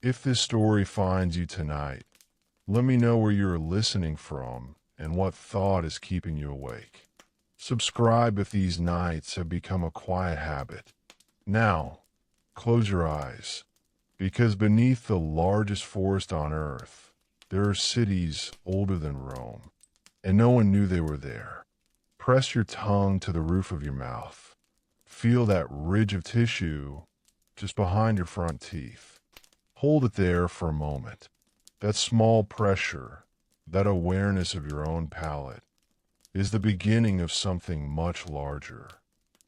If this story finds you tonight, let me know where you're listening from and what thought is keeping you awake. Subscribe if these nights have become a quiet habit. Now, close your eyes, because beneath the largest forest on Earth, there are cities older than Rome, and no one knew they were there. Press your tongue to the roof of your mouth. Feel that ridge of tissue just behind your front teeth. Hold it there for a moment. That small pressure, that awareness of your own palate, is the beginning of something much larger.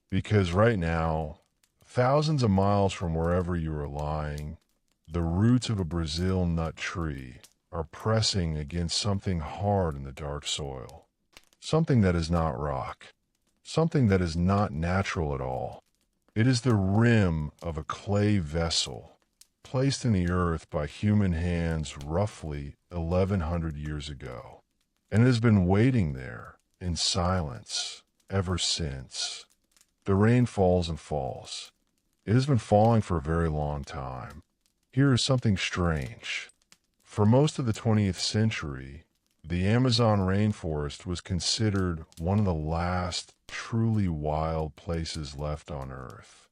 Because right now, thousands of miles from wherever you are lying, the roots of a Brazil nut tree are pressing against something hard in the dark soil. Something that is not rock. Something that is not natural at all. It is the rim of a clay vessel placed in the earth by human hands roughly 1,100 years ago. And it has been waiting there in silence ever since. The rain falls and falls. It has been falling for a very long time. Here is something strange. For most of the 20th century, the Amazon rainforest was considered one of the last truly wild places left on Earth.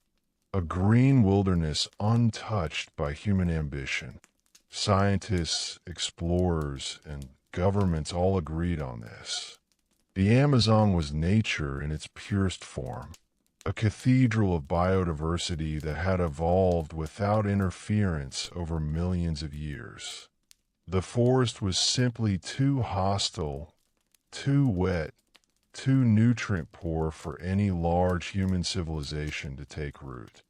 A green wilderness untouched by human ambition. Scientists, explorers, and governments all agreed on this. The Amazon was nature in its purest form, a cathedral of biodiversity that had evolved without interference over millions of years. The forest was simply too hostile, too wet, too nutrient-poor for any large human civilization to take root.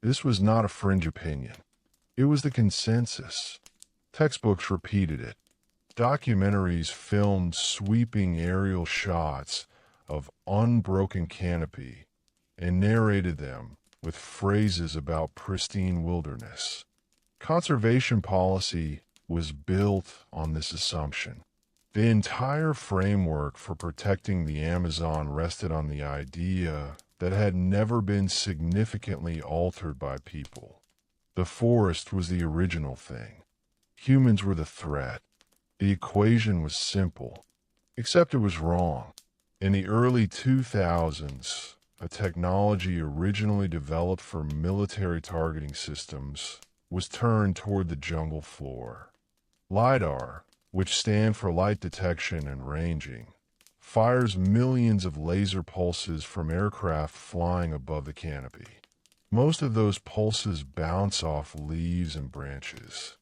This was not a fringe opinion. It was the consensus. Textbooks repeated it. Documentaries filmed sweeping aerial shots of unbroken canopy and narrated them with phrases about pristine wilderness. Conservation policy was built on this assumption. The entire framework for protecting the Amazon rested on the idea that had never been significantly altered by people. The forest was the original thing. Humans were the threat. The equation was simple, except it was wrong. In the early 2000s, a technology originally developed for military targeting systems was turned toward the jungle floor. LIDAR, which stand for light detection and ranging, fires millions of laser pulses from aircraft flying above the canopy. Most of those pulses bounce off leaves and branches,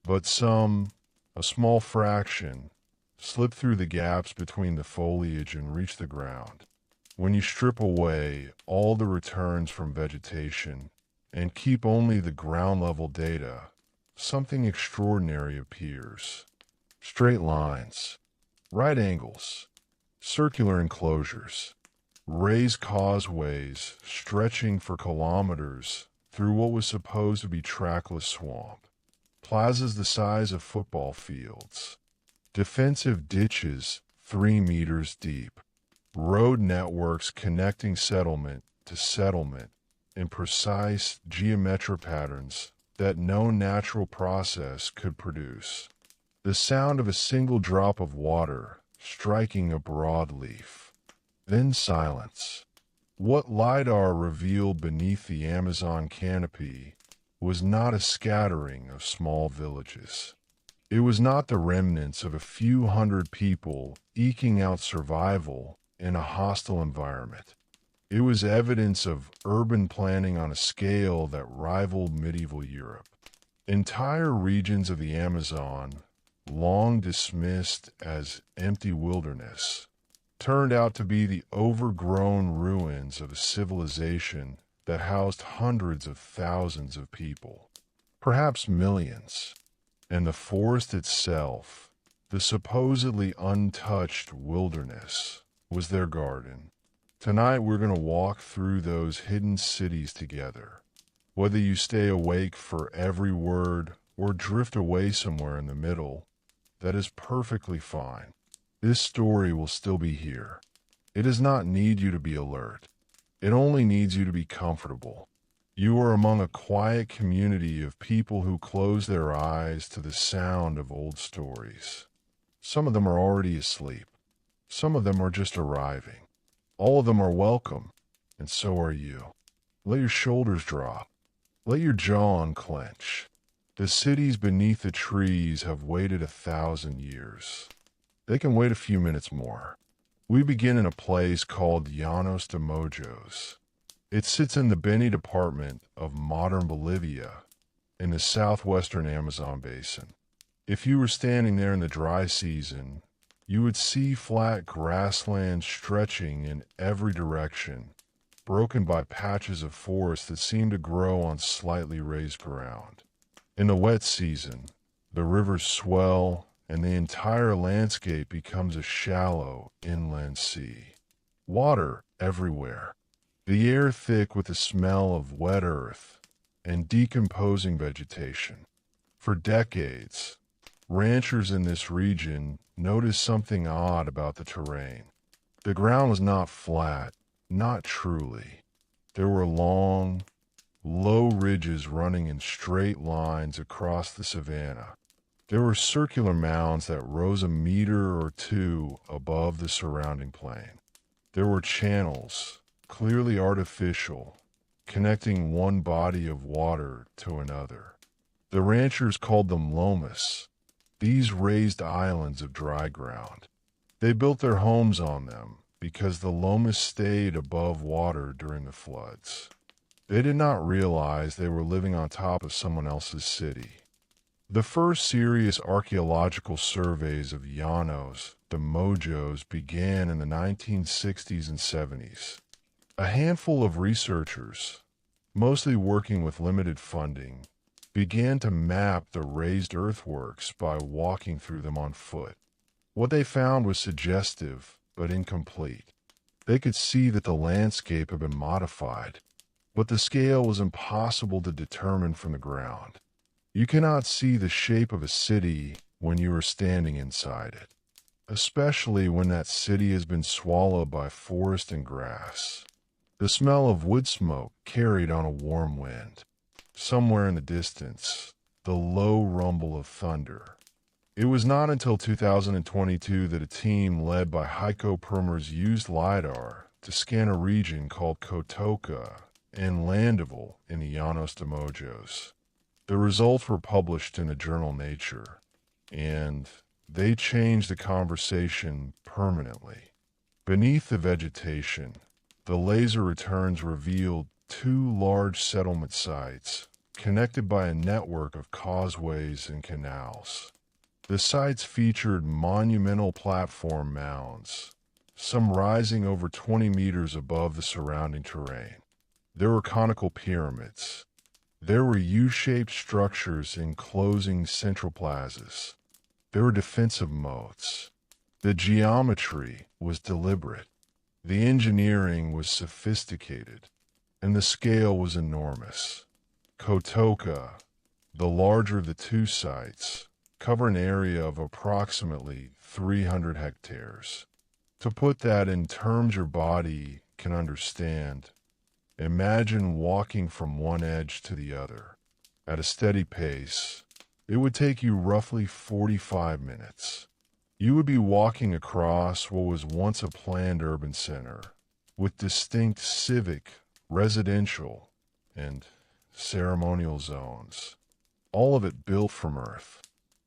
but some, a small fraction, slip through the gaps between the foliage and reach the ground. When you strip away all the returns from vegetation and keep only the ground-level data, something extraordinary appears. Straight lines, right angles, circular enclosures, raised causeways stretching for kilometers through what was supposed to be trackless swamp, plazas the size of football fields, defensive ditches 3 meters deep, road networks connecting settlement to settlement in precise geometric patterns that no natural process could produce. The sound of a single drop of water striking a broadleaf. Then silence. What LIDAR revealed beneath the Amazon canopy was not a scattering of small villages. It was not the remnants of a few hundred people eking out survival in a hostile environment. It was evidence of urban planning on a scale that rivaled medieval Europe. Entire regions of the Amazon, long dismissed as empty wilderness, turned out to be the overgrown ruins of a civilization that housed hundreds of thousands of people, perhaps millions. And the forest itself, the supposedly untouched wilderness, was their garden. Tonight we're going to walk through those hidden cities together. Whether you stay awake for every word or drift away somewhere in the middle, that is perfectly fine. This story will still be here. It does not need you to be alert. It only needs you to be comfortable. You are among a quiet community of people who close their eyes to the sound of old stories. Some of them are already asleep. Some of them are just arriving. All of them are welcome, and so are you. Let your shoulders drop. Let your jaw unclench. The cities beneath the trees have waited 1,000 years. They can wait a few minutes more. We begin in a place called Llanos de Mojos. It sits in the Beni department of modern Bolivia in the southwestern Amazon basin. If you were standing there in the dry season, you would see flat grasslands stretching in every direction, broken by patches of forest that seem to grow on slightly raised ground. In the wet season, the rivers swell and the entire landscape becomes a shallow inland sea. Water everywhere. The air thick with the smell of wet earth and decomposing vegetation. For decades, ranchers in this region noticed something odd about the terrain. The ground was not flat, not truly. There were long, low ridges running in straight lines across the savanna. There were circular mounds that rose a meter or two above the surrounding plain. There were channels, clearly artificial, connecting one body of water to another. The ranchers called them lomas, these raised islands of dry ground. They built their homes on them because the lomas stayed above water during the floods. They did not realize they were living on top of someone else's city. The first serious archaeological surveys of Llanos de Mojos began in the 1960s and 70s. A handful of researchers, mostly working with limited funding, began to map the raised earthworks by walking through them on foot. What they found was suggestive but incomplete. They could see that the landscape had been modified, but the scale was impossible to determine from the ground. You cannot see the shape of a city when you are standing inside it, especially when that city has been swallowed by forest and grass. The smell of wood smoke carried on a warm wind. Somewhere in the distance, the low rumble of thunder. It was not until 2022 that a team led by Heiko Permers used LIDAR to scan a region called Cotoca and Landeville in the Llanos de Mojos. The results were published in the journal Nature, and they changed the conversation permanently. Beneath the vegetation, the laser returns revealed 2 large settlement sites connected by a network of causeways and canals. The sites featured monumental platform mounds, some rising over 20 meters above the surrounding terrain. There were conical pyramids. There were U-shaped structures enclosing metropolises. There were defensive moats. The geometry was deliberate. The engineering was sophisticated, and the scale was enormous. Cotoca, the larger of the 2 sites, cover an area of approximately 300 hectares. To put that in terms your body can understand, imagine walking from one edge to the other. At a steady pace, it would take you roughly 45 minutes. You would be walking across what was once a planned urban center, with distinct civic, residential, and ceremonial zones. All of it built from earth.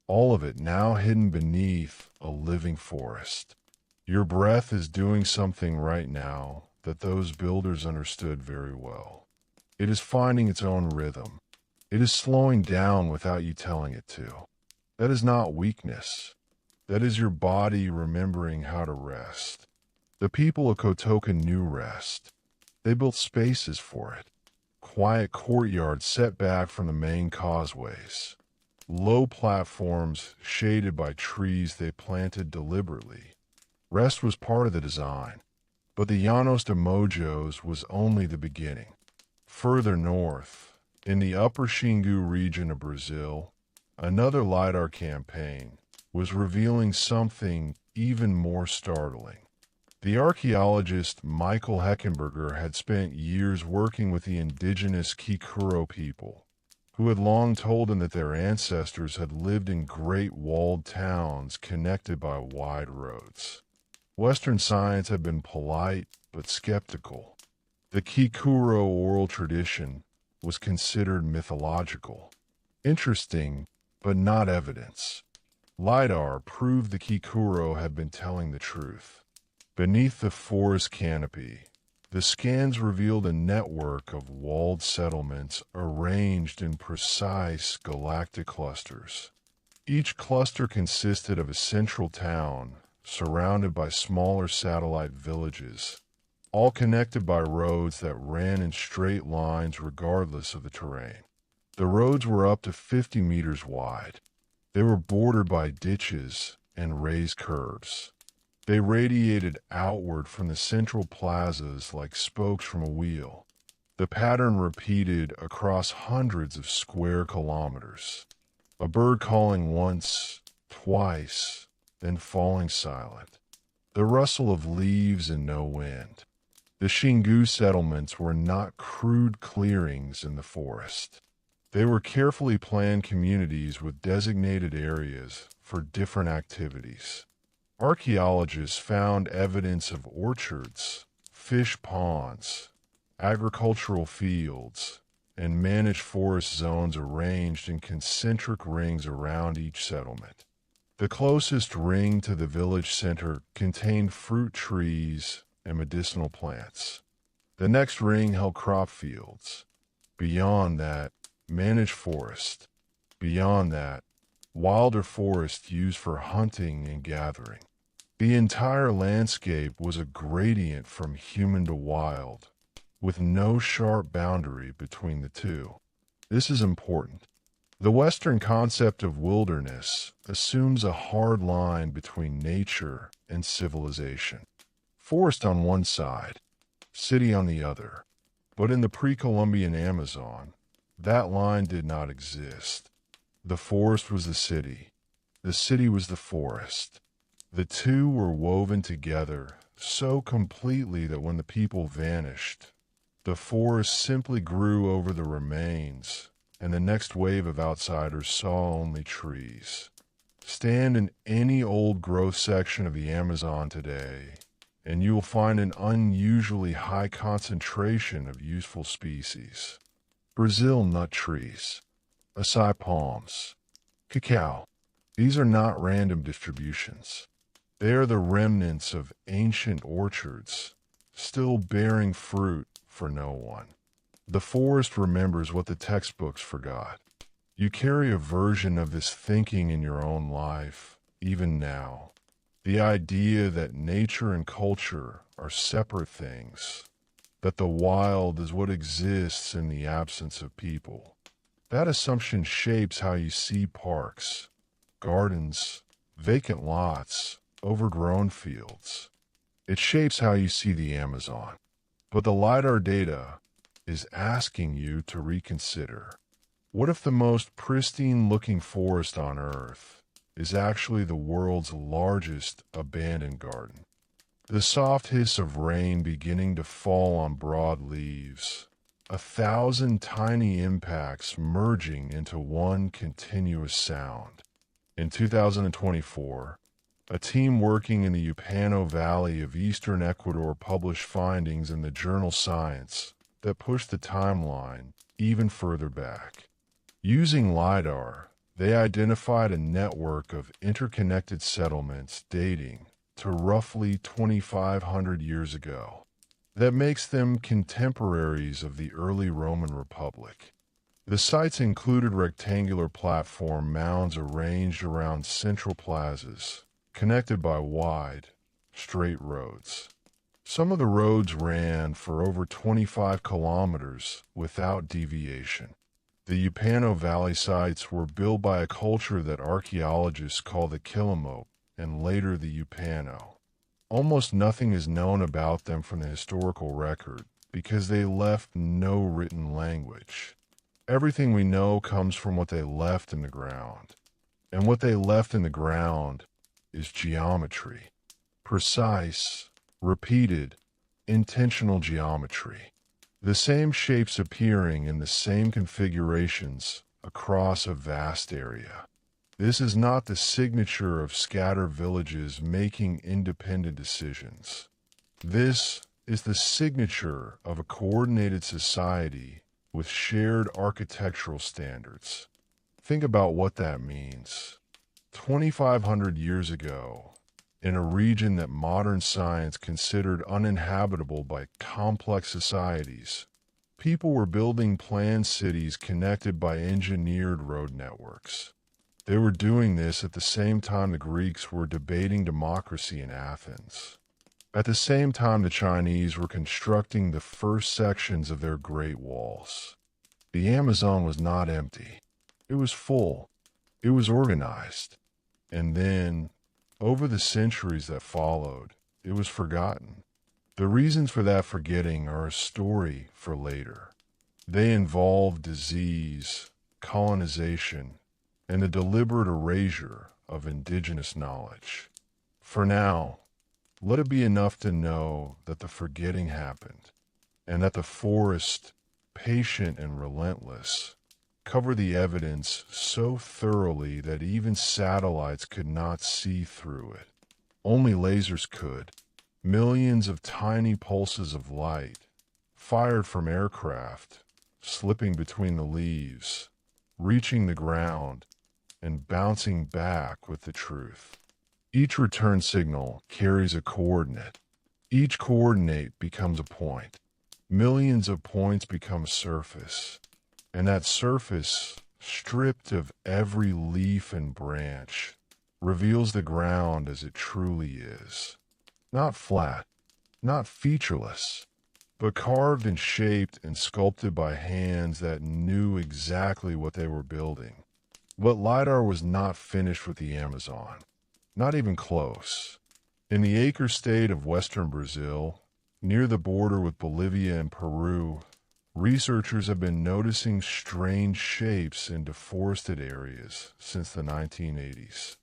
All of it now hidden beneath a living forest. Your breath is doing something right now that those builders understood very well. It is finding its own rhythm. It is slowing down without you telling it to. That is not weakness. That is your body remembering how to rest. The people of Cotoca knew rest. They built spaces for it. Quiet courtyards set back from the main causeways. Low platforms shaded by trees they planted deliberately. Rest was part of the design. But the Llanos de Mojos was only the beginning. Further north, in the upper Xingu region of Brazil, another LIDAR campaign was revealing something even more startling. The archaeologist Michael Heckenberger had spent years working with the indigenous Kikuro people, who had long told him that their ancestors had lived in great walled towns connected by wide roads. Western science had been polite but skeptical. The Kikuro oral tradition was considered mythological. Interesting, but not evidence. LIDAR proved the Kikuro had been telling the truth. Beneath the forest canopy, the scans revealed a network of walled settlements arranged in precise galactic clusters. Each cluster consisted of a central town, surrounded by smaller satellite villages, all connected by roads that ran in straight lines regardless of the terrain. The roads were up to 50 meters wide. They were bordered by ditches and raised curbs. They radiated outward from the central plazas like spokes from a wheel. The pattern repeated across hundreds of square kilometers. A bird calling once, twice, then falling silent. The rustle of leaves and no wind. The Xingu settlements were not crude clearings in the forest. They were carefully planned communities with designated areas for different activities. Archaeologists found evidence of orchards, fish ponds, agricultural fields, and managed forest zones arranged in concentric rings around each settlement. The closest ring to the village center contained fruit trees and medicinal plants. The next ring held crop fields. Beyond that, managed forest. Beyond that, wilder forest used for hunting and gathering. The entire landscape was a gradient from human to wild, with no sharp boundary between the two. This is important. The Western concept of wilderness assumes a hard line between nature and civilization. Forest on one side, city on the other. But in the pre-Columbian Amazon, that line did not exist. The forest was the city was the forest. The two were woven together so completely that when the people vanished, the forest simply grew over the remains, and the next wave of outsiders saw only trees. Stand in any old growth section of the Amazon today, and you will find an unusually high concentration of useful species. Brazil nut trees, acai palms, cacao. These are not random distributions. They are the remnants of ancient orchards, still bearing fruit for no one. The forest remembers what the textbooks forgot. You carry a version of this thinking in your own life, even now. The idea that nature and culture are separate things, that the wild is what exists in the absence of people. That assumption shapes how you see parks, gardens, vacant lots, overgrown fields. It shapes how you see the Amazon. But the LIDAR data is asking you to reconsider. What if the most pristine-looking forest on Earth is actually the world's largest abandoned garden? The soft hiss of rain beginning to fall on broad leaves, 1,000 tiny impacts merging into one continuous sound. In 2024, a team working in the Upano Valley of eastern Ecuador published findings in the journal Science that pushed the timeline even further back. Using LIDAR, they identified a network of interconnected settlements dating to roughly 2,500 years ago. That makes them contemporaries of the early Roman Republic. The sites included rectangular platform mounds arranged around central plazas, connected by wide, straight roads. Some of the roads ran for over 25 kilometers without deviation. The Upano Valley sites were built by a culture that archaeologists call the Quilomote and later the Upano. Almost nothing is known about them from the historical record because they left no written language. Everything we know comes from what they left in the ground. And what they left in the ground is geometry. Precise, repeated, intentional geometry. The same shapes appearing in the same configurations across a vast area. This is not the signature of scattered villages making independent decisions. This is the signature of a coordinated society with shared architectural standards. Think about what that means. 2,500 years ago, in a region that modern science considered uninhabitable by complex societies, people were building planned cities connected by engineered road networks. They were doing this at the same time the Greeks were debating democracy in Athens. At the same time the Chinese were constructing the first sections of their Great Walls. The Amazon was not empty. It was full. It was organized. And then, over the centuries that followed, it was forgotten. The reasons for that forgetting are a story for later. They involve disease, colonization, and the deliberate erasure of indigenous knowledge. For now, let it be enough to know that the forgetting happened, and that the forest, patient and relentless, covered the evidence so thoroughly that even satellites could not see through it. Only lasers could. Millions of tiny pulses of light, fired from aircraft, slipping between the leaves, reaching the ground, and bouncing back with the truth. Each return signal carries a coordinate. Each coordinate becomes a point. Millions of points become a surface. And that surface, stripped of every leaf and branch, reveals the ground as it truly is. Not flat, not featureless, but carved and shaped and sculpted by hands that knew exactly what they were building. But LIDAR was not finished with the Amazon. Not even close. In the acre state of western Brazil, near the border with Bolivia and Peru, researchers have been noticing strange shapes in deforested areas since the 1980s.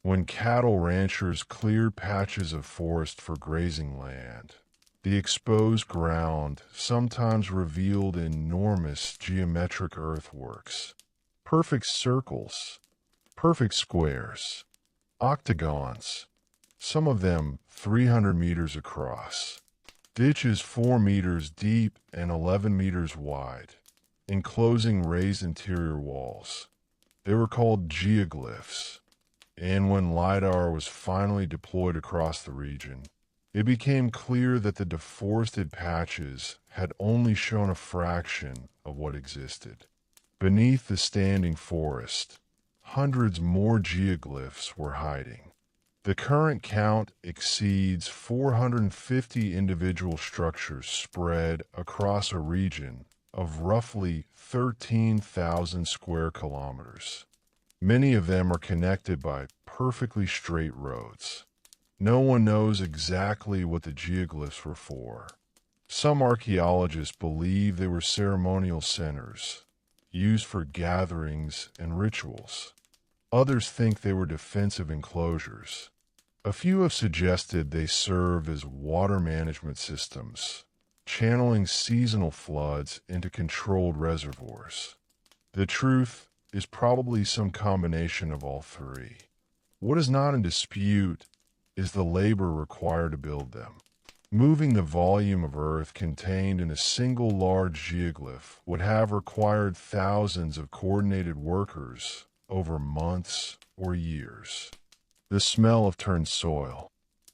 When cattle ranchers cleared patches of forest for grazing land, the exposed ground sometimes revealed enormous geometric earthworks. Perfect circles, perfect squares, octagons, some of them 300 meters across. Ditches 4 meters deep and 11 meters wide, enclosing raised interior walls. They were called geoglyphs, and when LIDAR was finally deployed across the region, it became clear that the deforested patches had only shown a fraction of what existed. Beneath the standing forest, hundreds more geoglyphs were hiding. The current count exceeds 450 individual structures spread across a region of roughly 13,000 square kilometers. Many of them are connected by perfectly straight roads. No one knows exactly what the geoglyphs were for. Some archaeologists believe they were ceremonial centers, used for gatherings and rituals. Others think they were defensive enclosures. A few have suggested they served as water management systems, channeling seasonal floods into controlled reservoirs. The truth is probably some combination of all three. What is not in dispute is the labor required to build them. Moving the volume of earth contained in a single large geoglyph would have required thousands of coordinated workers over months or years. The smell of turned soil,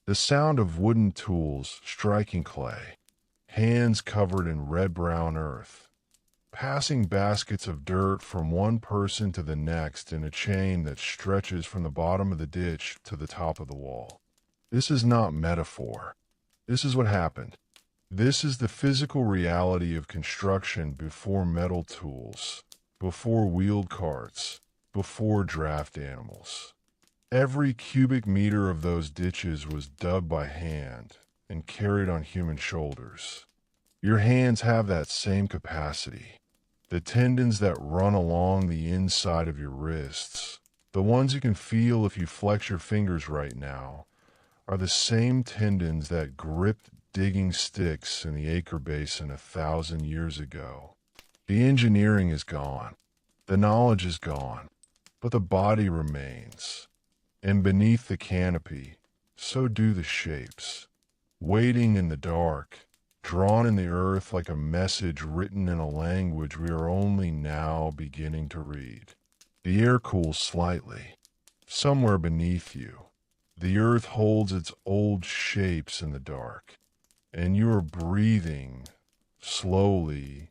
the sound of wooden tools striking clay, hands covered in red-brown earth, passing baskets of dirt from one person to the next in a chain that stretches from the bottom of the ditch to the top of the wall. This is not metaphor. This is what happened. This is the physical reality of construction before metal tools, before wheeled carts, before draft animals. Every cubic meter of those ditches was dug by hand and carried on human shoulders. Your hands have that same capacity. The tendons that run along the inside of your wrists, the ones you can feel if you flex your fingers right now, are the same tendons that gripped digging sticks in the Acre Basin 1,000 years ago. The engineering is gone, the knowledge is gone, but the body remains. And beneath the canopy, so do the shapes, waiting in the dark, drawn in the earth like a message written in a language we are only now beginning to read. The air cools slightly. Somewhere beneath you, the earth holds its old shapes in the dark, and you are breathing slowly,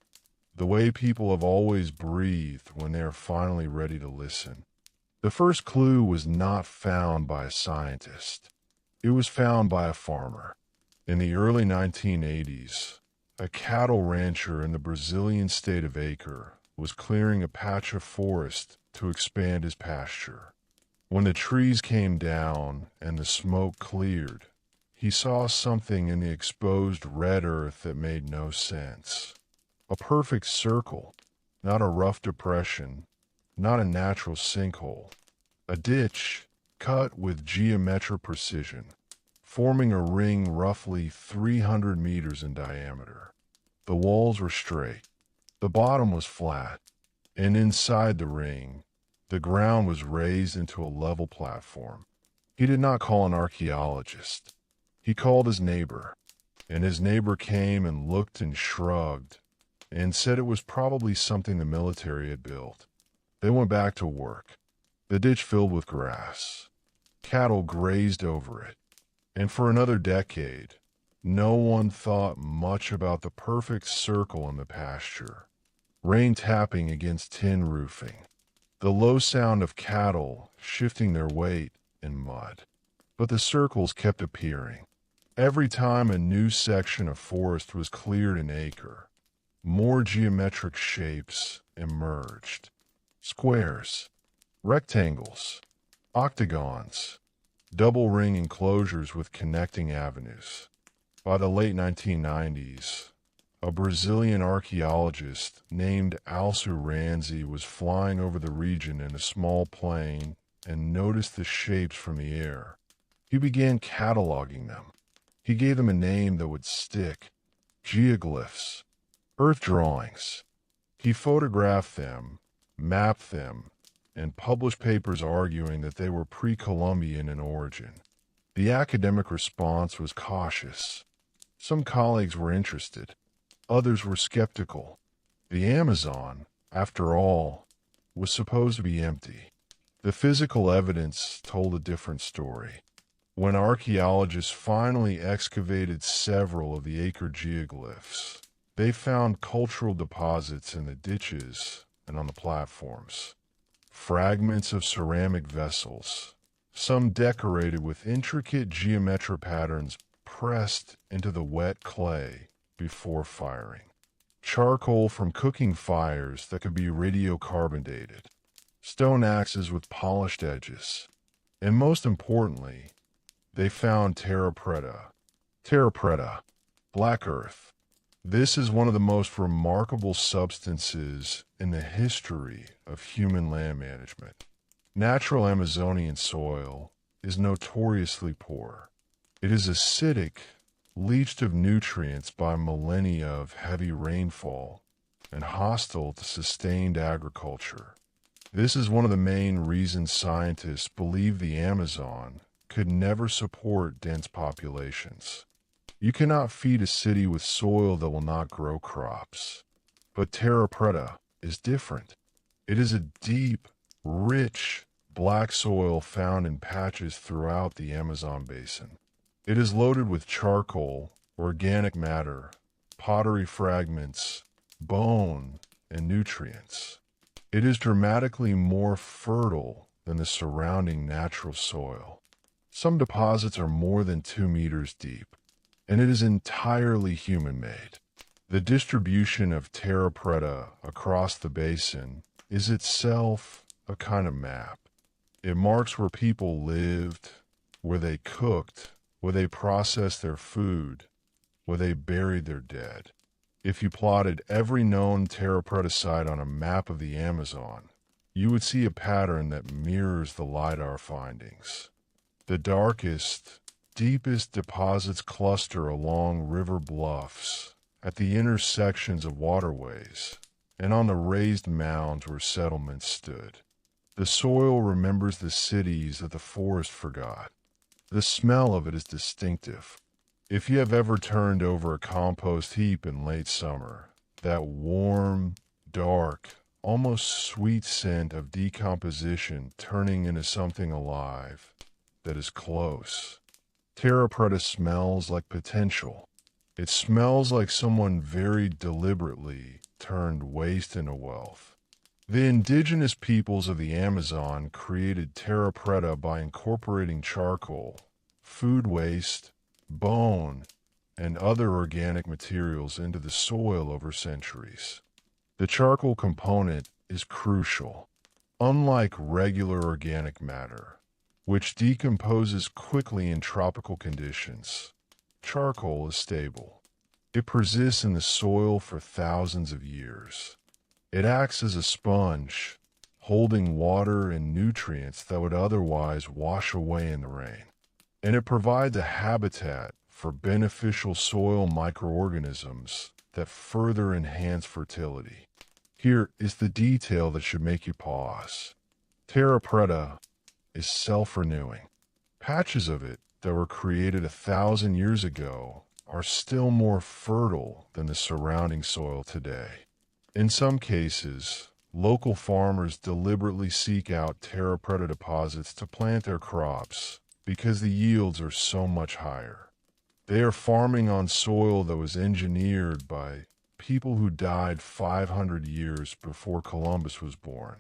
the way people have always breathed when they are finally ready to listen. The first clue was not found by a scientist. It was found by a farmer. In the early 1980s, a cattle rancher in the Brazilian state of Acre was clearing a patch of forest to expand his pasture. When the trees came down and the smoke cleared, he saw something in the exposed red earth that made no sense. A perfect circle, not a rough depression, not a natural sinkhole. A ditch cut with geometric precision, forming a ring roughly 300 meters in diameter. The walls were straight, the bottom was flat, and inside the ring, the ground was raised into a level platform. He did not call an archaeologist. He called his neighbor, and his neighbor came and looked and shrugged and said it was probably something the military had built. They went back to work. The ditch filled with grass. Cattle grazed over it. And for another decade, no one thought much about the perfect circle in the pasture. Rain tapping against tin roofing. The low sound of cattle shifting their weight in mud. But the circles kept appearing. Every time a new section of forest was cleared an acre, more geometric shapes emerged. Squares, rectangles, octagons, double ring enclosures with connecting avenues. By the late 1990s, a Brazilian archaeologist named Alceu Ranzi was flying over the region in a small plane and noticed the shapes from the air. He began cataloging them. He gave them a name that would stick: geoglyphs, earth drawings. He photographed them, mapped them, and published papers arguing that they were pre-Columbian in origin. The academic response was cautious. Some colleagues were interested. Others were skeptical. The Amazon, after all, was supposed to be empty. The physical evidence told a different story. When archaeologists finally excavated several of the Acre geoglyphs, they found cultural deposits in the ditches and on the platforms. Fragments of ceramic vessels, some decorated with intricate geometric patterns pressed into the wet clay before firing. Charcoal from cooking fires that could be radiocarbon-dated. Stone axes with polished edges. And most importantly, they found terra preta. Terra preta, black earth. This is one of the most remarkable substances in the history of human land management. Natural Amazonian soil is notoriously poor. It is acidic, leached of nutrients by millennia of heavy rainfall, and hostile to sustained agriculture. This is one of the main reasons scientists believe the Amazon could never support dense populations. You cannot feed a city with soil that will not grow crops. But terra preta is different. It is a deep, rich, black soil found in patches throughout the Amazon basin. It is loaded with charcoal, organic matter, pottery fragments, bone, and nutrients. It is dramatically more fertile than the surrounding natural soil. Some deposits are more than 2 meters deep, and it is entirely human-made. The distribution of terra preta across the basin is itself a kind of map. It marks where people lived, where they cooked, where they processed their food, where they buried their dead. If you plotted every known terra preta site on a map of the Amazon, you would see a pattern that mirrors the LIDAR findings. The darkest, deepest deposits cluster along river bluffs, at the intersections of waterways, and on the raised mounds where settlements stood. The soil remembers the cities that the forest forgot. The smell of it is distinctive. If you have ever turned over a compost heap in late summer, that warm, dark, almost sweet scent of decomposition turning into something alive that is close. Terra preta smells like potential. It smells like someone very deliberately turned waste into wealth. The indigenous peoples of the Amazon created terra preta by incorporating charcoal, food waste, bone, and other organic materials into the soil over centuries. The charcoal component is crucial. Unlike regular organic matter, which decomposes quickly in tropical conditions, charcoal is stable. It persists in the soil for thousands of years. It acts as a sponge, holding water and nutrients that would otherwise wash away in the rain. And it provides a habitat for beneficial soil microorganisms that further enhance fertility. Here is the detail that should make you pause. Terra preta is self-renewing. Patches of it that were created 1,000 years ago are still more fertile than the surrounding soil today. In some cases, local farmers deliberately seek out terra preta deposits to plant their crops because the yields are so much higher. They are farming on soil that was engineered by people who died 500 years before Columbus was born.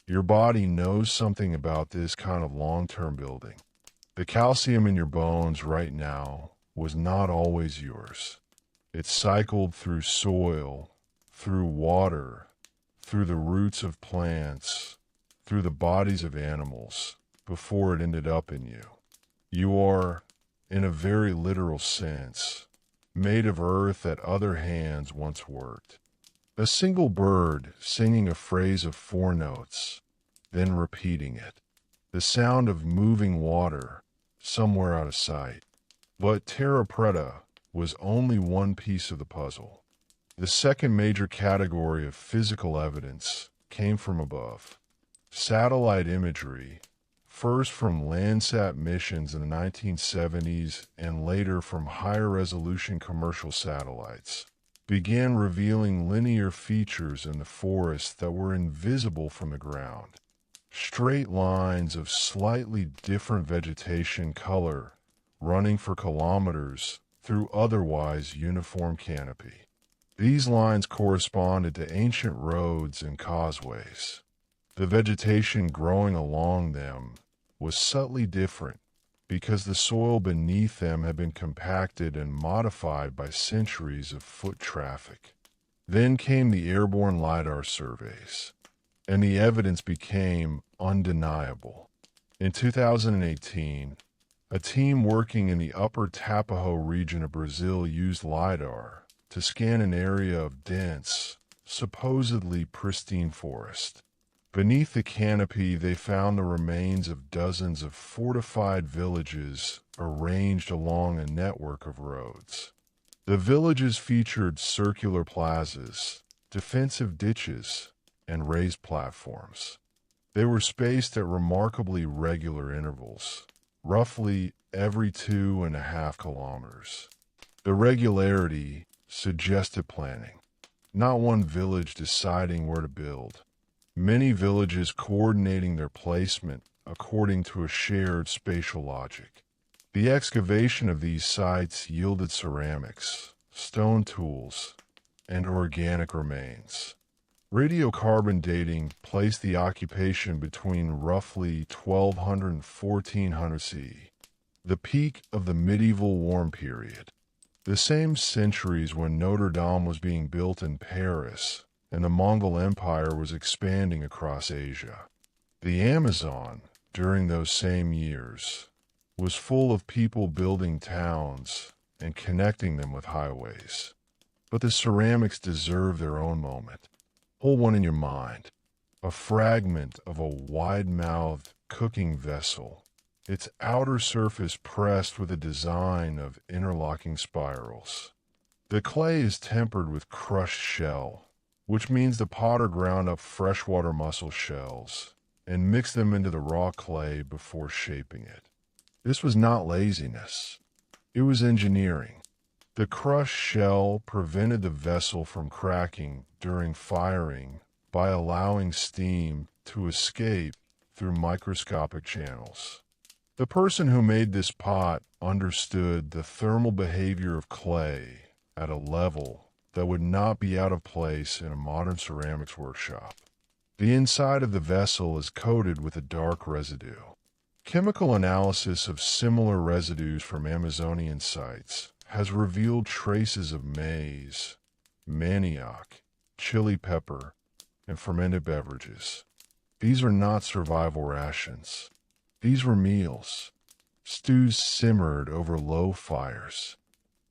Your body knows something about this kind of long-term building. The calcium in your bones right now was not always yours. It cycled through soil, through water, through the roots of plants, through the bodies of animals, before it ended up in you. You are, in a very literal sense, made of earth that other hands once worked. A single bird singing a phrase of 4 notes, then repeating it. The sound of moving water, somewhere out of sight. But terra preta was only one piece of the puzzle. The second major category of physical evidence came from above. Satellite imagery, first from Landsat missions in the 1970s and later from higher resolution commercial satellites, began revealing linear features in the forest that were invisible from the ground. Straight lines of slightly different vegetation color running for kilometers through otherwise uniform canopy. These lines corresponded to ancient roads and causeways. The vegetation growing along them was subtly different because the soil beneath them had been compacted and modified by centuries of foot traffic. Then came the airborne LIDAR surveys, and the evidence became undeniable. In 2018, a team working in the upper Tapajo region of Brazil used LIDAR to scan an area of dense, supposedly pristine forest. Beneath the canopy, they found the remains of dozens of fortified villages arranged along a network of roads. The villages featured circular plazas, defensive ditches, and raised platforms. They were spaced at remarkably regular intervals, roughly every 2.5 kilometers. The regularity suggested planning, not one village deciding where to build. Many villages coordinating their placement according to a shared spatial logic. The excavation of these sites yielded ceramics, stone tools, and organic remains. Radiocarbon dating placed the occupation between roughly 1200 and 1400 CE, the peak of the medieval warm period. The same centuries when Notre Dame was being built in Paris and the Mongol Empire was expanding across Asia. The Amazon, during those same years, was full of people building towns and connecting them with highways. But the ceramics deserve their own moment. Hold one in your mind. A fragment of a wide-mouthed cooking vessel, its outer surface pressed with a design of interlocking spirals. The clay is tempered with crushed shell, which means the potter ground up freshwater mussel shells and mixed them into the raw clay before shaping it. This was not laziness. It was engineering. The crushed shell prevented the vessel from cracking during firing by allowing steam to escape through microscopic channels. The person who made this pot understood the thermal behavior of clay at a level that would not be out of place in a modern ceramics workshop. The inside of the vessel is coated with a dark residue. Chemical analysis of similar residues from Amazonian sites has revealed traces of maize, manioc, chili pepper, and fermented beverages. These are not survival rations. These were meals. Stews simmered over low fires.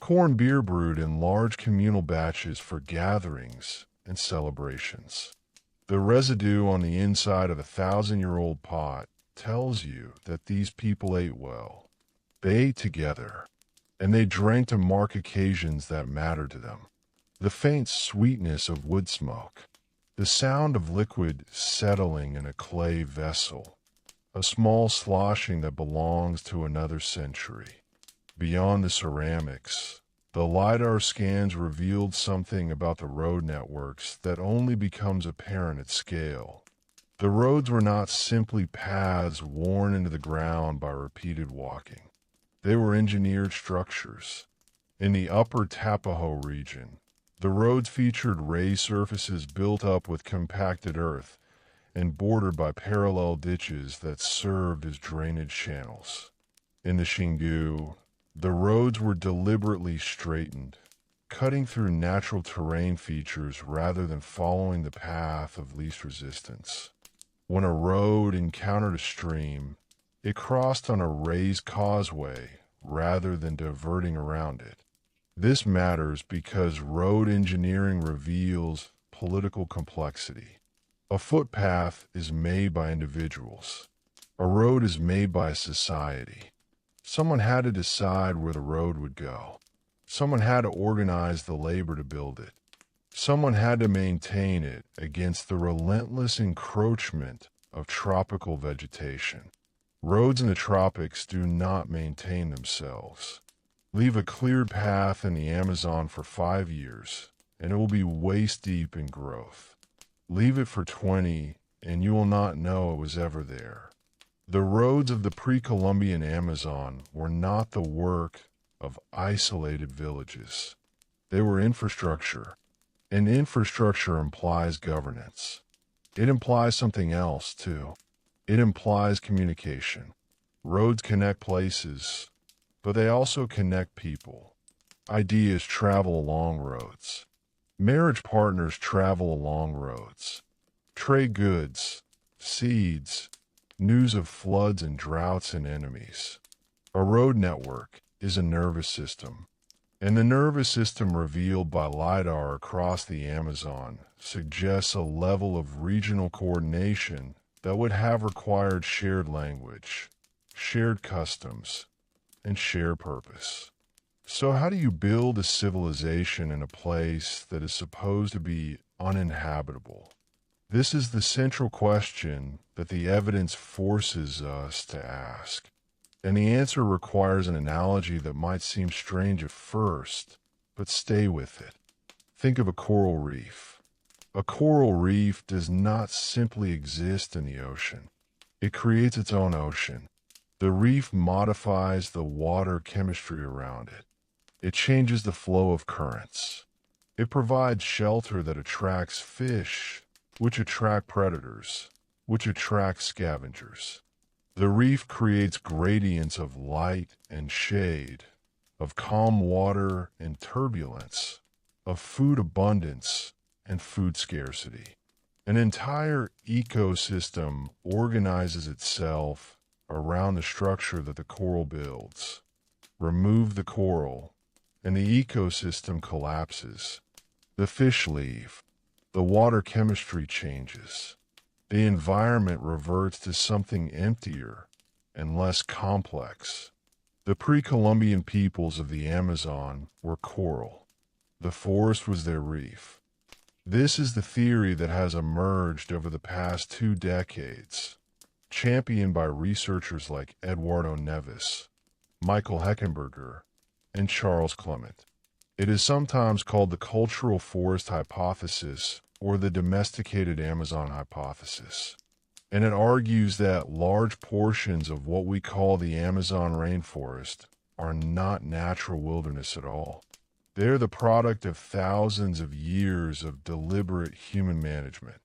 Corn beer brewed in large communal batches for gatherings and celebrations. The residue on the inside of a 1,000-year-old pot tells you that these people ate well. They ate together, and they drank to mark occasions that mattered to them. The faint sweetness of wood smoke, the sound of liquid settling in a clay vessel, a small sloshing that belongs to another century. Beyond the ceramics, the LIDAR scans revealed something about the road networks that only becomes apparent at scale. The roads were not simply paths worn into the ground by repeated walking. They were engineered structures. In the upper Tapajos region, the roads featured raised surfaces built up with compacted earth and bordered by parallel ditches that served as drainage channels. In the Xingu, the roads were deliberately straightened, cutting through natural terrain features rather than following the path of least resistance. When a road encountered a stream, it crossed on a raised causeway rather than diverting around it. This matters because road engineering reveals political complexity. A footpath is made by individuals. A road is made by a society. Someone had to decide where the road would go. Someone had to organize the labor to build it. Someone had to maintain it against the relentless encroachment of tropical vegetation. Roads in the tropics do not maintain themselves. Leave a cleared path in the Amazon for 5 years, and it will be waist-deep in growth. Leave it for 20, and you will not know it was ever there. The roads of the pre-Columbian Amazon were not the work of isolated villages. They were infrastructure. And infrastructure implies governance. It implies something else, too. It implies communication. Roads connect places, but they also connect people. Ideas travel along roads. Marriage partners travel along roads. Trade goods, seeds, news of floods and droughts and enemies. A road network is a nervous system. And the nervous system revealed by LIDAR across the Amazon suggests a level of regional coordination that would have required shared language, shared customs, and shared purpose. So how do you build a civilization in a place that is supposed to be uninhabitable? This is the central question that the evidence forces us to ask. And the answer requires an analogy that might seem strange at first, but stay with it. Think of a coral reef. A coral reef does not simply exist in the ocean. It creates its own ocean. The reef modifies the water chemistry around it. It changes the flow of currents. It provides shelter that attracts fish, which attract predators, which attract scavengers. The reef creates gradients of light and shade, of calm water and turbulence, of food abundance and food scarcity. An entire ecosystem organizes itself around the structure that the coral builds. Remove the coral, and the ecosystem collapses. The fish leave. The water chemistry changes. The environment reverts to something emptier, and less complex. The pre-Columbian peoples of the Amazon were coral. The forest was their reef. This is the theory that has emerged over the past 2 decades, championed by researchers like Eduardo Neves, Michael Heckenberger, and Charles Clement. It is sometimes called the cultural forest hypothesis or the domesticated Amazon hypothesis, and it argues that large portions of what we call the Amazon rainforest are not natural wilderness at all. They're the product of thousands of years of deliberate human management.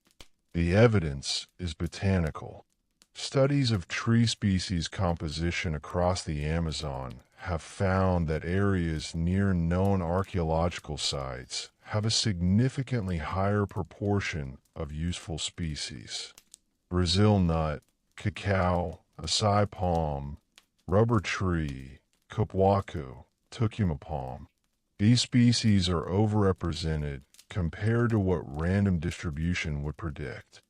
The evidence is botanical. Studies of tree species composition across the Amazon have found that areas near known archaeological sites have a significantly higher proportion of useful species. Brazil nut, cacao, acai palm, rubber tree, cupuaçu, tucuma palm. These species are overrepresented compared to what random distribution would predict.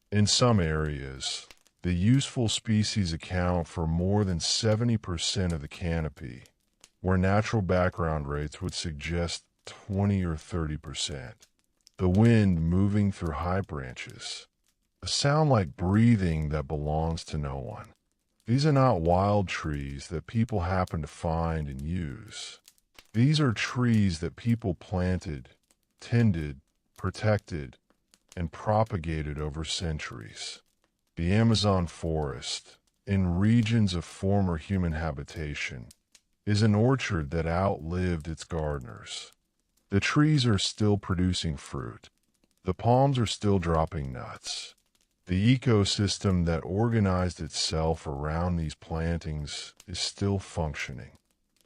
In some areas, the useful species account for more than 70% of the canopy, where natural background rates would suggest 20 or 30%. The wind moving through high branches, a sound like breathing that belongs to no one. These are not wild trees that people happen to find and use. These are trees that people planted, tended, protected, and propagated over centuries. The Amazon forest, in regions of former human habitation, is an orchard that outlived its gardeners. The trees are still producing fruit. The palms are still dropping nuts. The ecosystem that organized itself around these plantings is still functioning.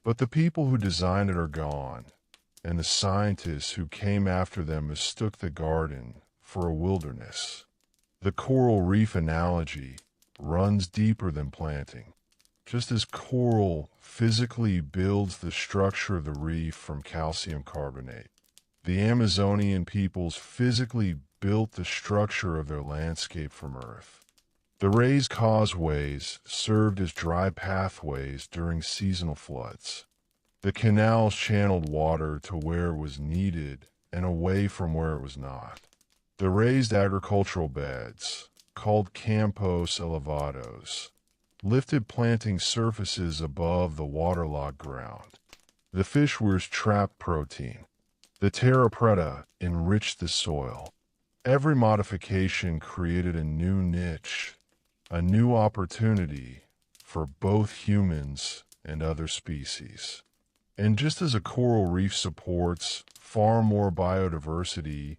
But the people who designed it are gone, and the scientists who came after them mistook the garden for a wilderness. The coral reef analogy runs deeper than planting. Just as coral physically builds the structure of the reef from calcium carbonate, the Amazonian peoples physically built the structure of their landscape from earth. The raised causeways served as dry pathways during seasonal floods. The canals channeled water to where it was needed and away from where it was not. The raised agricultural beds, called campos elevados, lifted planting surfaces above the waterlogged ground. The fishwares trapped protein. The terra preta enriched the soil. Every modification created a new niche, a new opportunity for both humans and other species. And just as a coral reef supports far more biodiversity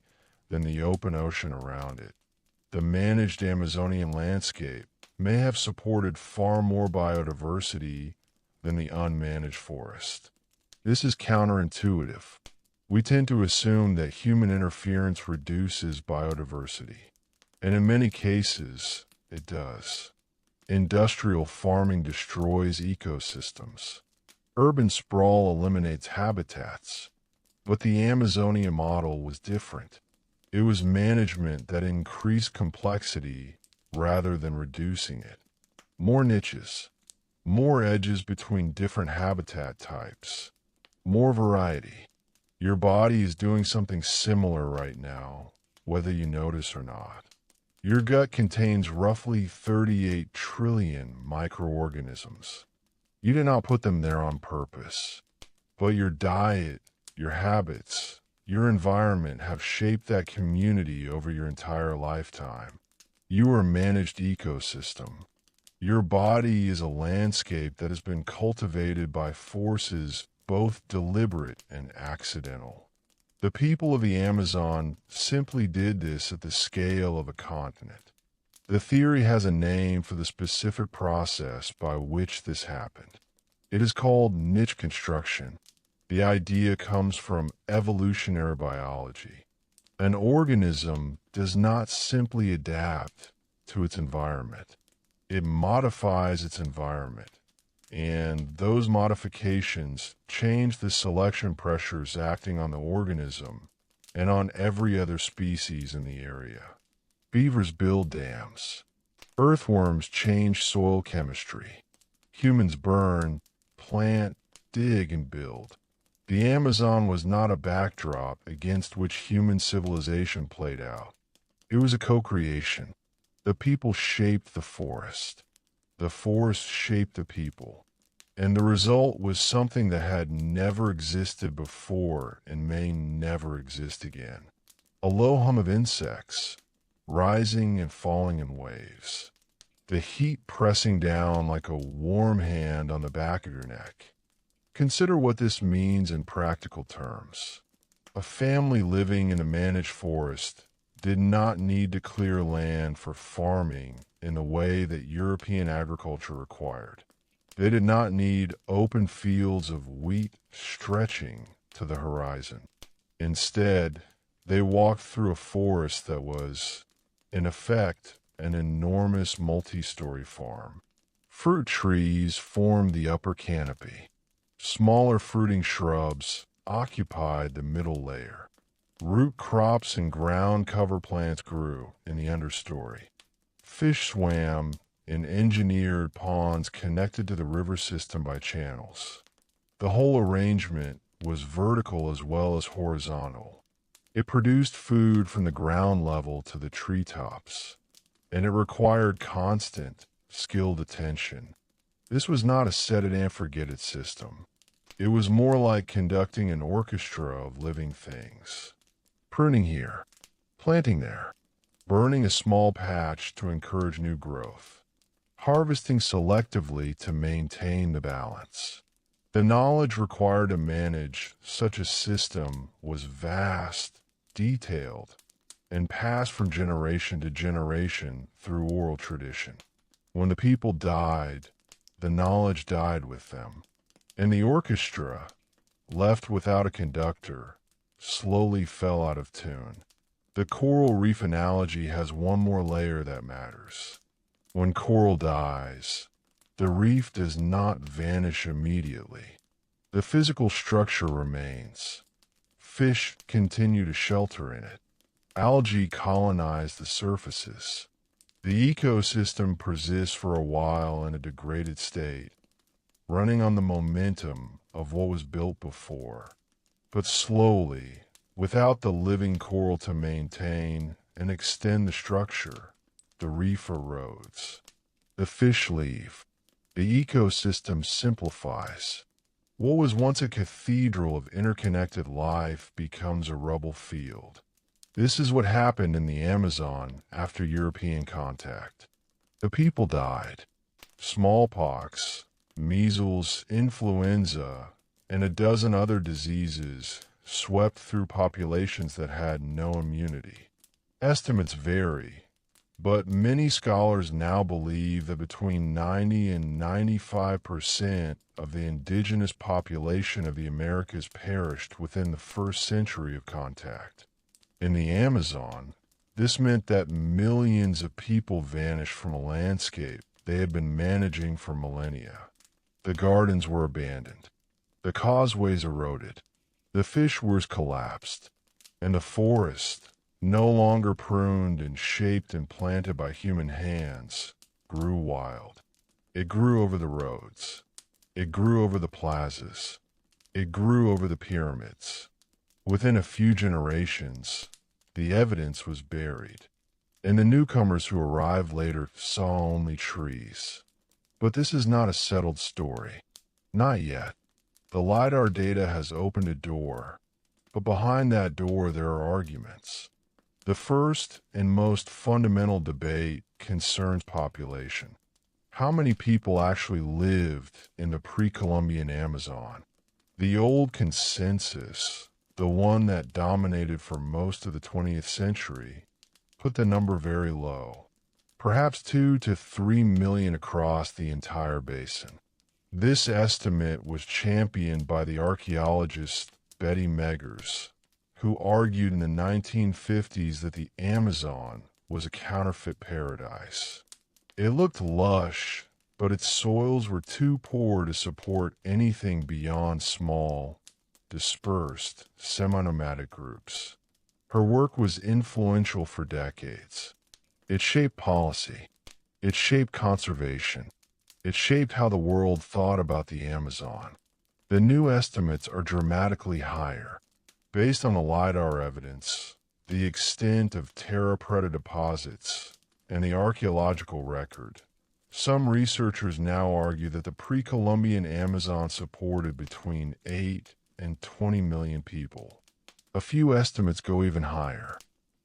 than the open ocean around it, the managed Amazonian landscape may have supported far more biodiversity than the unmanaged forest. This is counterintuitive. We tend to assume that human interference reduces biodiversity, and in many cases, it does. Industrial farming destroys ecosystems. Urban sprawl eliminates habitats, but the Amazonian model was different. It was management that increased complexity rather than reducing it. More niches, more edges between different habitat types, more variety. Your body is doing something similar right now, whether you notice or not. Your gut contains roughly 38 trillion microorganisms. You did not put them there on purpose, but your diet, your habits, your environment have shaped that community over your entire lifetime. You are a managed ecosystem. Your body is a landscape that has been cultivated by forces both deliberate and accidental. The people of the Amazon simply did this at the scale of a continent. The theory has a name for the specific process by which this happened. It is called niche construction. The idea comes from evolutionary biology. An organism does not simply adapt to its environment. It modifies its environment. And those modifications change the selection pressures acting on the organism and on every other species in the area. Beavers build dams. Earthworms change soil chemistry. Humans burn, plant, dig, and build. The Amazon was not a backdrop against which human civilization played out. It was a co-creation. The people shaped the forest. The forest shaped the people. And the result was something that had never existed before and may never exist again. A low hum of insects, rising and falling in waves. The heat pressing down like a warm hand on the back of your neck. Consider what this means in practical terms. A family living in a managed forest did not need to clear land for farming in the way that European agriculture required. They did not need open fields of wheat stretching to the horizon. Instead, they walked through a forest that was, in effect, an enormous multi-story farm. Fruit trees formed the upper canopy. Smaller fruiting shrubs occupied the middle layer. Root crops and ground cover plants grew in the understory. Fish swam in engineered ponds connected to the river system by channels. The whole arrangement was vertical as well as horizontal. It produced food from the ground level to the treetops, and it required constant, skilled attention. This was not a set-it-and-forget-it system. It was more like conducting an orchestra of living things. Pruning here, planting there, burning a small patch to encourage new growth, harvesting selectively to maintain the balance. The knowledge required to manage such a system was vast, detailed, and passed from generation to generation through oral tradition. When the people died, the knowledge died with them, and the orchestra, left without a conductor, slowly fell out of tune. The coral reef analogy has one more layer that matters. When coral dies, the reef does not vanish immediately. The physical structure remains. Fish continue to shelter in it. Algae colonize the surfaces. The ecosystem persists for a while in a degraded state, running on the momentum of what was built before. But slowly, without the living coral to maintain and extend the structure, the reef erodes. The fish leave. The ecosystem simplifies. What was once a cathedral of interconnected life becomes a rubble field. This is what happened in the Amazon after European contact. The people died. Smallpox, measles, influenza, and a dozen other diseases swept through populations that had no immunity. Estimates vary, but many scholars now believe that between 90 and 95% of the indigenous population of the Americas perished within the first century of contact. In the Amazon, this meant that millions of people vanished from a landscape they had been managing for millennia. The gardens were abandoned. The causeways eroded. The fish weirs collapsed. And the forest, no longer pruned and shaped and planted by human hands, grew wild. It grew over the roads. It grew over the plazas. It grew over the pyramids. Within a few generations, the evidence was buried, and the newcomers who arrived later saw only trees. But this is not a settled story. Not yet. The LIDAR data has opened a door, but behind that door there are arguments. The first and most fundamental debate concerns population. How many people actually lived in the pre-Columbian Amazon? The old consensus, the one that dominated for most of the 20th century, put the number very low, perhaps 2 to 3 million across the entire basin. This estimate was championed by the archaeologist Betty Meggers, who argued in the 1950s that the Amazon was a counterfeit paradise. It looked lush, but its soils were too poor to support anything beyond small, dispersed, semi-nomadic groups. Her work was influential for decades. It shaped policy. It shaped conservation. It shaped how the world thought about the Amazon. The new estimates are dramatically higher. Based on the LIDAR evidence, the extent of terra preta deposits, and the archaeological record, some researchers now argue that the pre-Columbian Amazon supported between 8 and 20 million people. A few estimates go even higher.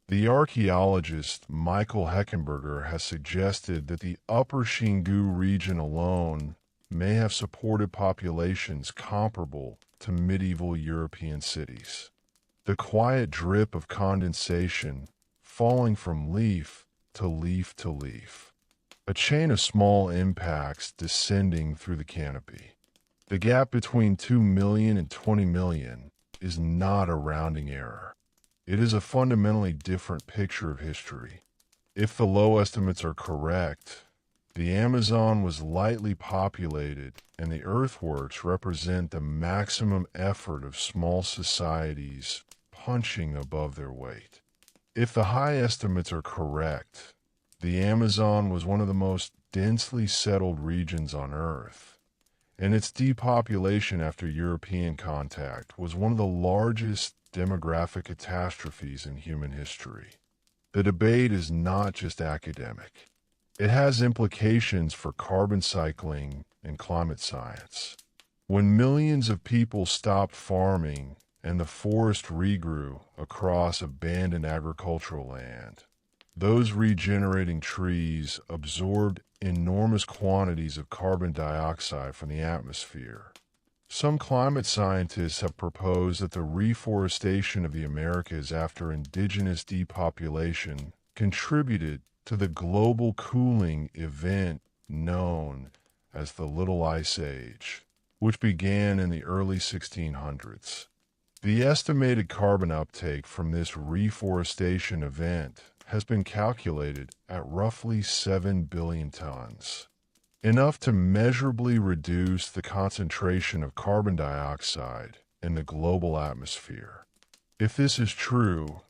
The archaeologist Michael Heckenberger has suggested that the Upper Xingu region alone may have supported populations comparable to medieval European cities. The quiet drip of condensation falling from leaf to leaf to leaf. A chain of small impacts descending through the canopy. The gap between 2 million and 20 million is not a rounding error. It is a fundamentally different picture of history. If the low estimates are correct, the Amazon was lightly populated, and the earthworks represent the maximum effort of small societies punching above their weight. If the high estimates are correct, the Amazon was one of the most densely settled regions on Earth, and its depopulation after European contact was one of the largest demographic catastrophes in human history. The debate is not just academic. It has implications for carbon cycling and climate science. When millions of people stopped farming and the forest regrew across abandoned agricultural land, those regenerating trees absorbed enormous quantities of carbon dioxide from the atmosphere. Some climate scientists have proposed that the reforestation of the Americas after indigenous depopulation contributed to the global cooling event known as the Little Ice Age, which began in the early 1600s. The estimated carbon uptake from this reforestation event has been calculated at roughly 7 billion tons. Enough to measurably reduce the concentration of carbon dioxide in the global atmosphere. If this is true,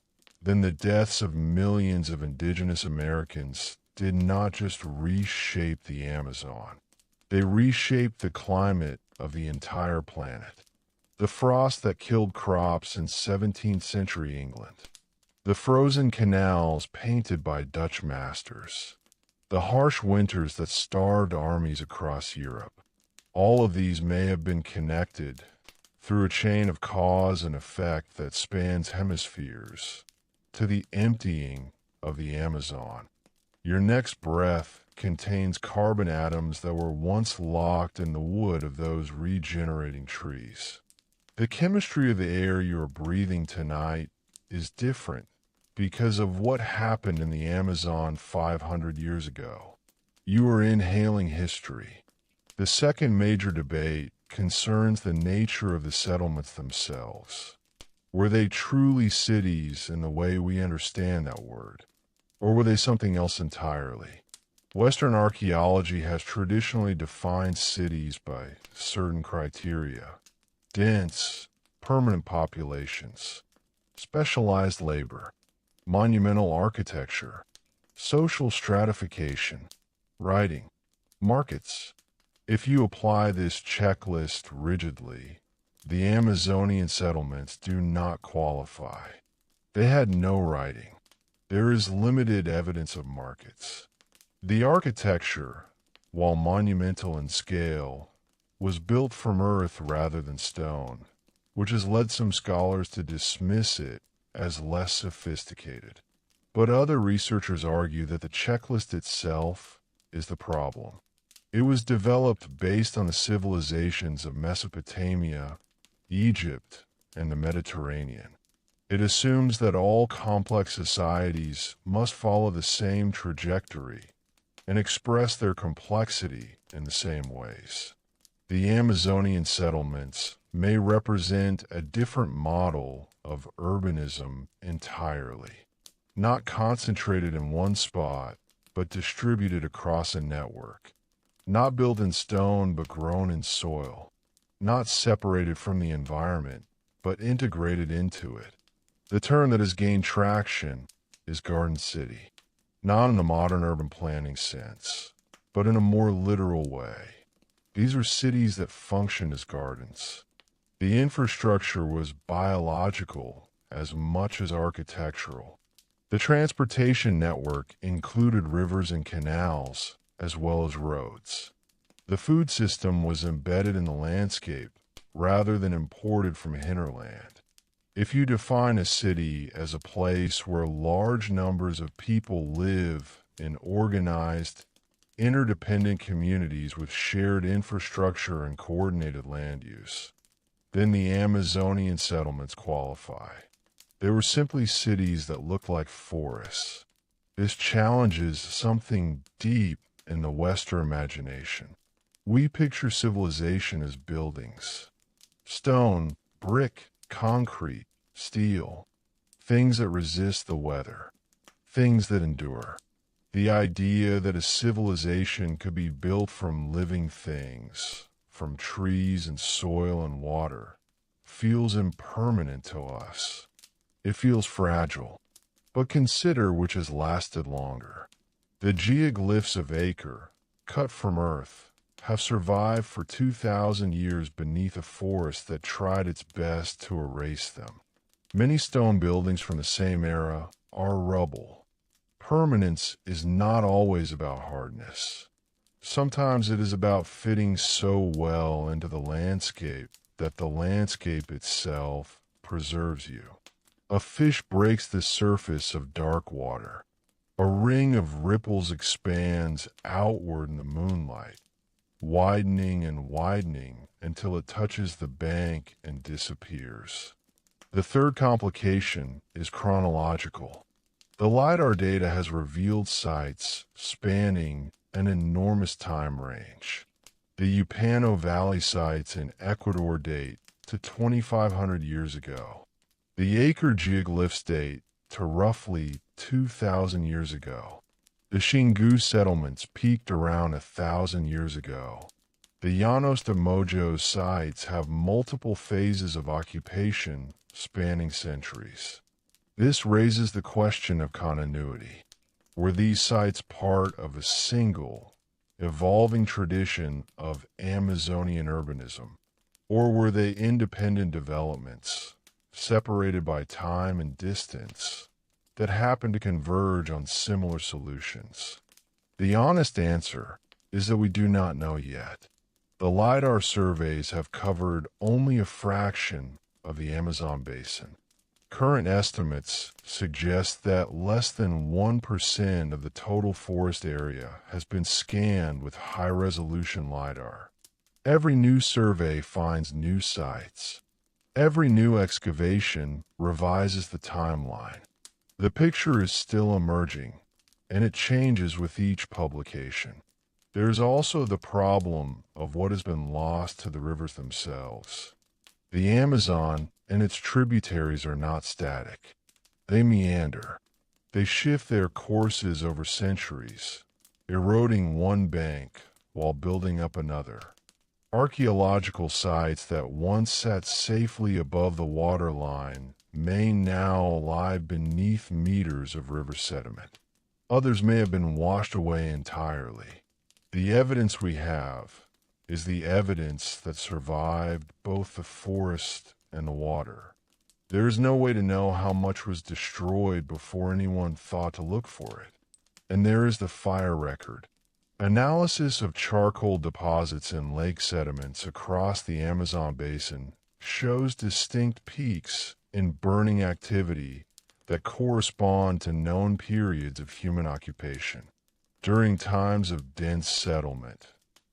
then the deaths of millions of indigenous Americans did not just reshape the Amazon. They reshaped the climate of the entire planet. The frost that killed crops in 17th century England. The frozen canals painted by Dutch masters. The harsh winters that starved armies across Europe. All of these may have been connected through a chain of cause and effect that spans hemispheres to the emptying of the Amazon. Your next breath contains carbon atoms that were once locked in the wood of those regenerating trees. The chemistry of the air you are breathing tonight is different because of what happened in the Amazon 500 years ago. You are inhaling history. The second major debate concerns the nature of the settlements themselves. Were they truly cities in the way we understand that word? Or were they something else entirely? Western archaeology has traditionally defined cities by certain criteria. Dense, permanent populations, specialized labor, monumental architecture, social stratification, writing, markets. If you apply this checklist rigidly, the Amazonian settlements do not qualify. They had no writing. There is limited evidence of markets. The architecture, while monumental in scale, was built from earth rather than stone, which has led some scholars to dismiss it as less sophisticated. But other researchers argue that the checklist itself is the problem. It was developed based on the civilizations of Mesopotamia, Egypt, and the Mediterranean. It assumes that all complex societies must follow the same trajectory and express their complexity in the same ways. The Amazonian settlements may represent a different model of urbanism entirely, not concentrated in one spot, but distributed across a network, not built in stone, but grown in soil, not separated from the environment, but integrated into it. The term that has gained traction is garden city, not in the modern urban planning sense, but in a more literal way. These are cities that function as gardens. The infrastructure was biological as much as architectural. The transportation network included rivers and canals, as well as roads. The food system was embedded in the landscape rather than imported from hinterland. If you define a city as a place where large numbers of people live in organized, interdependent communities with shared infrastructure and coordinated land use, then the Amazonian settlements qualify. They were simply cities that looked like forests. This challenges something deep in the Western imagination. We picture civilization as buildings. Stone, brick, concrete, steel. Things that resist the weather. Things that endure. The idea that a civilization could be built from living things, from trees and soil and water, feels impermanent to us. It feels fragile. But consider which has lasted longer. The geoglyphs of Acre, cut from earth, have survived for 2,000 years beneath a forest that tried its best to erase them. Many stone buildings from the same era are rubble. Permanence is not always about hardness. Sometimes it is about fitting so well into the landscape that the landscape itself preserves you. A fish breaks the surface of dark water. A ring of ripples expands outward in the moonlight, widening and widening until it touches the bank and disappears. The third complication is chronological. The LIDAR data has revealed sites spanning an enormous time range. The Upano Valley sites in Ecuador date to 2,500 years ago. The Acre geoglyphs date to roughly 2,000 years ago. The Xingu settlements peaked around 1,000 years ago. The Llanos de Mojo's sites have multiple phases of occupation spanning centuries. This raises the question of continuity. Were these sites part of a single, evolving tradition of Amazonian urbanism, or were they independent developments, separated by time and distance, that happen to converge on similar solutions? The honest answer is that we do not know yet. The LIDAR surveys have covered only a fraction of the Amazon basin. Current estimates suggest that less than 1% of the total forest area has been scanned with high-resolution LIDAR. Every new survey finds new sites. Every new excavation revises the timeline. The picture is still emerging, and it changes with each publication. There is also the problem of what has been lost to the rivers themselves. The Amazon and its tributaries are not static. They meander. They shift their courses over centuries, eroding one bank while building up another. Archaeological sites that once sat safely above the waterline may now lie beneath meters of river sediment. Others may have been washed away entirely. The evidence we have is the evidence that survived both the forest and the water. There is no way to know how much was destroyed before anyone thought to look for it. And there is the fire record. Analysis of charcoal deposits in lake sediments across the Amazon basin shows distinct peaks in burning activity that correspond to known periods of human occupation. During times of dense settlement,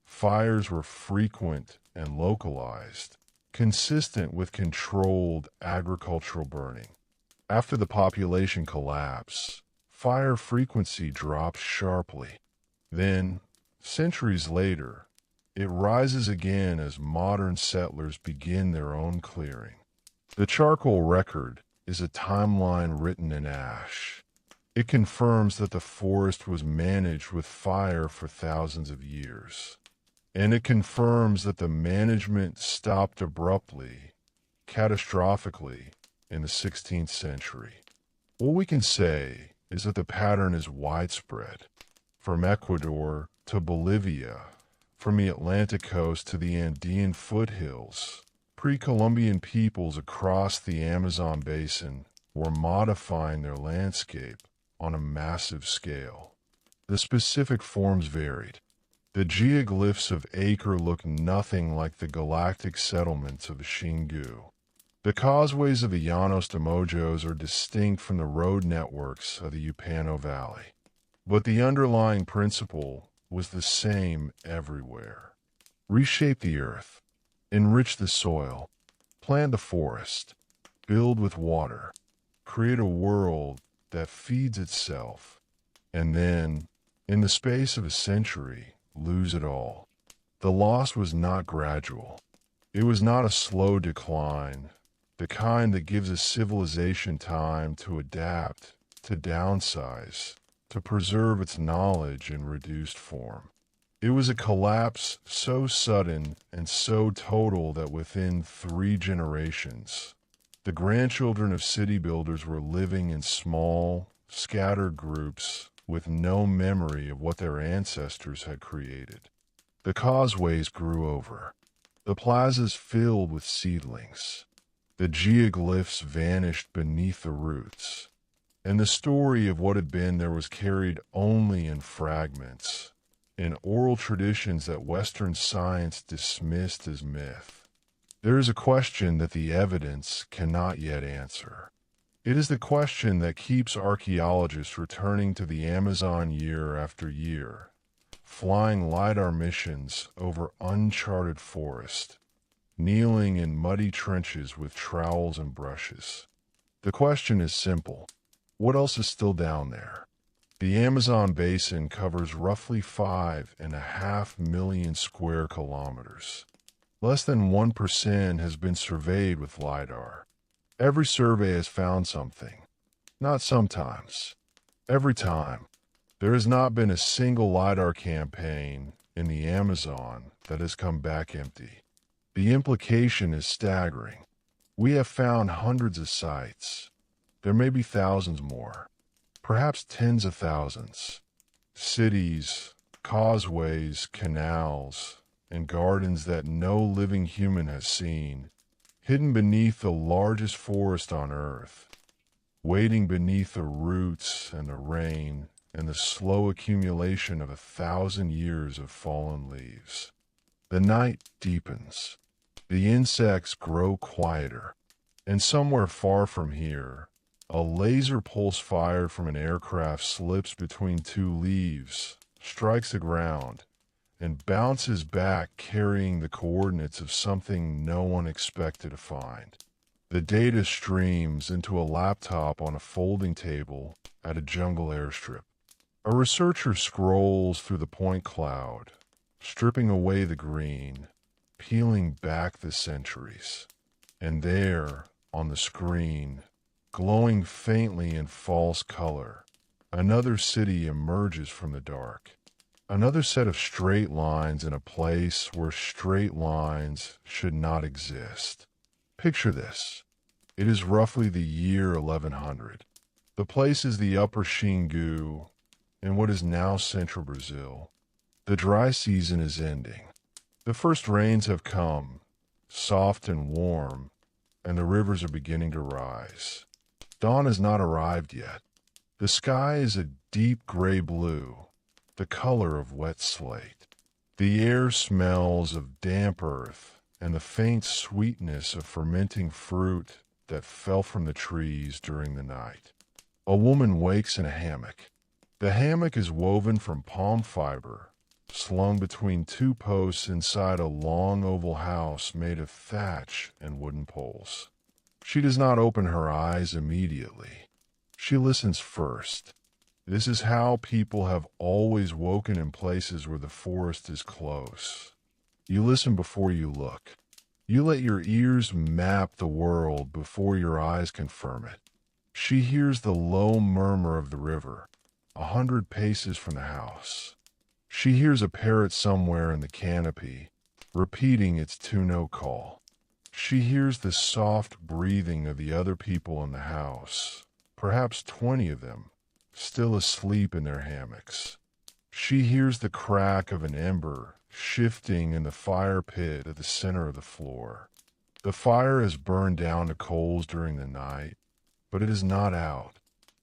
fires were frequent and localized, consistent with controlled agricultural burning. After the population collapse, fire frequency drops sharply. Then, centuries later, it rises again as modern settlers begin their own clearing. The charcoal record is a timeline written in ash. It confirms that the forest was managed with fire for thousands of years. And it confirms that the management stopped abruptly, catastrophically, in the 16th century. What we can say is that the pattern is widespread. From Ecuador to Bolivia, from the Atlantic coast to the Andean foothills, pre-Columbian peoples across the Amazon basin were modifying their landscape on a massive scale. The specific forms varied. The geoglyphs of Acre look nothing like the galactic settlements of Xingu. The causeways of the Llanos de Mojos are distinct from the road networks of the Upano Valley. But the underlying principle was the same everywhere. Reshape the earth, enrich the soil, plant a forest, build with water, create a world that feeds itself, and then, in the space of a century, lose it all. The loss was not gradual. It was not a slow decline, the kind that gives a civilization time to adapt, to downsize, to preserve its knowledge in reduced form. It was a collapse so sudden and so total that within 3 generations, the grandchildren of city builders were living in small, scattered groups with no memory of what their ancestors had created. The causeways grew over. The plazas filled with seedlings. The geoglyphs vanished beneath the roots. And the story of what had been there was carried only in fragments, in oral traditions that Western science dismissed as myth. There is a question that the evidence cannot yet answer. It is the question that keeps archaeologists returning to the Amazon year after year, flying LIDAR missions over uncharted forest, kneeling in muddy trenches with trowels and brushes. The question is simple. What else is still down there? The Amazon basin covers roughly 5.5 million square kilometers. Less than 1% has been surveyed with LIDAR. Every survey has found something. Not sometimes. Every time. There has not been a single LIDAR campaign in the Amazon that has come back empty. The implication is staggering. We have found hundreds of sites. There may be thousands more, perhaps tens of thousands. Cities, causeways, canals, and gardens that no living human has seen, hidden beneath the largest forest on Earth, waiting beneath the roots and the rain and the slow accumulation of 1,000 years of fallen leaves. The night deepens. The insects grow quieter, and somewhere far from here, a laser pulse fired from an aircraft slips between 2 leaves, strikes the ground, and bounces back carrying the coordinates of something no one expected to find. The data streams into a laptop on a folding table at a jungle airstrip. A researcher scrolls through the point cloud, stripping away the green, peeling back the centuries. And there, on the screen, glowing faintly in false color, another city emerges from the dark. Another set of straight lines in a place where straight lines should not exist. Picture this. It is roughly the year 1100. The place is the Upper Xingu, in what is now central Brazil. The dry season is ending. The first rains have come, soft and warm, and the rivers are beginning to rise. Dawn has not arrived yet. The sky is a deep gray blue, the color of wet slate. The air smells of damp earth and the faint sweetness of fermenting fruit that fell from the trees during the night. A woman wakes in a hammock. The hammock is woven from palm fiber, slung between 2 posts inside a long oval house made of thatch and wooden poles. She does not open her eyes immediately. She listens first. This is how people have always woken in places where the forest is close. You listen before you look. You let your ears map the world before your eyes confirm it. She hears the low murmur of the river, 100 paces from the house. She hears a parrot somewhere in the canopy, repeating its two-note call. She hears the soft breathing of the other people in the house, perhaps 20 of them, still asleep in their hammocks. She hears the crack of an ember shifting in the fire pit at the center of the floor. The fire has burned down to coals during the night, but it is not out.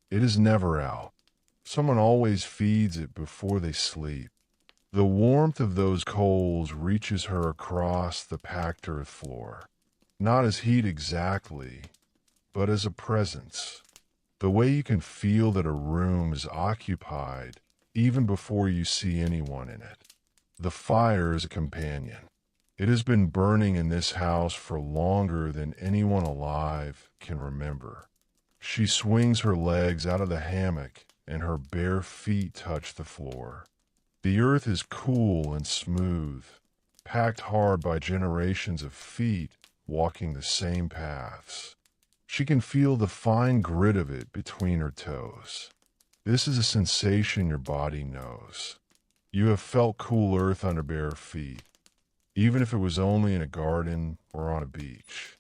It is never out. Someone always feeds it before they sleep. The warmth of those coals reaches her across the packed earth floor, not as heat exactly, but as a presence. The way you can feel that a room is occupied even before you see anyone in it. The fire is a companion. It has been burning in this house for longer than anyone alive can remember. She swings her legs out of the hammock and her bare feet touch the floor. The earth is cool and smooth, packed hard by generations of feet walking the same paths. She can feel the fine grit of it between her toes. This is a sensation your body knows. You have felt cool earth under bare feet, even if it was only in a garden or on a beach.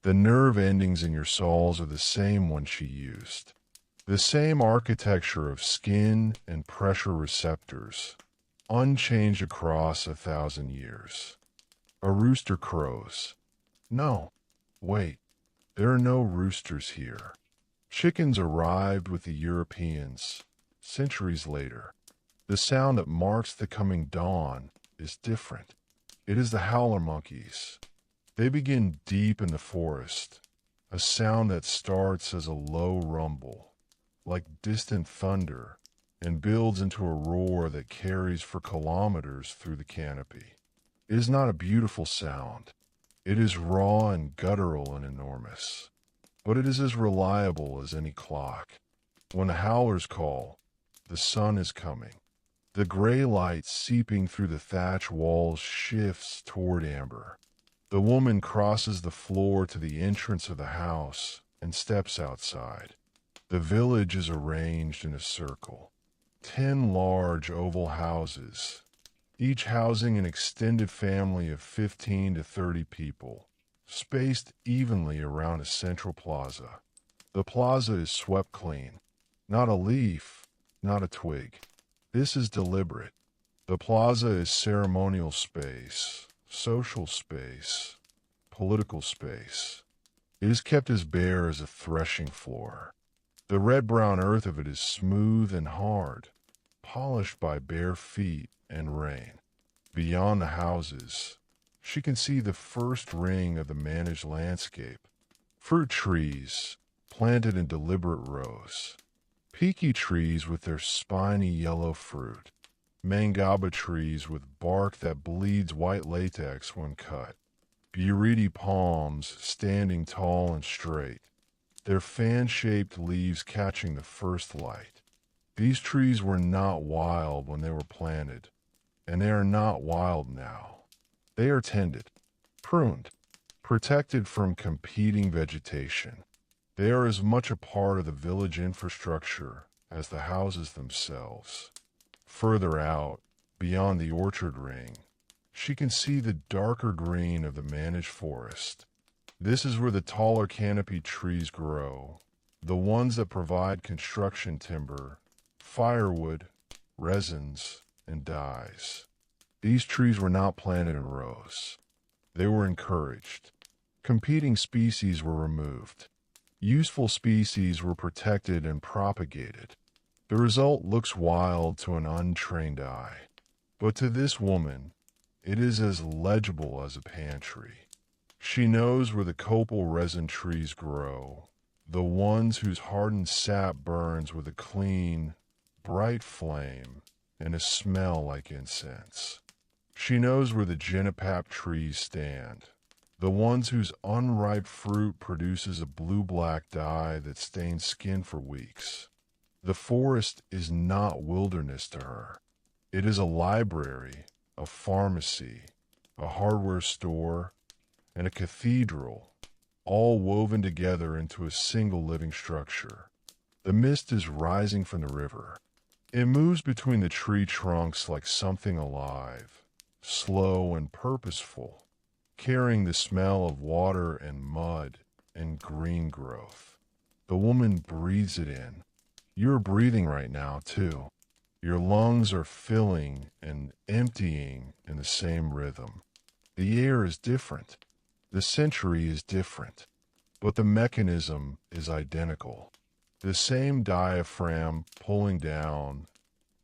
The nerve endings in your soles are the same ones she used. The same architecture of skin and pressure receptors, unchanged across 1,000 years. A rooster crows. No, wait, there are no roosters here. Chickens arrived with the Europeans centuries later. The sound that marks the coming dawn is different. It is the howler monkeys. They begin deep in the forest, a sound that starts as a low rumble, like distant thunder, and builds into a roar that carries for kilometers through the canopy. It is not a beautiful sound. It is raw and guttural and enormous, but it is as reliable as any clock. When the howlers call, the sun is coming. The gray light seeping through the thatch walls shifts toward amber. The woman crosses the floor to the entrance of the house and steps outside. The village is arranged in a circle. 10 large oval houses, each housing an extended family of 15 to 30 people, spaced evenly around a central plaza. The plaza is swept clean. Not a leaf, not a twig. This is deliberate. The plaza is ceremonial space, social space, political space. It is kept as bare as a threshing floor. The red-brown earth of it is smooth and hard, polished by bare feet and rain. Beyond the houses, she can see the first ring of the managed landscape. Fruit trees, planted in deliberate rows. Peaky trees with their spiny yellow fruit. Mangaba trees with bark that bleeds white latex when cut. Buriti palms standing tall and straight, their fan-shaped leaves catching the first light. These trees were not wild when they were planted, and they are not wild now. They are tended, pruned, protected from competing vegetation. They are as much a part of the village infrastructure as the houses themselves. Further out, beyond the orchard ring, she can see the darker green of the managed forest. This is where the taller canopy trees grow, the ones that provide construction timber, firewood, resins, and dyes. These trees were not planted in rows. They were encouraged. Competing species were removed. Useful species were protected and propagated. The result looks wild to an untrained eye, but to this woman, it is as legible as a pantry. She knows where the copal resin trees grow, the ones whose hardened sap burns with a clean, bright flame and a smell like incense. She knows where the jenipap trees stand, the ones whose unripe fruit produces a blue-black dye that stains skin for weeks. The forest is not wilderness to her. It is a library, a pharmacy, a hardware store, and a cathedral, all woven together into a single living structure. The mist is rising from the river. It moves between the tree trunks like something alive, slow and purposeful, carrying the smell of water and mud and green growth. The woman breathes it in. You're breathing right now, too. Your lungs are filling and emptying in the same rhythm. The air is different. The century is different. But the mechanism is identical. The same diaphragm pulling down,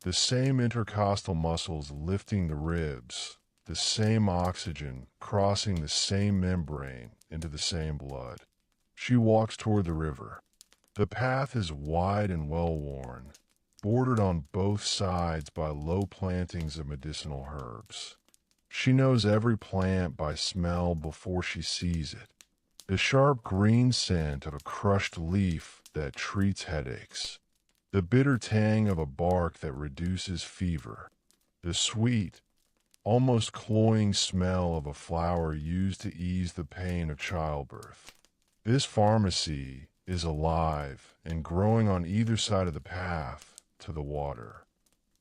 the same intercostal muscles lifting the ribs, the same oxygen crossing the same membrane into the same blood. She walks toward the river. The path is wide and well-worn, bordered on both sides by low plantings of medicinal herbs. She knows every plant by smell before she sees it. The sharp green scent of a crushed leaf that treats headaches. The bitter tang of a bark that reduces fever. The sweet, almost cloying smell of a flower used to ease the pain of childbirth. This pharmacy is alive and growing on either side of the path to the water.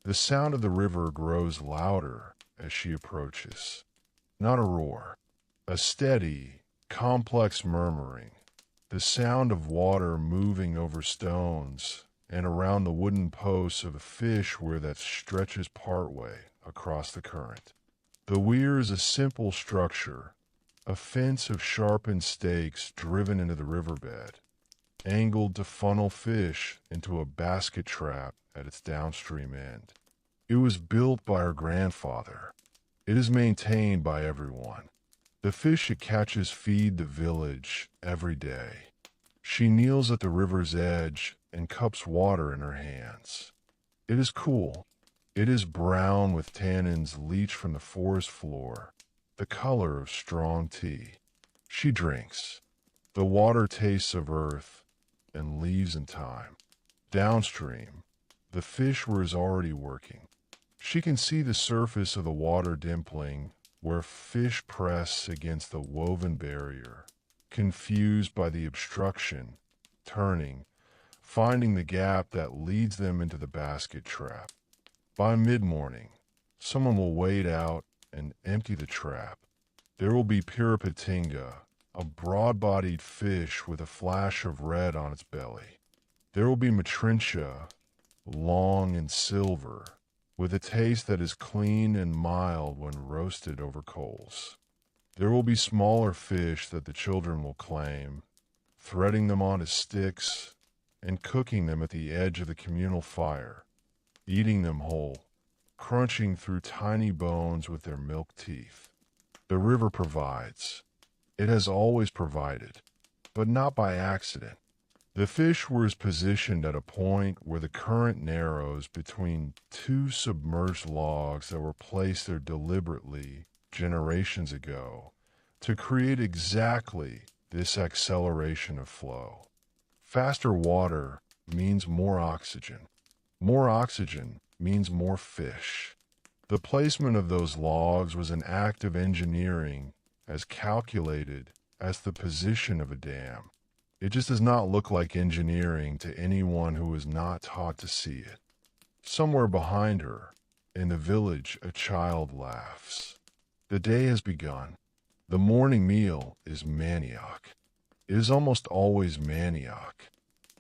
The sound of the river grows louder as she approaches. Not a roar, a steady, complex murmuring, the sound of water moving over stones and around the wooden posts of a fish weir that stretches partway across the current. The weir is a simple structure, a fence of sharpened stakes driven into the riverbed, angled to funnel fish into a basket trap at its downstream end. It was built by her grandfather. It is maintained by everyone. The fish it catches feed the village every day. She kneels at the river's edge and cups water in her hands. It is cool. It is brown with tannins leached from the forest floor, the color of strong tea. She drinks. The water tastes of earth and leaves and time. Downstream, the fish weir is already working. She can see the surface of the water dimpling where fish press against the woven barrier, confused by the obstruction, turning, finding the gap that leads them into the basket trap. By mid-morning, someone will wade out and empty the trap. There will be piripatinga, a broad-bodied fish with a flash of red on its belly. There will be matrincha, long and silver, with a taste that is clean and mild when roasted over coals. There will be smaller fish that the children will claim, threading them onto sticks and cooking them at the edge of the communal fire, eating them whole, crunching through tiny bones with their milk teeth. The river provides. It has always provided, but not by accident. The fish weir is positioned at a point where the current narrows between two submerged logs that were placed there deliberately generations ago to create exactly this acceleration of flow. Faster water means more oxygen. More oxygen means more fish. The placement of those logs was an act of engineering as calculated as the position of a dam. It just does not look like engineering to anyone who is not taught to see it. Somewhere behind her, in the village, a child laughs. The day has begun. The morning meal is manioc. It is almost always manioc.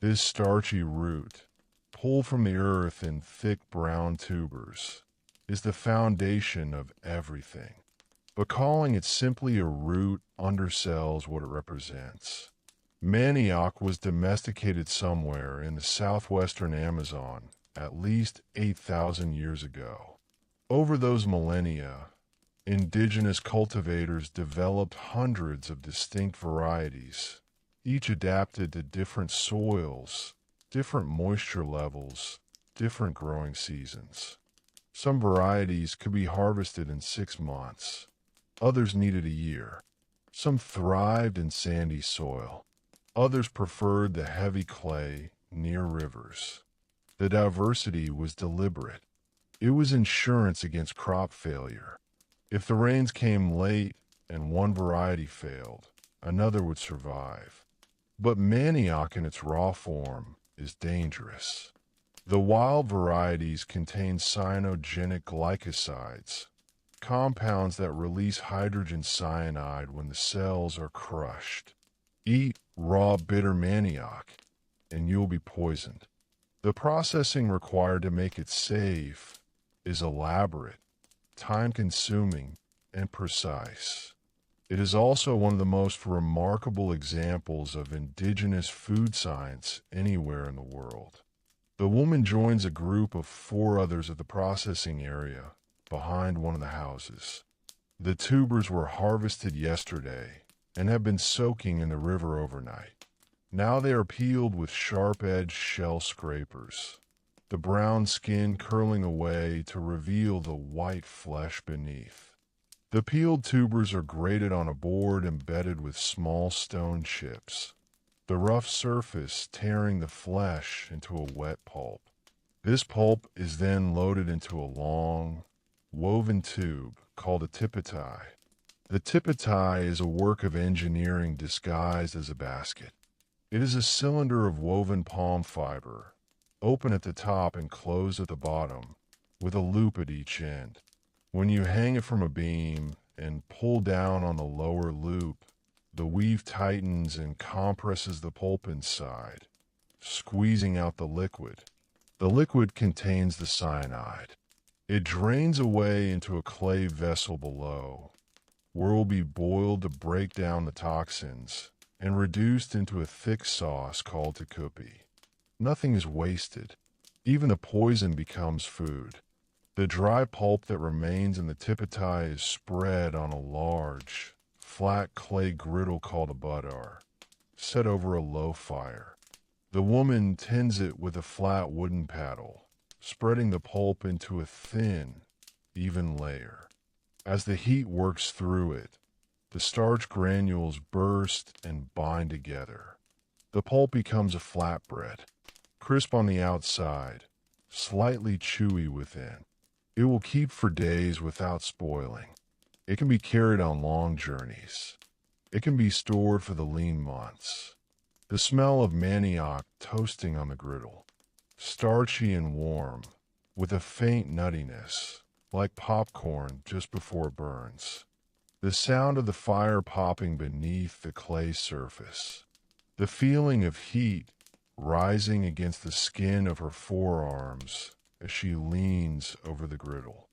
This starchy root, pulled from the earth in thick brown tubers, is the foundation of everything. But calling it simply a root undersells what it represents. Manioc was domesticated somewhere in the southwestern Amazon at least 8,000 years ago. Over those millennia, indigenous cultivators developed hundreds of distinct varieties, each adapted to different soils, different moisture levels, different growing seasons. Some varieties could be harvested in 6 months. Others needed a year. Some thrived in sandy soil. Others preferred the heavy clay near rivers. The diversity was deliberate. It was insurance against crop failure. If the rains came late and one variety failed, another would survive. But manioc in its raw form is dangerous. The wild varieties contain cyanogenic glycosides, compounds that release hydrogen cyanide when the cells are crushed. Eat raw bitter manioc, and you'll be poisoned. The processing required to make it safe is elaborate, time-consuming, and precise. It is also one of the most remarkable examples of indigenous food science anywhere in the world. The woman joins a group of 4 others at the processing area behind one of the houses. The tubers were harvested yesterday and have been soaking in the river overnight. Now they are peeled with sharp-edged shell scrapers, the brown skin curling away to reveal the white flesh beneath. The peeled tubers are grated on a board embedded with small stone chips, the rough surface tearing the flesh into a wet pulp. This pulp is then loaded into a long, woven tube called a tipitai. The tipitai is a work of engineering disguised as a basket. It is a cylinder of woven palm fiber, open at the top and closed at the bottom, with a loop at each end. When you hang it from a beam and pull down on the lower loop, the weave tightens and compresses the pulp inside, squeezing out the liquid. The liquid contains the cyanide. It drains away into a clay vessel below, where it will be boiled to break down the toxins and reduced into a thick sauce called Canopy. Nothing is wasted. Even the poison becomes food. The dry pulp that remains in the tipitai is spread on a large, flat clay griddle called a LIDAR, set over a low fire. The woman tends it with a flat wooden paddle, spreading the pulp into a thin, even layer. As the heat works through it, the starch granules burst and bind together. The pulp becomes a flatbread, crisp on the outside, slightly chewy within. It will keep for days without spoiling. It can be carried on long journeys. It can be stored for the lean months. The smell of manioc toasting on the griddle, starchy and warm, with a faint nuttiness, like popcorn just before it burns. The sound of the fire popping beneath the clay surface. The feeling of heat rising against the skin of her forearms as she leans over the griddle.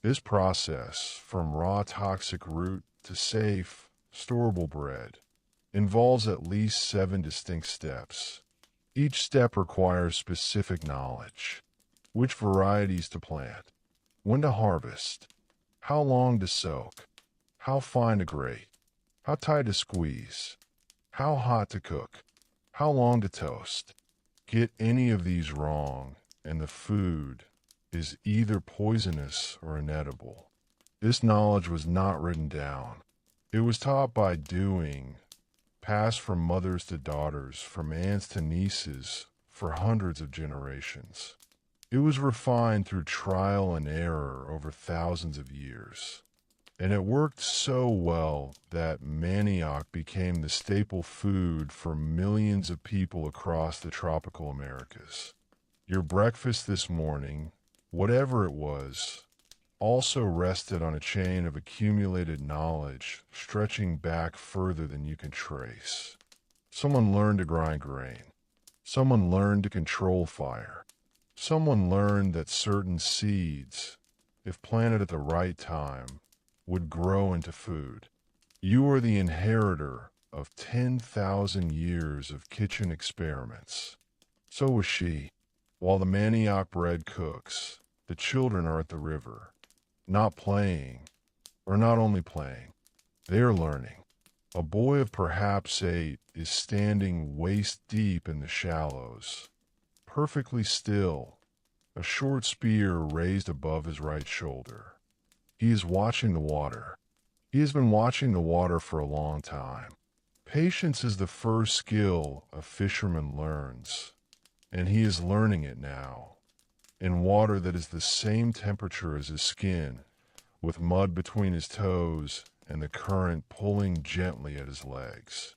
This process, from raw toxic root to safe, storable bread, involves at least 7 distinct steps. Each step requires specific knowledge. Which varieties to plant, when to harvest, how long to soak, how fine to grate, how tight to squeeze, how hot to cook, how long to toast. Get any of these wrong, and the food is either poisonous or inedible. This knowledge was not written down. It was taught by doing, passed from mothers to daughters, from aunts to nieces, for hundreds of generations. It was refined through trial and error over thousands of years. And it worked so well that manioc became the staple food for millions of people across the tropical Americas. Your breakfast this morning, whatever it was, also rested on a chain of accumulated knowledge stretching back further than you can trace. Someone learned to grind grain. Someone learned to control fire. Someone learned that certain seeds, if planted at the right time, would grow into food. You are the inheritor of 10,000 years of kitchen experiments. So was she. While the manioc bread cooks, the children are at the river, not playing, or not only playing, they are learning. A boy of perhaps 8 is standing waist deep in the shallows, perfectly still, a short spear raised above his right shoulder. He is watching the water. He has been watching the water for a long time. Patience is the first skill a fisherman learns, and he is learning it now, in water that is the same temperature as his skin, with mud between his toes and the current pulling gently at his legs.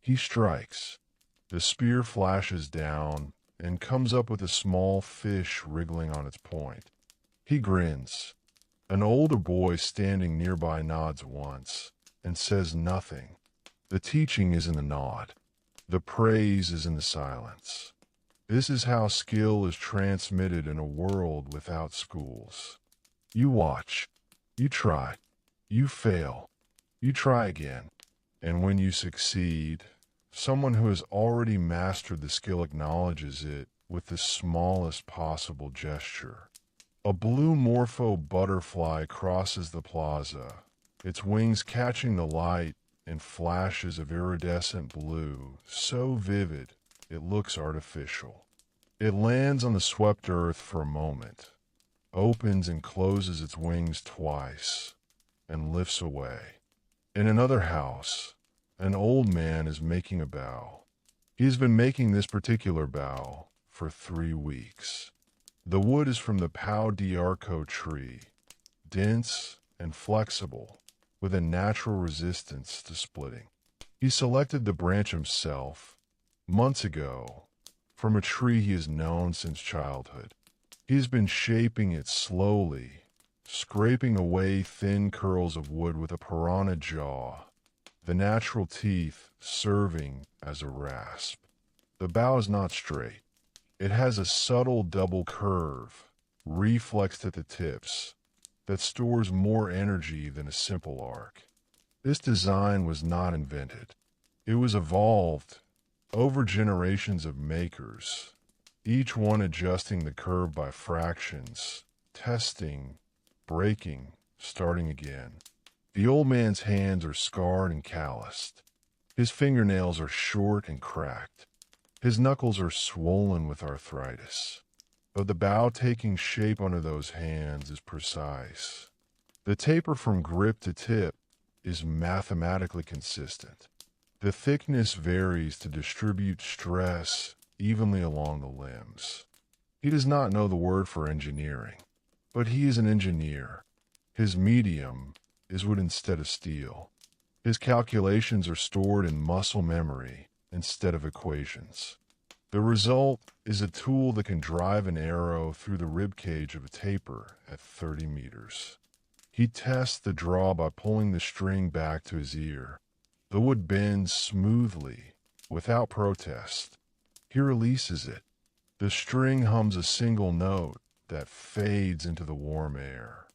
He strikes. The spear flashes down and comes up with a small fish wriggling on its point. He grins. An older boy standing nearby nods once and says nothing. The teaching is in the nod. The praise is in the silence. This is how skill is transmitted in a world without schools. You watch, you try, you fail, you try again, and when you succeed, someone who has already mastered the skill acknowledges it with the smallest possible gesture. A blue morpho butterfly crosses the plaza, its wings catching the light in flashes of iridescent blue, so vivid it looks artificial. It lands on the swept earth for a moment, opens and closes its wings twice, and lifts away. In another house, an old man is making a bow. He has been making this particular bow for 3 weeks. The wood is from the pau d'arco tree, dense and flexible, with a natural resistance to splitting. He selected the branch himself, months ago, from a tree he has known since childhood. He has been shaping it slowly, scraping away thin curls of wood with a piranha jaw, the natural teeth serving as a rasp. The bow is not straight. It has a subtle double curve, reflexed at the tips, that stores more energy than a simple arc. This design was not invented. It was evolved over generations of makers, each one adjusting the curve by fractions, testing, breaking, starting again. The old man's hands are scarred and calloused. His fingernails are short and cracked. His knuckles are swollen with arthritis. But the bow taking shape under those hands is precise. The taper from grip to tip is mathematically consistent. The thickness varies to distribute stress evenly along the limbs. He does not know the word for engineering, but he is an engineer. His medium is wood instead of steel. His calculations are stored in muscle memory instead of equations. The result is a tool that can drive an arrow through the ribcage of a tapir at 30 meters. He tests the draw by pulling the string back to his ear. The wood bends smoothly, without protest. He releases it. The string hums a single note that fades into the warm air.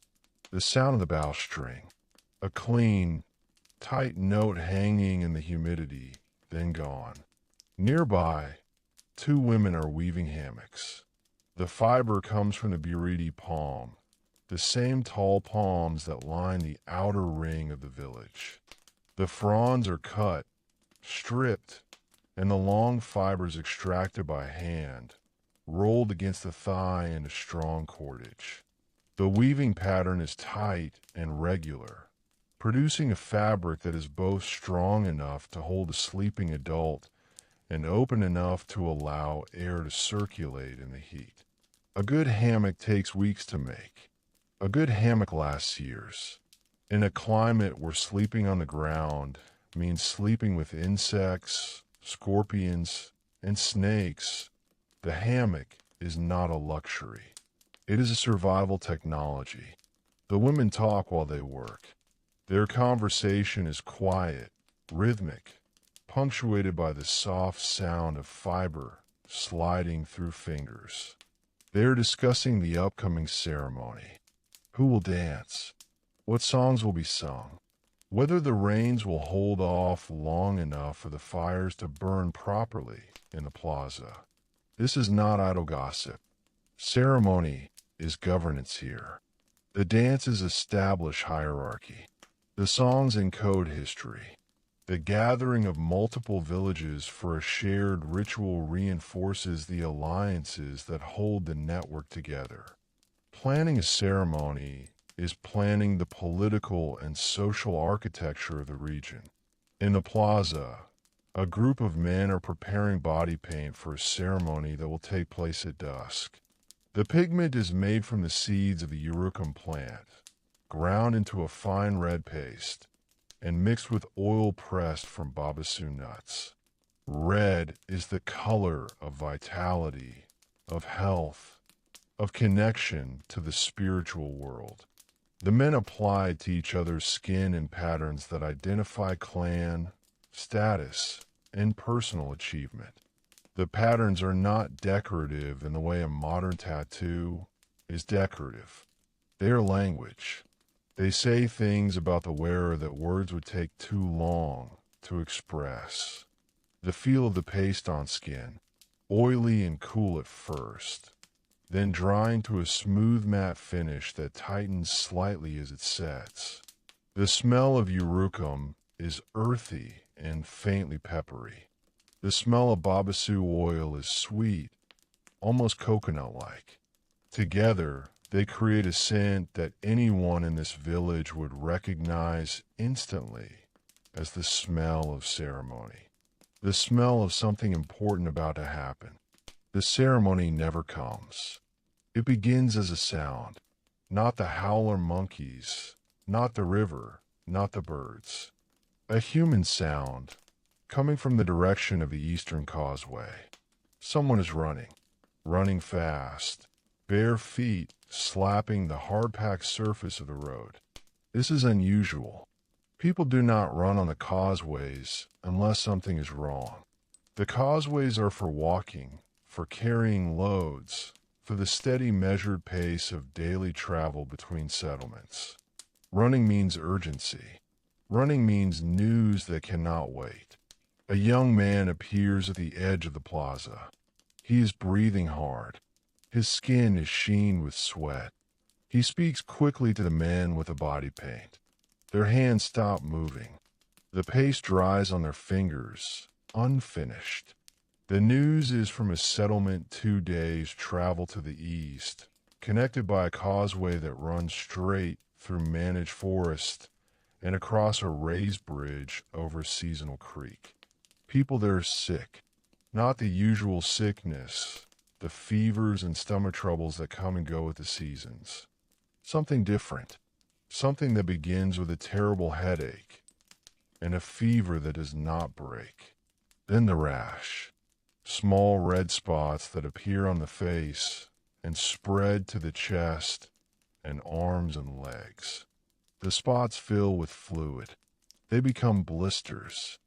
The sound of the bowstring, a clean, tight note hanging in the humidity, then gone. Nearby, 2 women are weaving hammocks. The fiber comes from the buriti palm, the same tall palms that line the outer ring of the village. The fronds are cut, stripped, and the long fibers extracted by hand, rolled against the thigh into strong cordage. The weaving pattern is tight and regular, producing a fabric that is both strong enough to hold a sleeping adult and open enough to allow air to circulate in the heat. A good hammock takes weeks to make. A good hammock lasts years. In a climate where sleeping on the ground means sleeping with insects, scorpions, and snakes, the hammock is not a luxury. It is a survival technology. The women talk while they work. Their conversation is quiet, rhythmic, punctuated by the soft sound of fiber sliding through fingers. They are discussing the upcoming ceremony. Who will dance? What songs will be sung? Whether the rains will hold off long enough for the fires to burn properly in the plaza. This is not idle gossip. Ceremony is governance here. The dances establish hierarchy. The songs encode history. The gathering of multiple villages for a shared ritual reinforces the alliances that hold the network together. Planning a ceremony is planning the political and social architecture of the region. In the plaza, a group of men are preparing body paint for a ceremony that will take place at dusk. The pigment is made from the seeds of the Urucum plant, ground into a fine red paste, and mixed with oil pressed from babasu nuts. Red is the color of vitality, of health, of connection to the spiritual world. The men apply to each other's skin in patterns that identify clan, status, and personal achievement. The patterns are not decorative in the way a modern tattoo is decorative. They are language. They say things about the wearer that words would take too long to express. The feel of the paste on skin, oily and cool at first, then drying to a smooth matte finish that tightens slightly as it sets. The smell of urucum is earthy and faintly peppery. The smell of babassu oil is sweet, almost coconut-like. Together, they create a scent that anyone in this village would recognize instantly as the smell of ceremony. The smell of something important about to happen. The ceremony never comes. It begins as a sound, not the howler monkeys, not the river, not the birds. A human sound, coming from the direction of the eastern causeway. Someone is running fast, bare feet slapping the hard-packed surface of the road. This is unusual. People do not run on the causeways unless something is wrong. The causeways are for walking, for carrying loads, for the steady measured pace of daily travel between settlements. Running means urgency. Running means news that cannot wait. A young man appears at the edge of the plaza. He is breathing hard. His skin is sheen with sweat. He speaks quickly to the men with the body paint. Their hands stop moving. The paste dries on their fingers, unfinished. The news is from a settlement 2 days' travel to the east, connected by a causeway that runs straight through managed forest and across a raised bridge over Seasonal Creek. People there are sick, not the usual sickness, the fevers and stomach troubles that come and go with the seasons. Something different, something that begins with a terrible headache and a fever that does not break. Then the rash, small red spots that appear on the face and spread to the chest and arms and legs. The spots fill with fluid. They become blisters.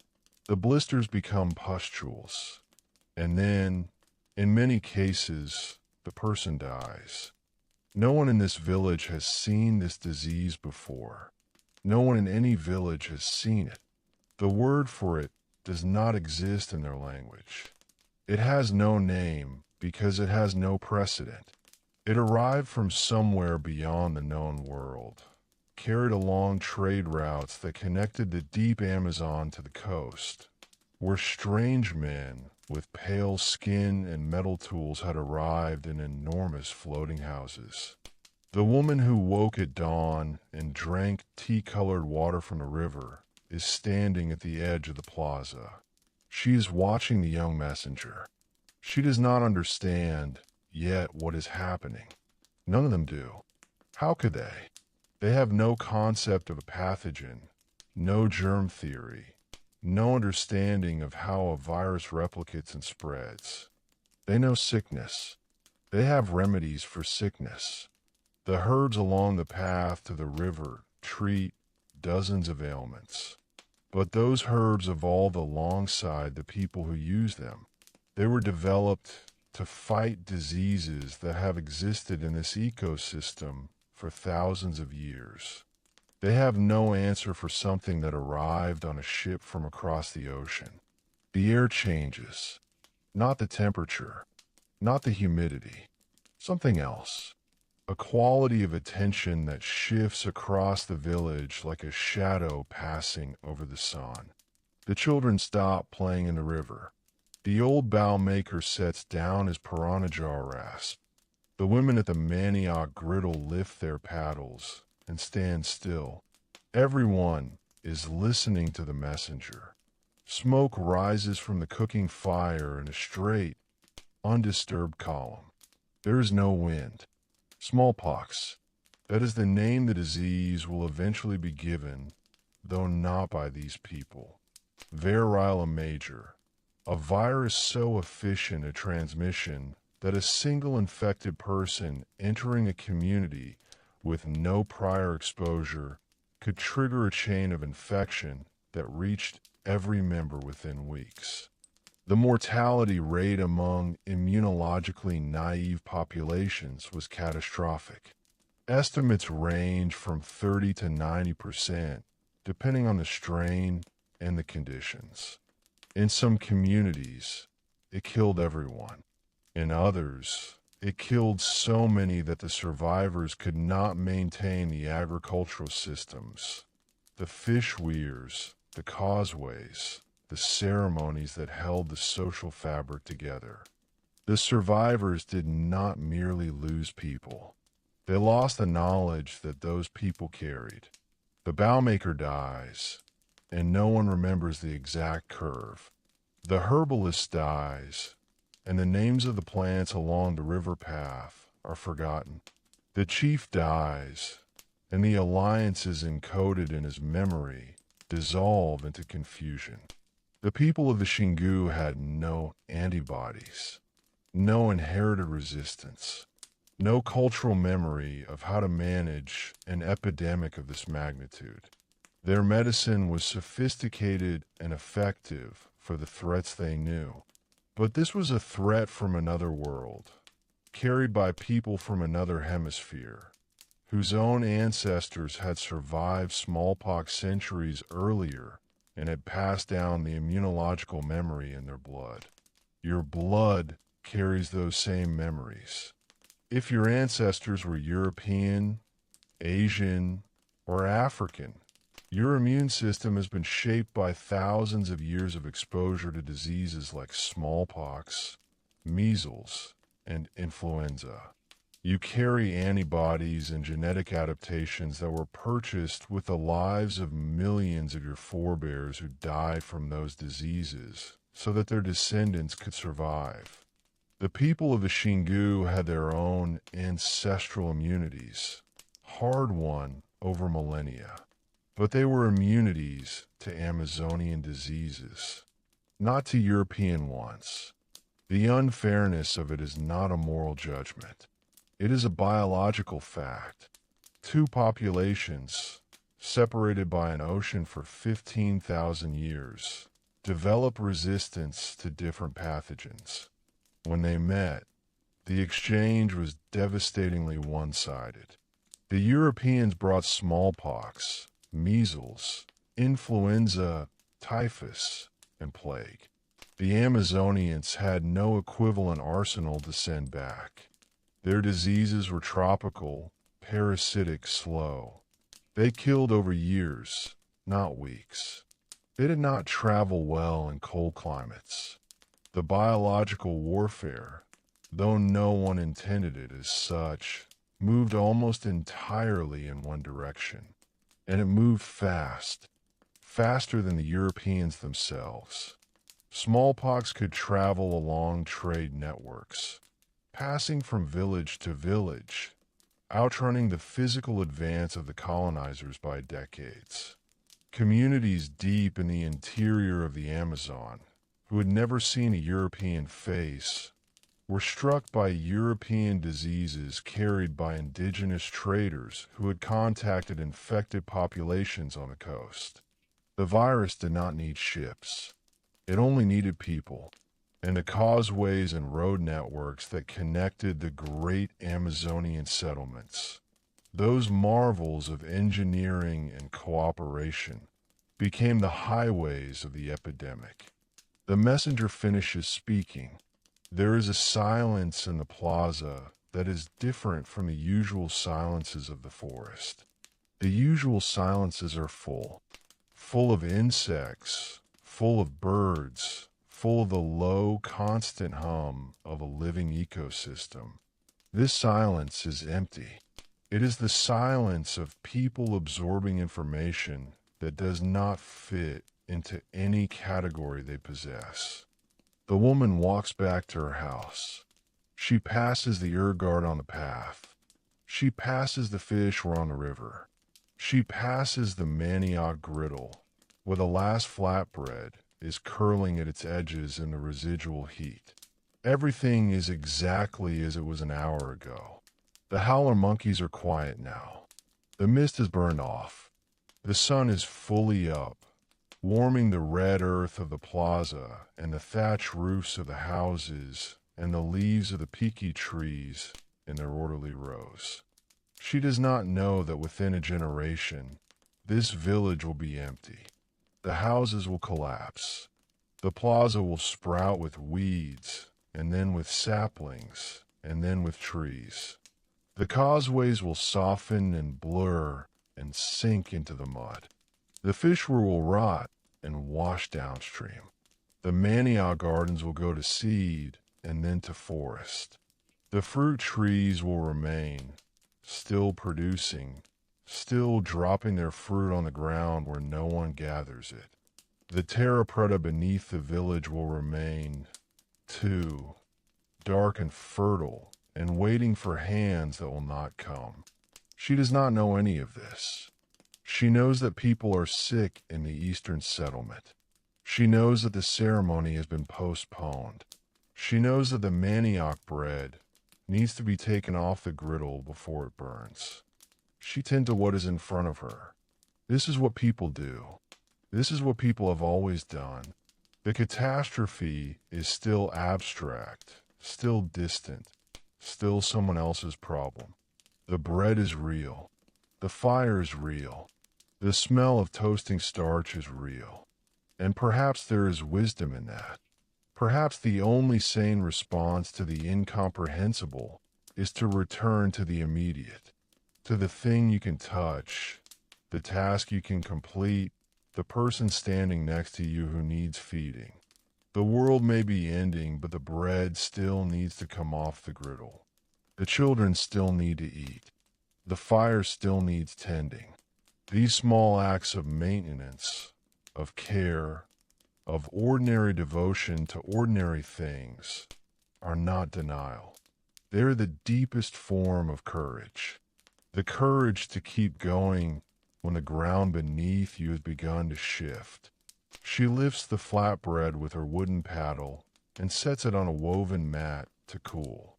The blisters become pustules. And then, in many cases, the person dies. No one in this village has seen this disease before. No one in any village has seen it. The word for it does not exist in their language. It has no name because it has no precedent. It arrived from somewhere beyond the known world, carried along trade routes that connected the deep Amazon to the coast, where strange men with pale skin and metal tools had arrived in enormous floating houses. The woman who woke at dawn and drank tea-colored water from the river is standing at the edge of the plaza. She is watching the young messenger. She does not understand yet what is happening. None of them do. How could they? They have no concept of a pathogen, no germ theory, no understanding of how a virus replicates and spreads. They know sickness. They have remedies for sickness. The herds along the path to the river treat dozens of ailments. But those herbs evolved alongside the people who use them. They were developed to fight diseases that have existed in this ecosystem for thousands of years. They have no answer for something that arrived on a ship from across the ocean. The air changes, not the temperature, not the humidity, something else. A quality of attention that shifts across the village like a shadow passing over the sun. The children stop playing in the river. The old bow maker sets down his piranha jar rasp. The women at the manioc griddle lift their paddles and stand still. Everyone is listening to the messenger. Smoke rises from the cooking fire in a straight, undisturbed column. There is no wind. Smallpox, that is the name the disease will eventually be given, though not by these people. Variola major, a virus so efficient at transmission that a single infected person entering a community with no prior exposure could trigger a chain of infection that reached every member within weeks. The mortality rate among immunologically naive populations was catastrophic. Estimates range from 30 to 90%, depending on the strain and the conditions. In some communities, it killed everyone. In others, it killed so many that the survivors could not maintain the agricultural systems, the fish weirs, the causeways, the ceremonies that held the social fabric together. The survivors did not merely lose people. They lost the knowledge that those people carried. The bowmaker dies, and no one remembers the exact curve. The herbalist dies, and the names of the plants along the river path are forgotten. The chief dies, and the alliances encoded in his memory dissolve into confusion. The people of the Xingu had no antibodies, no inherited resistance, no cultural memory of how to manage an epidemic of this magnitude. Their medicine was sophisticated and effective for the threats they knew. But this was a threat from another world, carried by people from another hemisphere, whose own ancestors had survived smallpox centuries earlier and had passed down the immunological memory in their blood. Your blood carries those same memories. If your ancestors were European, Asian, or African, your immune system has been shaped by thousands of years of exposure to diseases like smallpox, measles, and influenza. You carry antibodies and genetic adaptations that were purchased with the lives of millions of your forebears who died from those diseases so that their descendants could survive. The people of the Xingu had their own ancestral immunities, hard-won over millennia. But they were immunities to Amazonian diseases, not to European ones. The unfairness of it is not a moral judgment. It is a biological fact. Two populations, separated by an ocean for 15,000 years, develop resistance to different pathogens. When they met, the exchange was devastatingly one-sided. The Europeans brought smallpox, measles, influenza, typhus, and plague. The Amazonians had no equivalent arsenal to send back. Their diseases were tropical, parasitic, slow. They killed over years, not weeks. They did not travel well in cold climates. The biological warfare, though no one intended it as such, moved almost entirely in one direction. And it moved fast, faster than the Europeans themselves. Smallpox could travel along trade networks, passing from village to village, outrunning the physical advance of the colonizers by decades. Communities deep in the interior of the Amazon, who had never seen a European face, were struck by European diseases carried by indigenous traders who had contacted infected populations on the coast. The virus did not need ships. It only needed people, and the causeways and road networks that connected the great Amazonian settlements. Those marvels of engineering and cooperation became the highways of the epidemic. The messenger finishes speaking. There is a silence in the plaza that is different from the usual silences of the forest. The usual silences are full of insects, full of birds, full of the low, constant hum of a living ecosystem. This silence is empty. It is the silence of people absorbing information that does not fit into any category they possess. The woman walks back to her house. She passes the guard on the path. She passes the fish on the river. She passes the manioc griddle, where the last flatbread is curling at its edges in the residual heat. Everything is exactly as it was an hour ago. The howler monkeys are quiet now. The mist has burned off. The sun is fully up. warming the red earth of the plaza and the thatch roofs of the houses and the leaves of the peaky trees in their orderly rows. She does not know that within a generation, this village will be empty. The houses will collapse. The plaza will sprout with weeds, and then with saplings, and then with trees. The causeways will soften and blur and sink into the mud. The fish will rot and wash downstream. The manioc gardens will go to seed and then to forest. The fruit trees will remain, still producing, still dropping their fruit on the ground where no one gathers it. The terra preta beneath the village will remain, too, dark and fertile, and waiting for hands that will not come. She does not know any of this. She knows that people are sick in the eastern settlement. She knows that the ceremony has been postponed. She knows that the manioc bread needs to be taken off the griddle before it burns. She tends to what is in front of her. This is what people do. This is what people have always done. The catastrophe is still abstract, still distant, still someone else's problem. The bread is real. The fire is real. The smell of toasting starch is real. And perhaps there is wisdom in that. Perhaps the only sane response to the incomprehensible is to return to the immediate, to the thing you can touch, the task you can complete, the person standing next to you who needs feeding. The world may be ending, but the bread still needs to come off the griddle. The children still need to eat. The fire still needs tending. These small acts of maintenance, of care, of ordinary devotion to ordinary things are not denial. They're the deepest form of courage. The courage to keep going when the ground beneath you has begun to shift. She lifts the flatbread with her wooden paddle and sets it on a woven mat to cool.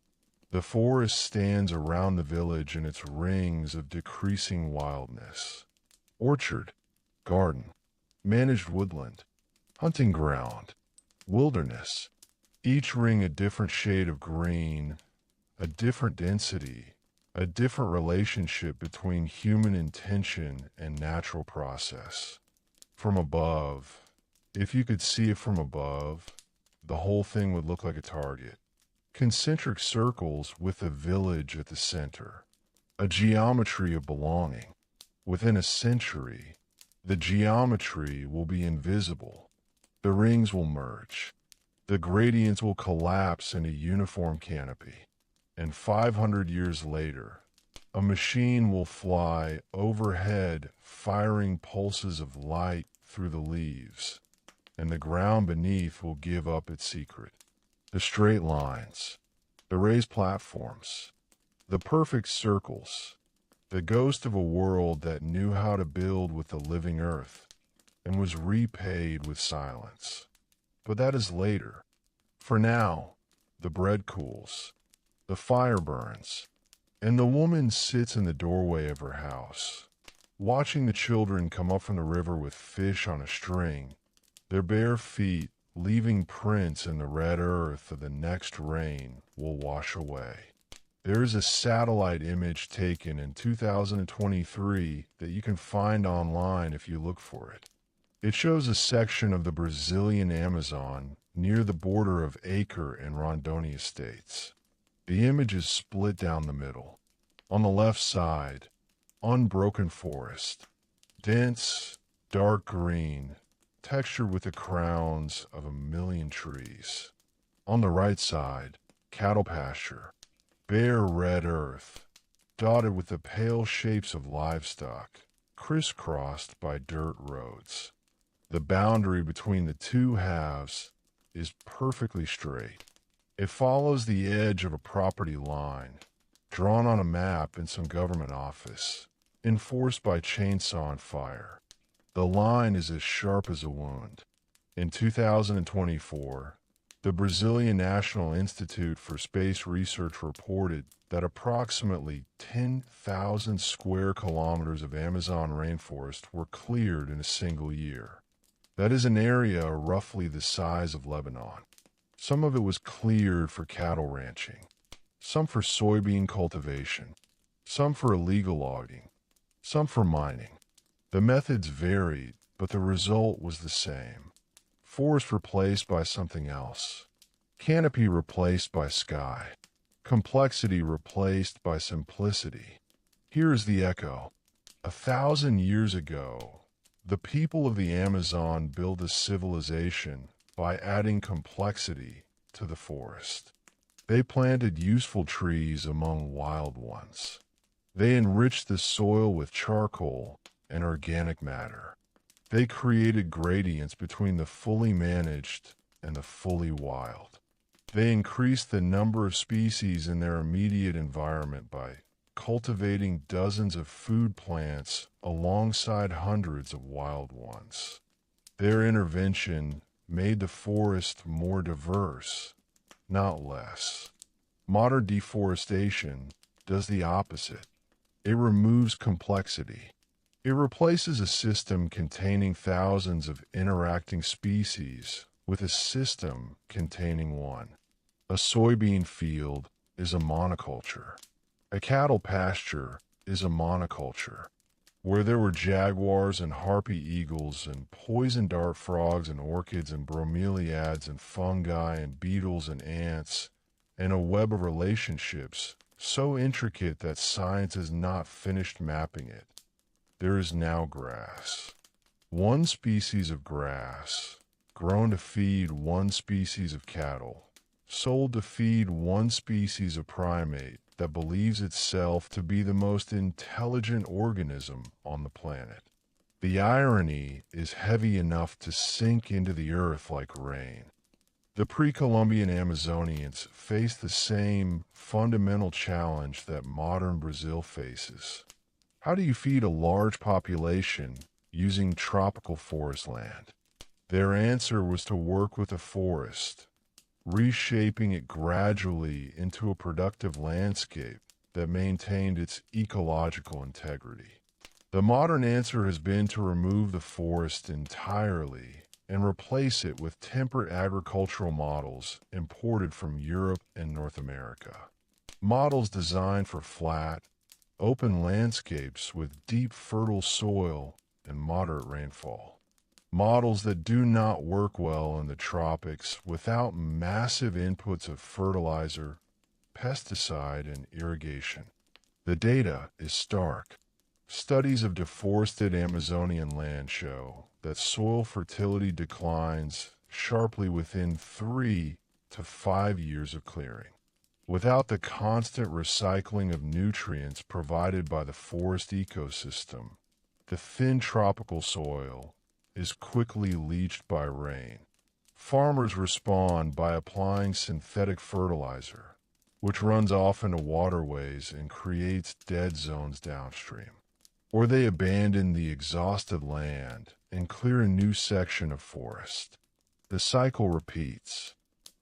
The forest stands around the village in its rings of decreasing wildness. Orchard, garden, managed woodland, hunting ground, wilderness, each ring a different shade of green, a different density, a different relationship between human intention and natural process. From above, if you could see it from above, the whole thing would look like a target. Concentric circles with a village at the center, a geometry of belonging. Within a century, the geometry will be invisible. The rings will merge. The gradients will collapse in a uniform canopy. And 500 years later, a machine will fly overhead, firing pulses of light through the leaves, and the ground beneath will give up its secret. The straight lines, the raised platforms, the perfect circles, the ghost of a world that knew how to build with the living earth and was repaid with silence. But that is later. For now, the bread cools, the fire burns, and the woman sits in the doorway of her house, watching the children come up from the river with fish on a string, their bare feet leaving prints in the red earth of the next rain will wash away. There is a satellite image taken in 2023 that you can find online if you look for it. It shows a section of the Brazilian Amazon near the border of Acre and Rondônia states. The image is split down the middle. On the left side, unbroken forest, dense, dark green, textured with the crowns of 1,000,000 trees. On the right side, cattle pasture, bare red earth, dotted with the pale shapes of livestock, crisscrossed by dirt roads. The boundary between the two halves is perfectly straight. It follows the edge of a property line, drawn on a map in some government office, enforced by chainsaw and fire. The line is as sharp as a wound. In 2024, the Brazilian National Institute for Space Research reported that approximately 10,000 square kilometers of Amazon rainforest were cleared in a single year. That is an area roughly the size of Lebanon. Some of it was cleared for cattle ranching, some for soybean cultivation, some for illegal logging, some for mining. The methods varied, but the result was the same. Forest replaced by something else. Canopy replaced by sky. Complexity replaced by simplicity. Here is the echo. 1,000 years ago, the people of the Amazon built a civilization by adding complexity to the forest. They planted useful trees among wild ones. They enriched the soil with charcoal and organic matter. They created gradients between the fully managed and the fully wild. They increased the number of species in their immediate environment by cultivating dozens of food plants alongside hundreds of wild ones. Their intervention made the forest more diverse, not less. Modern deforestation does the opposite. It removes complexity. It replaces a system containing thousands of interacting species with a system containing one. A soybean field is a monoculture. A cattle pasture is a monoculture. Where there were jaguars and harpy eagles and poison dart frogs and orchids and bromeliads and fungi and beetles and ants and a web of relationships so intricate that science has not finished mapping it, there is now grass. One species of grass, grown to feed one species of cattle, sold to feed one species of primate that believes itself to be the most intelligent organism on the planet. The irony is heavy enough to sink into the earth like rain. The pre-Columbian Amazonians faced the same fundamental challenge that modern Brazil faces. How do you feed a large population using tropical forest land? Their answer was to work with the forest, reshaping it gradually into a productive landscape that maintained its ecological integrity. The modern answer has been to remove the forest entirely and replace it with temperate agricultural models imported from Europe and North America. Models designed for flat, open landscapes with deep fertile soil and moderate rainfall. Models that do not work well in the tropics without massive inputs of fertilizer, pesticide, and irrigation. The data is stark. Studies of deforested Amazonian land show that soil fertility declines sharply within 3 to 5 years of clearing. Without the constant recycling of nutrients provided by the forest ecosystem, the thin tropical soil is quickly leached by rain. Farmers respond by applying synthetic fertilizer, which runs off into waterways and creates dead zones downstream. Or they abandon the exhausted land and clear a new section of forest. The cycle repeats.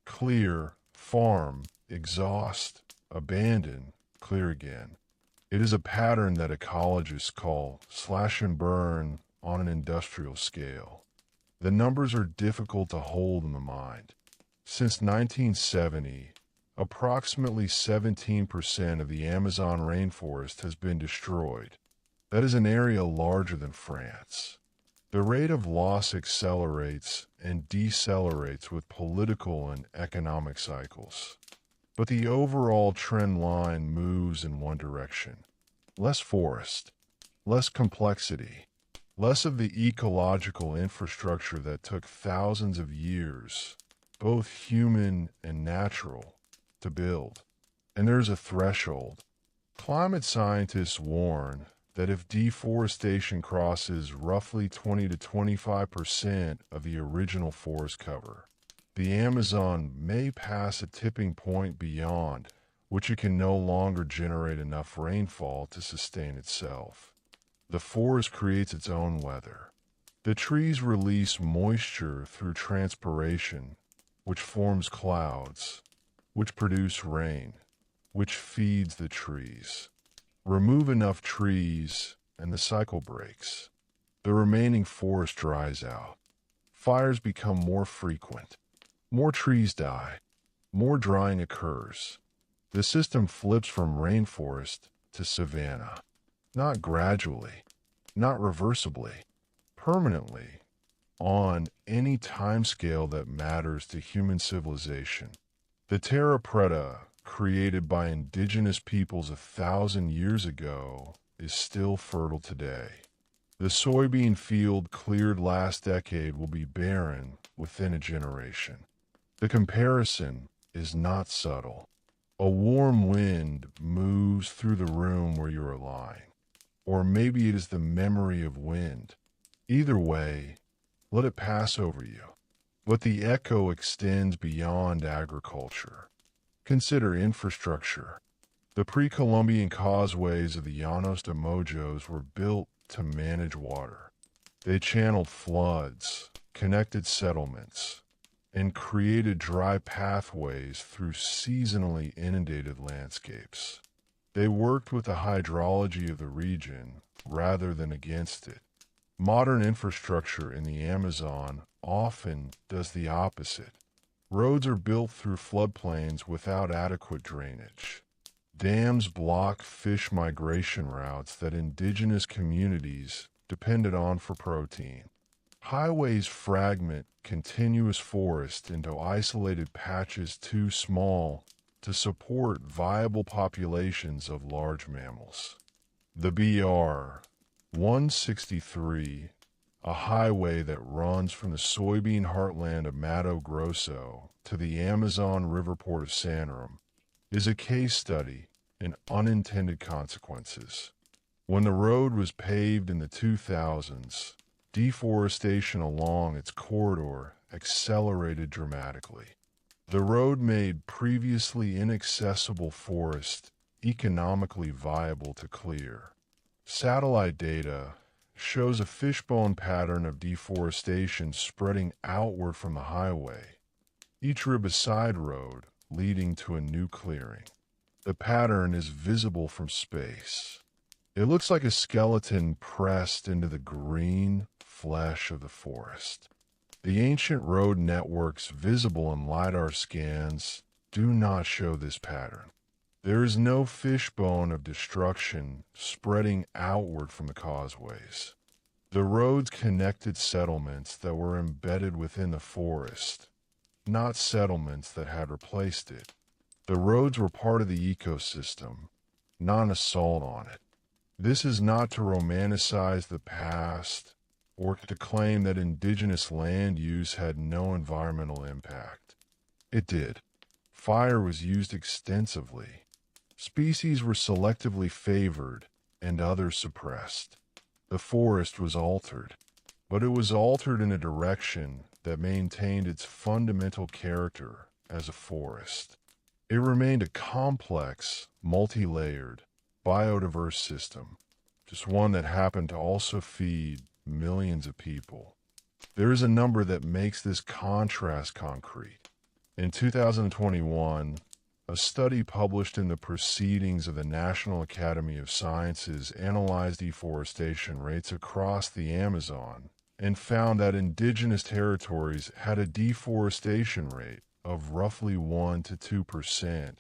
Clear, farm, exhaust, abandon, clear again. It is a pattern that ecologists call slash and burn on an industrial scale. The numbers are difficult to hold in the mind. Since 1970, approximately 17% of the Amazon rainforest has been destroyed. That is an area larger than France. The rate of loss accelerates and decelerates with political and economic cycles. But the overall trend line moves in one direction. Less forest, less complexity, less of the ecological infrastructure that took thousands of years, both human and natural, to build. And there's a threshold. Climate scientists warn that if deforestation crosses roughly 20 to 25% of the original forest cover, the Amazon may pass a tipping point beyond which it can no longer generate enough rainfall to sustain itself. The forest creates its own weather. The trees release moisture through transpiration, which forms clouds, which produce rain, which feeds the trees. Remove enough trees, and the cycle breaks. The remaining forest dries out. fires become more frequent. More trees die. More drying occurs. The system flips from rainforest to savanna. Not gradually, not reversibly, permanently, on any timescale that matters to human civilization. The terra preta, created by indigenous peoples 1,000 years ago, is still fertile today. The soybean field cleared last decade will be barren within a generation. The comparison is not subtle. A warm wind moves through the room where you are lying. Or maybe it is the memory of wind. Either way, let it pass over you. But the echo extends beyond agriculture. Consider infrastructure. The pre-Columbian causeways of the Llanos de Mojos were built to manage water. They channeled floods, connected settlements, and created dry pathways through seasonally inundated landscapes. They worked with the hydrology of the region rather than against it. Modern infrastructure in the Amazon often does the opposite. Roads are built through floodplains without adequate drainage. Dams block fish migration routes that indigenous communities depended on for protein. Highways fragment continuous forest into isolated patches too small to support viable populations of large mammals. The BR 163, a highway that runs from the soybean heartland of Mato Grosso to the Amazon river port of Santarém, is a case study in unintended consequences. When the road was paved in the 2000s, deforestation along its corridor accelerated dramatically. The road made previously inaccessible forest economically viable to clear. Satellite data shows a fishbone pattern of deforestation spreading outward from the highway, each rib a side road leading to a new clearing. The pattern is visible from space. It looks like a skeleton pressed into the green flesh of the forest. The ancient road networks visible in LIDAR scans do not show this pattern. There is no fishbone of destruction spreading outward from the causeways. The roads connected settlements that were embedded within the forest, not settlements that had replaced it. The roads were part of the ecosystem, not an assault on it. This is not to romanticize the past or to claim that indigenous land use had no environmental impact. It did. Fire was used extensively. Species were selectively favored and others suppressed. The forest was altered, but it was altered in a direction that maintained its fundamental character as a forest. It remained a complex, multi-layered, biodiverse system, just one that happened to also feed millions of people. There is a number that makes this contrast concrete. In 2021, a study published in the Proceedings of the National Academy of Sciences analyzed deforestation rates across the Amazon and found that indigenous territories had a deforestation rate of roughly 1 to 2%,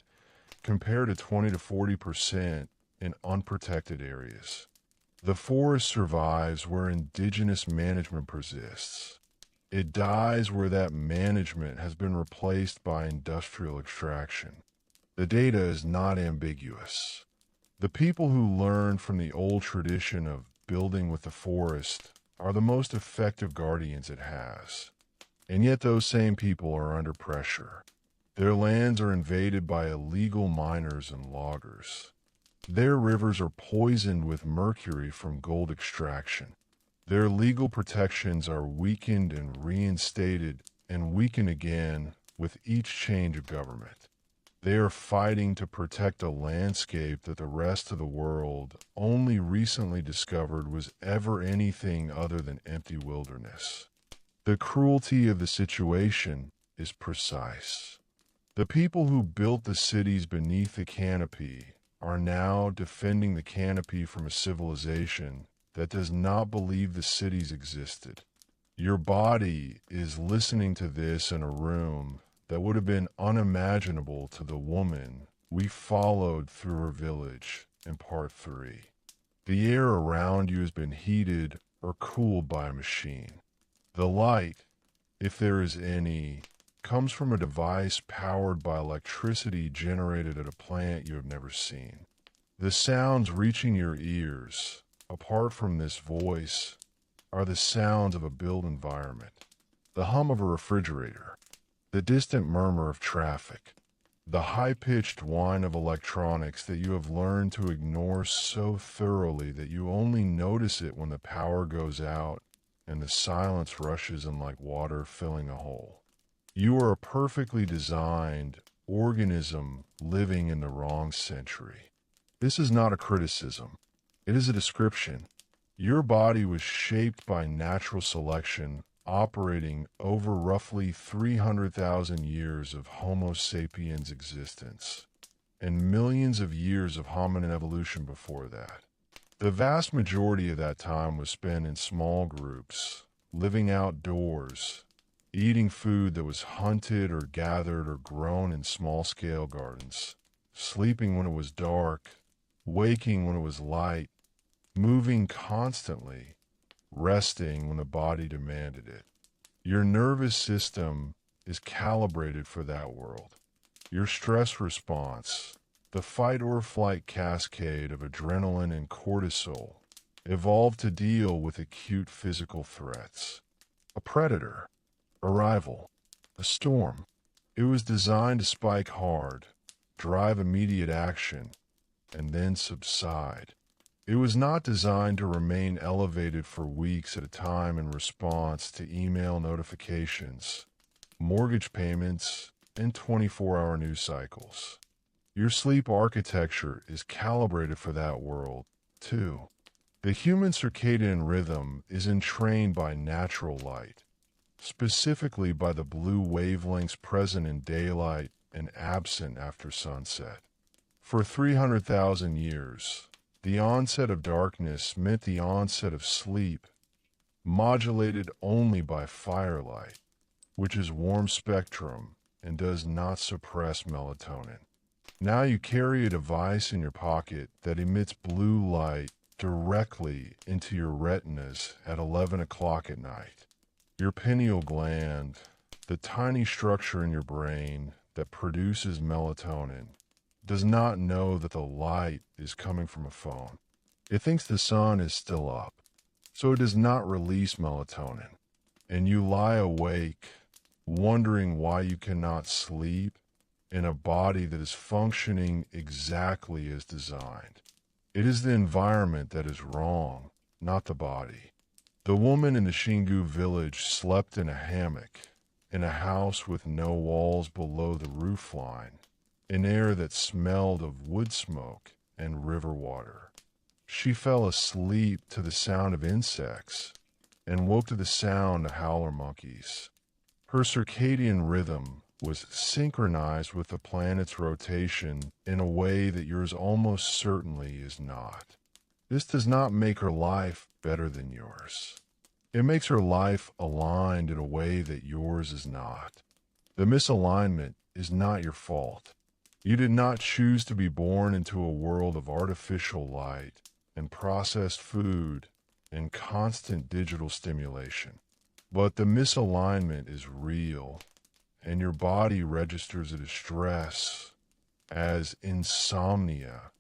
compared to 20 to 40% in unprotected areas. The forest survives where indigenous management persists. It dies where that management has been replaced by industrial extraction. The data is not ambiguous. The people who learn from the old tradition of building with the forest are the most effective guardians it has. And yet those same people are under pressure. Their lands are invaded by illegal miners and loggers. Their rivers are poisoned with mercury from gold extraction. Their legal protections are weakened and reinstated and weakened again with each change of government. They are fighting to protect a landscape that the rest of the world only recently discovered was ever anything other than empty wilderness. The cruelty of the situation is precise. The people who built the cities beneath the canopy are now defending the canopy from a civilization that does not believe the cities existed. Your body is listening to this in a room that would have been unimaginable to the woman we followed through her village in part 3. The air around you has been heated or cooled by a machine. The light, if there is any, comes from a device powered by electricity generated at a plant you have never seen. The sounds reaching your ears, apart from this voice, are the sounds of a built environment. The hum of a refrigerator, the distant murmur of traffic, the high-pitched whine of electronics that you have learned to ignore so thoroughly that you only notice it when the power goes out and the silence rushes in like water filling a hole. You are a perfectly designed organism living in the wrong century. This is not a criticism. It is a description. Your body was shaped by natural selection, operating over roughly 300,000 years of Homo sapiens existence, and millions of years of hominin evolution before that. The vast majority of that time was spent in small groups, living outdoors, eating food that was hunted or gathered or grown in small-scale gardens, sleeping when it was dark, waking when it was light, moving constantly, resting when the body demanded it. Your nervous system is calibrated for that world. Your stress response, the fight or flight cascade of adrenaline and cortisol, evolved to deal with acute physical threats. A predator, a rival, a storm. It was designed to spike hard, drive immediate action, and then subside. It was not designed to remain elevated for weeks at a time in response to email notifications, mortgage payments, and 24-hour news cycles. Your sleep architecture is calibrated for that world, too. The human circadian rhythm is entrained by natural light, specifically by the blue wavelengths present in daylight and absent after sunset. For 300,000 years, the onset of darkness meant the onset of sleep, modulated only by firelight, which is warm spectrum and does not suppress melatonin. Now you carry a device in your pocket that emits blue light directly into your retinas at 11 o'clock at night. Your pineal gland, the tiny structure in your brain that produces melatonin, does not know that the light is coming from a phone. It thinks the sun is still up, so it does not release melatonin. And you lie awake, wondering why you cannot sleep in a body that is functioning exactly as designed. It is the environment that is wrong, not the body. The woman in the Xingu village slept in a hammock, in a house with no walls below the roofline, in air that smelled of wood smoke and river water. She fell asleep to the sound of insects and woke to the sound of howler monkeys. Her circadian rhythm was synchronized with the planet's rotation in a way that yours almost certainly is not. This does not make her life better than yours. It makes her life aligned in a way that yours is not. The misalignment is not your fault. You did not choose to be born into a world of artificial light and processed food and constant digital stimulation. But the misalignment is real, and your body registers it as stress, as insomnia,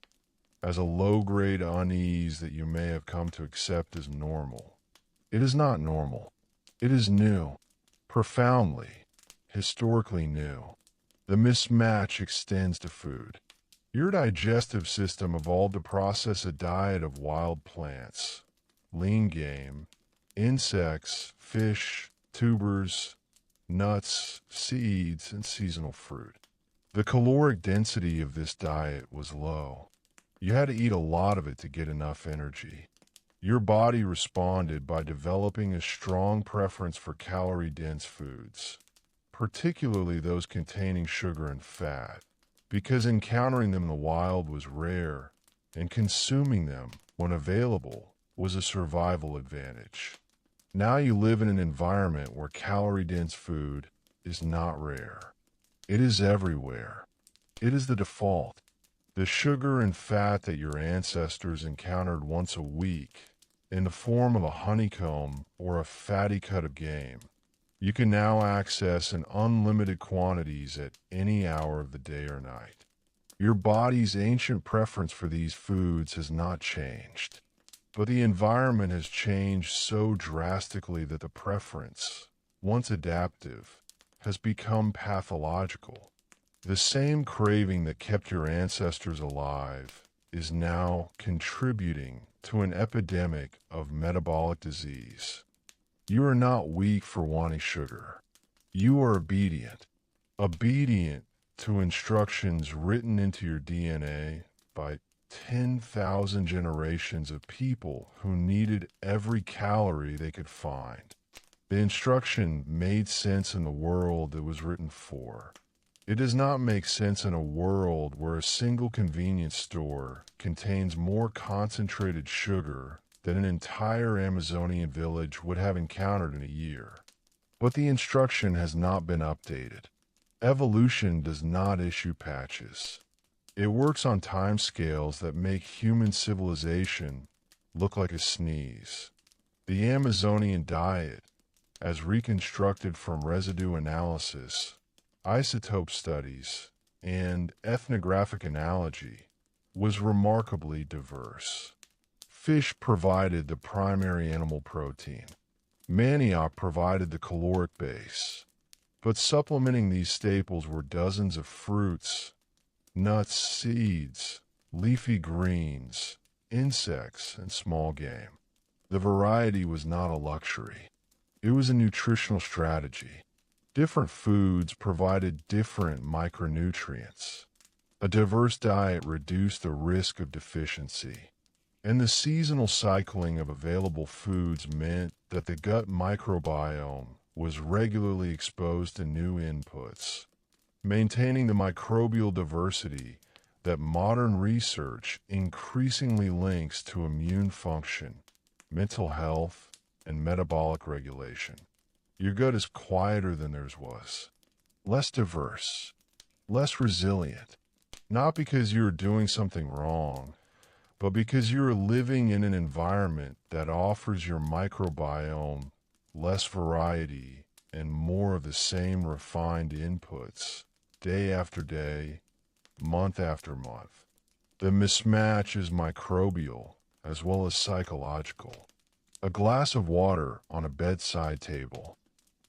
as a low-grade unease that you may have come to accept as normal. It is not normal. It is new, profoundly, historically new. The mismatch extends to food. Your digestive system evolved to process a diet of wild plants, lean game, insects, fish, tubers, nuts, seeds, and seasonal fruit. The caloric density of this diet was low. You had to eat a lot of it to get enough energy. Your body responded by developing a strong preference for calorie-dense foods, particularly those containing sugar and fat, because encountering them in the wild was rare, and consuming them, when available, was a survival advantage. Now you live in an environment where calorie-dense food is not rare. It is everywhere. It is the default. The sugar and fat that your ancestors encountered once a week in the form of a honeycomb or a fatty cut of game, you can now access in unlimited quantities at any hour of the day or night. Your body's ancient preference for these foods has not changed, but the environment has changed so drastically that the preference, once adaptive, has become pathological. The same craving that kept your ancestors alive is now contributing to an epidemic of metabolic disease. You are not weak for wanting sugar. You are obedient. Obedient to instructions written into your DNA by 10,000 generations of people who needed every calorie they could find. The instruction made sense in the world it was written for. It does not make sense in a world where a single convenience store contains more concentrated sugar than an entire Amazonian village would have encountered in a year. But the instruction has not been updated. Evolution does not issue patches. It works on timescales that make human civilization look like a sneeze. The Amazonian diet, as reconstructed from residue analysis, isotope studies, and ethnographic analogy, was remarkably diverse. Fish provided the primary animal protein. Manioc provided the caloric base. But supplementing these staples were dozens of fruits, nuts, seeds, leafy greens, insects, and small game. The variety was not a luxury. It was a nutritional strategy. Different foods provided different micronutrients. A diverse diet reduced the risk of deficiency. And the seasonal cycling of available foods meant that the gut microbiome was regularly exposed to new inputs, maintaining the microbial diversity that modern research increasingly links to immune function, mental health, and metabolic regulation. Your gut is quieter than theirs was, less diverse, less resilient, not because you are doing something wrong, but because you are living in an environment that offers your microbiome less variety and more of the same refined inputs, day after day, month after month. The mismatch is microbial as well as psychological. A glass of water on a bedside table,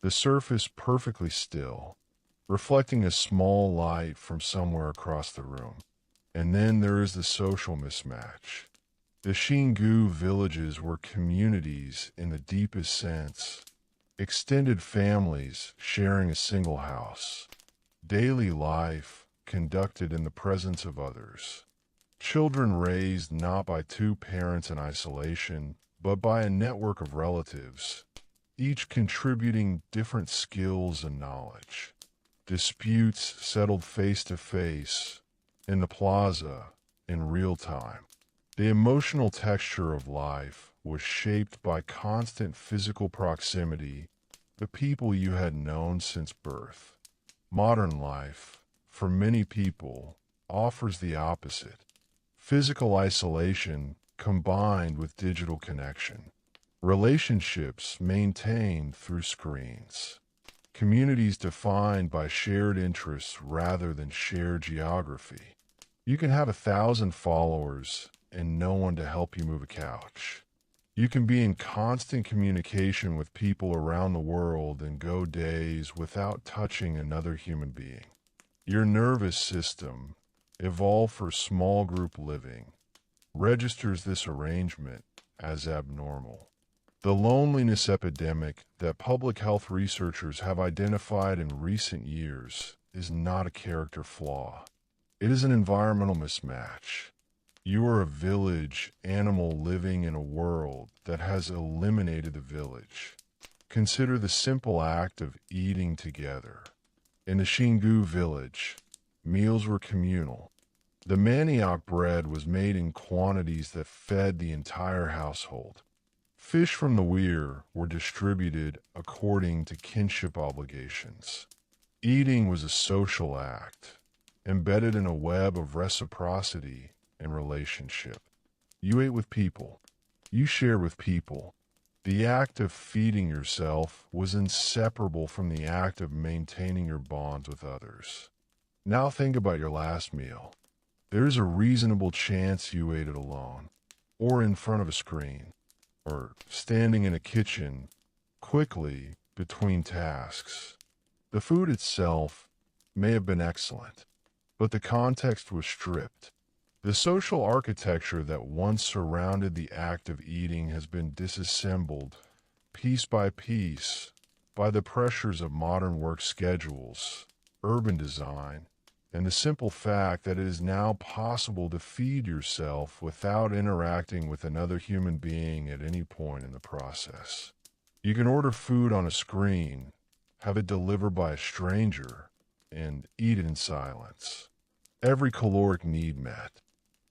the surface perfectly still, reflecting a small light from somewhere across the room. And then there is the social mismatch. The Xingu villages were communities in the deepest sense, extended families sharing a single house, daily life conducted in the presence of others, children raised not by two parents in isolation, but by a network of relatives, each contributing different skills and knowledge. Disputes settled face to face, in the plaza, in real time. The emotional texture of life was shaped by constant physical proximity, the people you had known since birth. Modern life, for many people, offers the opposite. Physical isolation combined with digital connection. Relationships maintained through screens. Communities defined by shared interests rather than shared geography. You can have 1,000 followers and no one to help you move a couch. You can be in constant communication with people around the world and go days without touching another human being. Your nervous system, evolved for small group living, registers this arrangement as abnormal. The loneliness epidemic that public health researchers have identified in recent years is not a character flaw. It is an environmental mismatch. You are a village animal living in a world that has eliminated the village. Consider the simple act of eating together. In the Xingu village, meals were communal. The manioc bread was made in quantities that fed the entire household. Fish from the weir were distributed according to kinship obligations. Eating was a social act, embedded in a web of reciprocity and relationship. You ate with people. You shared with people. The act of feeding yourself was inseparable from the act of maintaining your bonds with others. Now think about your last meal. There's a reasonable chance you ate it alone, or in front of a screen, or standing in a kitchen, quickly between tasks. The food itself may have been excellent, but the context was stripped. The social architecture that once surrounded the act of eating has been disassembled, piece by piece, by the pressures of modern work schedules, urban design, and the simple fact that it is now possible to feed yourself without interacting with another human being at any point in the process. You can order food on a screen, have it delivered by a stranger, and eat it in silence. Every caloric need met.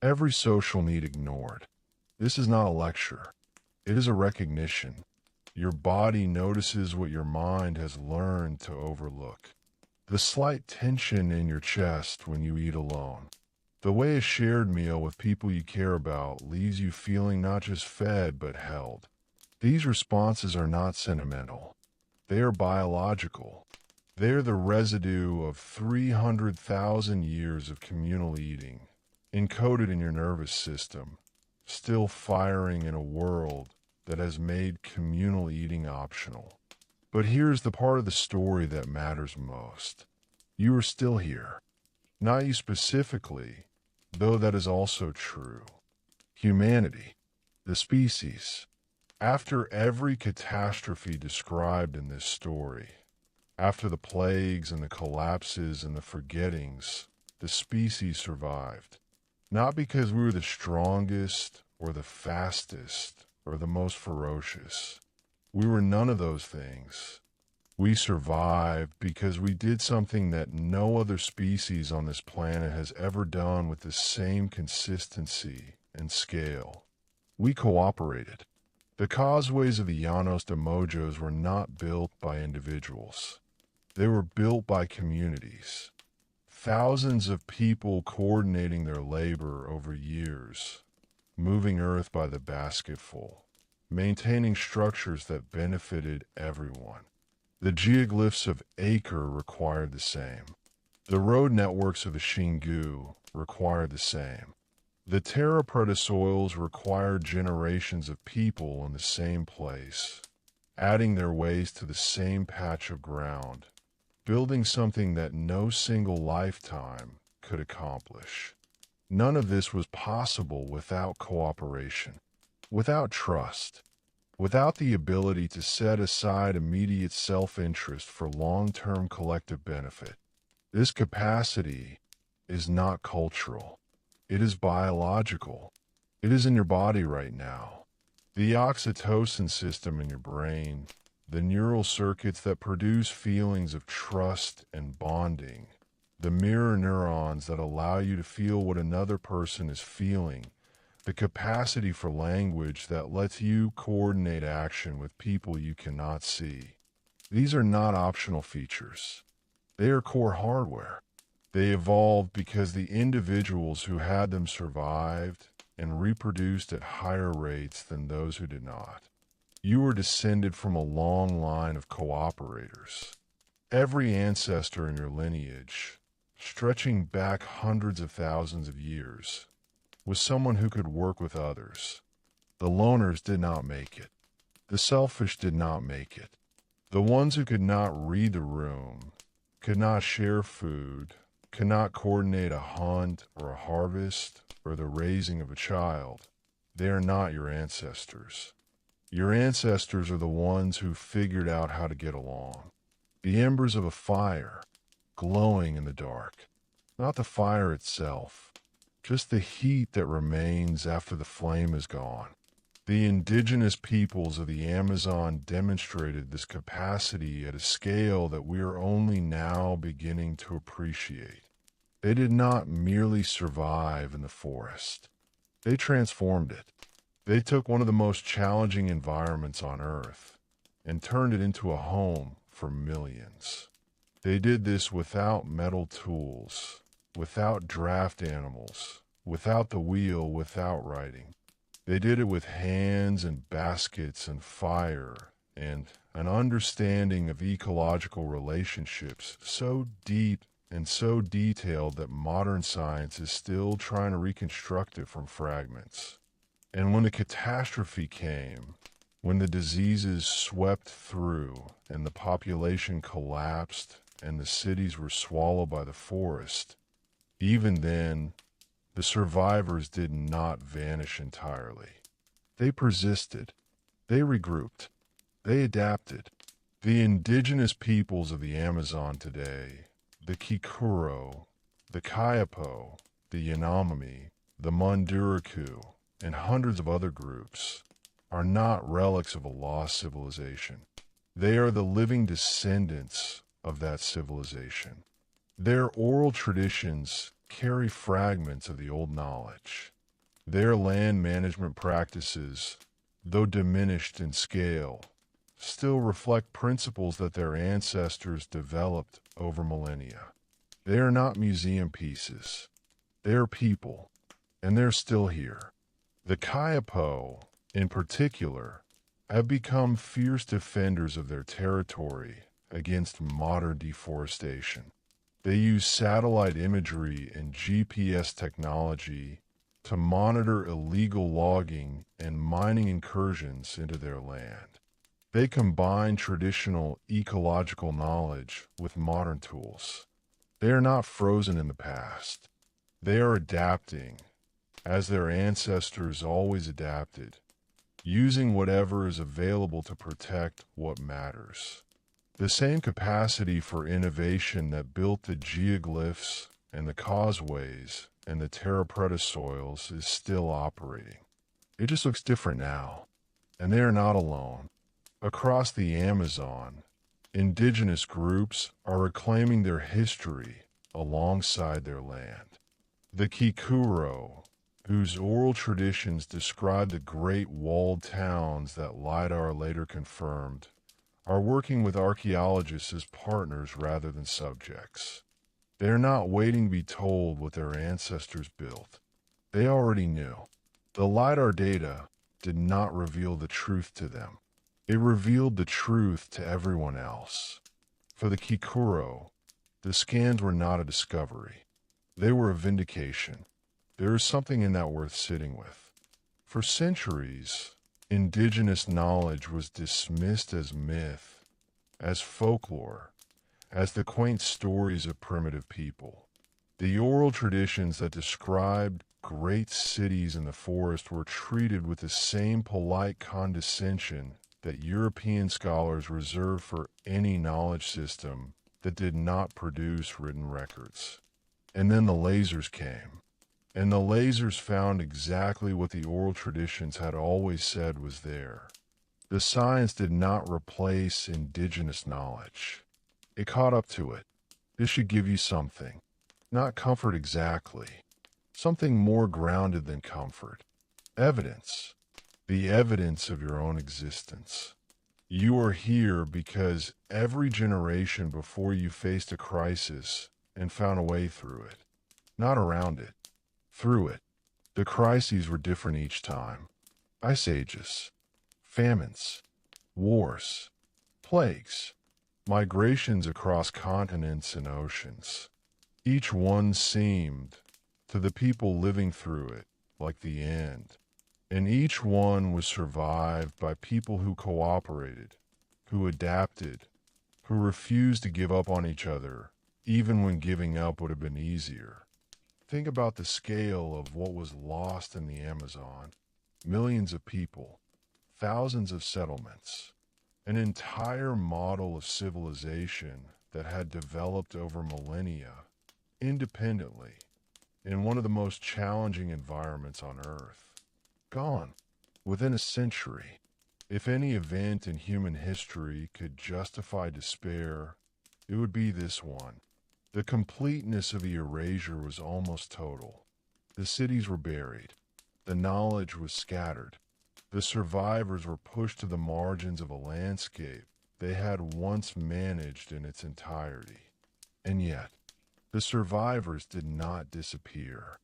Every social need ignored. This is not a lecture. It is a recognition. Your body notices what your mind has learned to overlook. The slight tension in your chest when you eat alone. The way a shared meal with people you care about leaves you feeling not just fed but held. These responses are not sentimental. They are biological. They are the residue of 300,000 years of communal eating, encoded in your nervous system, still firing in a world that has made communal eating optional. But here's the part of the story that matters most. You are still here. Not you specifically, though that is also true. Humanity, the species. After every catastrophe described in this story, after the plagues and the collapses and the forgettings, the species survived. Not because we were the strongest or the fastest or the most ferocious. We were none of those things. We survived because we did something that no other species on this planet has ever done with the same consistency and scale. We cooperated. The causeways of the Llanos de Mojos were not built by individuals. They were built by communities. Thousands of people coordinating their labor over years, moving earth by the basketful, maintaining structures that benefited everyone. The geoglyphs of Acre required the same. The road networks of the Xingu required the same. The terra preta soils required generations of people in the same place, adding their ways to the same patch of ground, building something that no single lifetime could accomplish. None of this was possible without cooperation, without trust, without the ability to set aside immediate self-interest for long-term collective benefit. This capacity is not cultural. It is biological. It is in your body right now. The oxytocin system in your brain, the neural circuits that produce feelings of trust and bonding, the mirror neurons that allow you to feel what another person is feeling, the capacity for language that lets you coordinate action with people you cannot see. These are not optional features. They are core hardware. They evolved because the individuals who had them survived and reproduced at higher rates than those who did not. You were descended from a long line of cooperators. Every ancestor in your lineage, stretching back hundreds of thousands of years, was someone who could work with others. The loners did not make it. The selfish did not make it. The ones who could not read the room, could not share food, could not coordinate a hunt or a harvest or the raising of a child. They are not your ancestors. Your ancestors are the ones who figured out how to get along. The embers of a fire, glowing in the dark. Not the fire itself, just the heat that remains after the flame is gone. The indigenous peoples of the Amazon demonstrated this capacity at a scale that we are only now beginning to appreciate. They did not merely survive in the forest. They transformed it. They took one of the most challenging environments on Earth and turned it into a home for millions. They did this without metal tools, without draft animals, without the wheel, without writing. They did it with hands and baskets and fire and an understanding of ecological relationships so deep and so detailed that modern science is still trying to reconstruct it from fragments. And when the catastrophe came, when the diseases swept through and the population collapsed and the cities were swallowed by the forest, even then, the survivors did not vanish entirely. They persisted. They regrouped. They adapted. The indigenous peoples of the Amazon today, the Kikuro, the Kayapo, the Yanomami, the Munduraku, and hundreds of other groups, are not relics of a lost civilization. They are the living descendants of that civilization. Their oral traditions carry fragments of the old knowledge. Their land management practices, though diminished in scale, still reflect principles that their ancestors developed over millennia. They are not museum pieces. They are people, and they're still here. The Kayapo, in particular, have become fierce defenders of their territory against modern deforestation. They use satellite imagery and GPS technology to monitor illegal logging and mining incursions into their land. They combine traditional ecological knowledge with modern tools. They are not frozen in the past. They are adapting, as their ancestors always adapted, using whatever is available to protect what matters. The same capacity for innovation that built the geoglyphs and the causeways and the terra preta soils is still operating. It just looks different now, and they are not alone. Across the Amazon, indigenous groups are reclaiming their history alongside their land. The Kikuro, whose oral traditions describe the great walled towns that LIDAR later confirmed, are working with archaeologists as partners rather than subjects. They are not waiting to be told what their ancestors built. They already knew. The LIDAR data did not reveal the truth to them. It revealed the truth to everyone else. For the Kikuro, the scans were not a discovery. They were a vindication. There is something in that worth sitting with. For centuries, indigenous knowledge was dismissed as myth, as folklore, as the quaint stories of primitive people. The oral traditions that described great cities in the forest were treated with the same polite condescension that European scholars reserve for any knowledge system that did not produce written records. And then the lasers came. And the lasers found exactly what the oral traditions had always said was there. The science did not replace indigenous knowledge. It caught up to it. This should give you something. Not comfort exactly. Something more grounded than comfort. Evidence. The evidence of your own existence. You are here because every generation before you faced a crisis and found a way through it. Not around it. Through it. The crises were different each time. Ice ages, famines, wars, plagues, migrations across continents and oceans. Each one seemed, to the people living through it, like the end. And each one was survived by people who cooperated, who adapted, who refused to give up on each other, even when giving up would have been easier. Think about the scale of what was lost in the Amazon. Millions of people, thousands of settlements, an entire model of civilization that had developed over millennia, independently, in one of the most challenging environments on Earth. Gone, within a century. If any event in human history could justify despair, it would be this one. The completeness of the erasure was almost total. The cities were buried. The knowledge was scattered. The survivors were pushed to the margins of a landscape they had once managed in its entirety. And yet, the survivors did not disappear.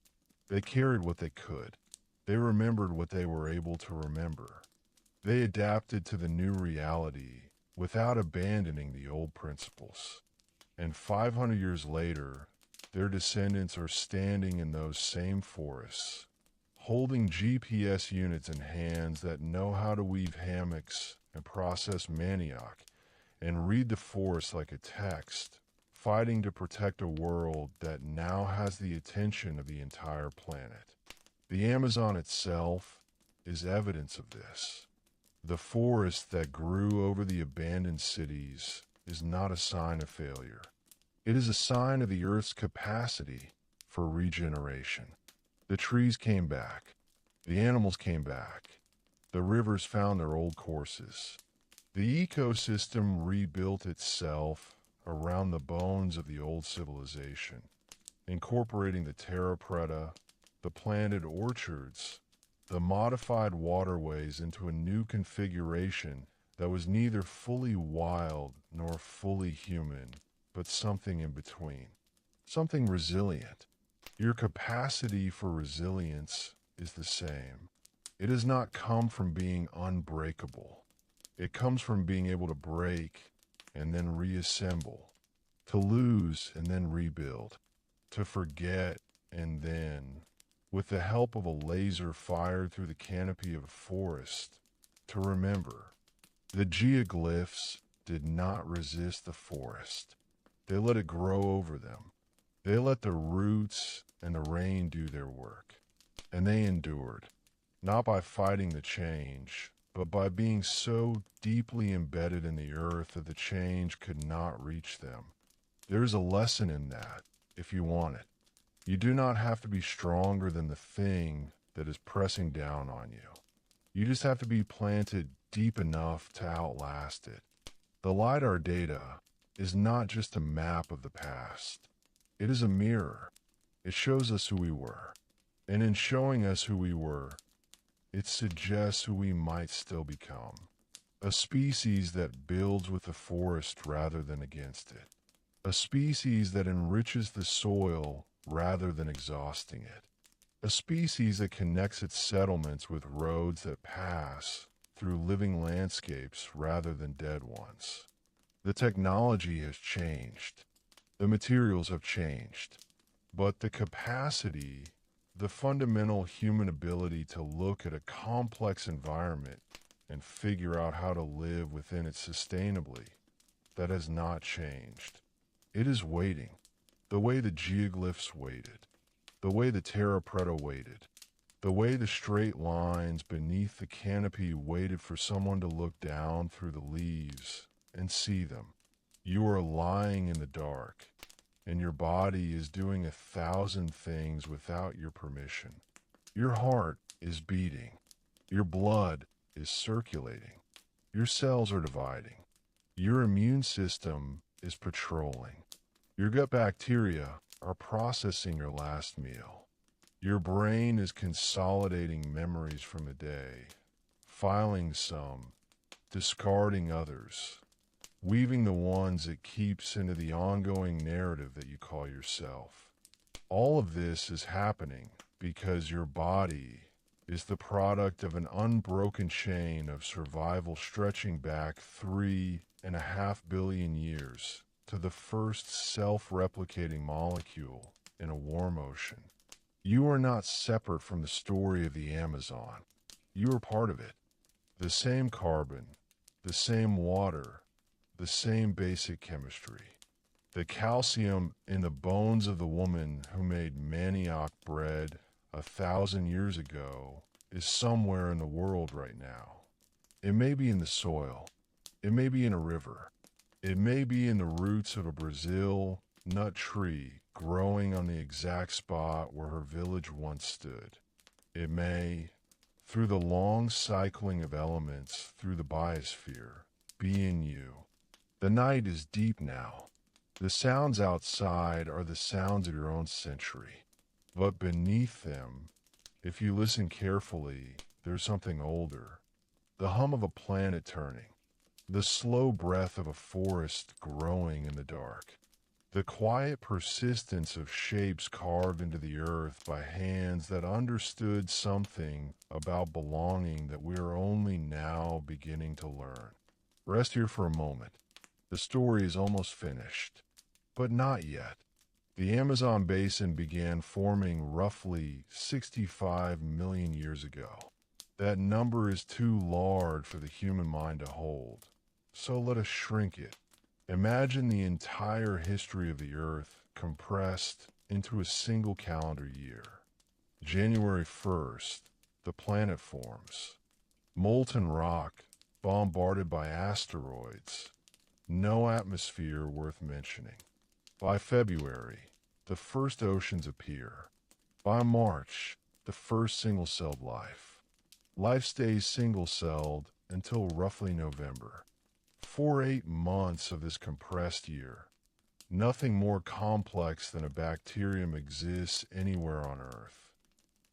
They carried what they could. They remembered what they were able to remember. They adapted to the new reality without abandoning the old principles. And 500 years later, their descendants are standing in those same forests, holding GPS units in hands that know how to weave hammocks and process manioc and read the forest like a text, fighting to protect a world that now has the attention of the entire planet. The Amazon itself is evidence of this. The forest that grew over the abandoned cities is not a sign of failure. It is a sign of the Earth's capacity for regeneration. The trees came back. The animals came back. The rivers found their old courses. The ecosystem rebuilt itself around the bones of the old civilization, incorporating the terra preta, the planted orchards, the modified waterways into a new configuration that was neither fully wild nor fully human, but something in between. Something resilient. Your capacity for resilience is the same. It does not come from being unbreakable. It comes from being able to break and then reassemble, to lose and then rebuild, to forget and then, with the help of a laser fired through the canopy of a forest, to remember. The geoglyphs did not resist the forest. They let it grow over them. They let the roots and the rain do their work. And they endured, not by fighting the change, but by being so deeply embedded in the earth that the change could not reach them. There is a lesson in that, if you want it. You do not have to be stronger than the thing that is pressing down on you. You just have to be planted deep enough to outlast it. The LIDAR data is not just a map of the past. It is a mirror. It shows us who we were. And in showing us who we were, it suggests who we might still become. A species that builds with the forest rather than against it. A species that enriches the soil rather than exhausting it. A species that connects its settlements with roads that pass through living landscapes rather than dead ones. The technology has changed. The materials have changed. But the capacity, the fundamental human ability to look at a complex environment and figure out how to live within it sustainably, that has not changed. It is waiting, the way the geoglyphs waited, the way the terra preta waited, the way the straight lines beneath the canopy waited for someone to look down through the leaves and see them. You are lying in the dark, and your body is doing 1,000 things without your permission. Your heart is beating. Your blood is circulating. Your cells are dividing. Your immune system is patrolling. Your gut bacteria are processing your last meal. Your brain is consolidating memories from the day, filing some, discarding others, weaving the ones it keeps into the ongoing narrative that you call yourself. All of this is happening because your body is the product of an unbroken chain of survival stretching back 3.5 billion years to the first self-replicating molecule in a warm ocean. You are not separate from the story of the Amazon. You are part of it. The same carbon, the same water, the same basic chemistry. The calcium in the bones of the woman who made manioc bread 1,000 years ago is somewhere in the world right now. It may be in the soil. It may be in a river. It may be in the roots of a Brazil nut tree growing on the exact spot where her village once stood. It may, through the long cycling of elements through the biosphere, be in you. The night is deep now. The sounds outside are the sounds of your own century. But beneath them, if you listen carefully, there's something older. The hum of a planet turning. The slow breath of a forest growing in the dark. The quiet persistence of shapes carved into the earth by hands that understood something about belonging that we are only now beginning to learn. Rest here for a moment. The story is almost finished, but not yet. The Amazon basin began forming roughly 65 million years ago. That number is too large for the human mind to hold, so let us shrink it. Imagine the entire history of the Earth compressed into a single calendar year. January 1st, the planet forms. Molten rock, bombarded by asteroids. No atmosphere worth mentioning. By February, the first oceans appear. By March, the first single-celled life. Life stays single-celled until roughly November. For 8 months of this compressed year, nothing more complex than a bacterium exists anywhere on Earth.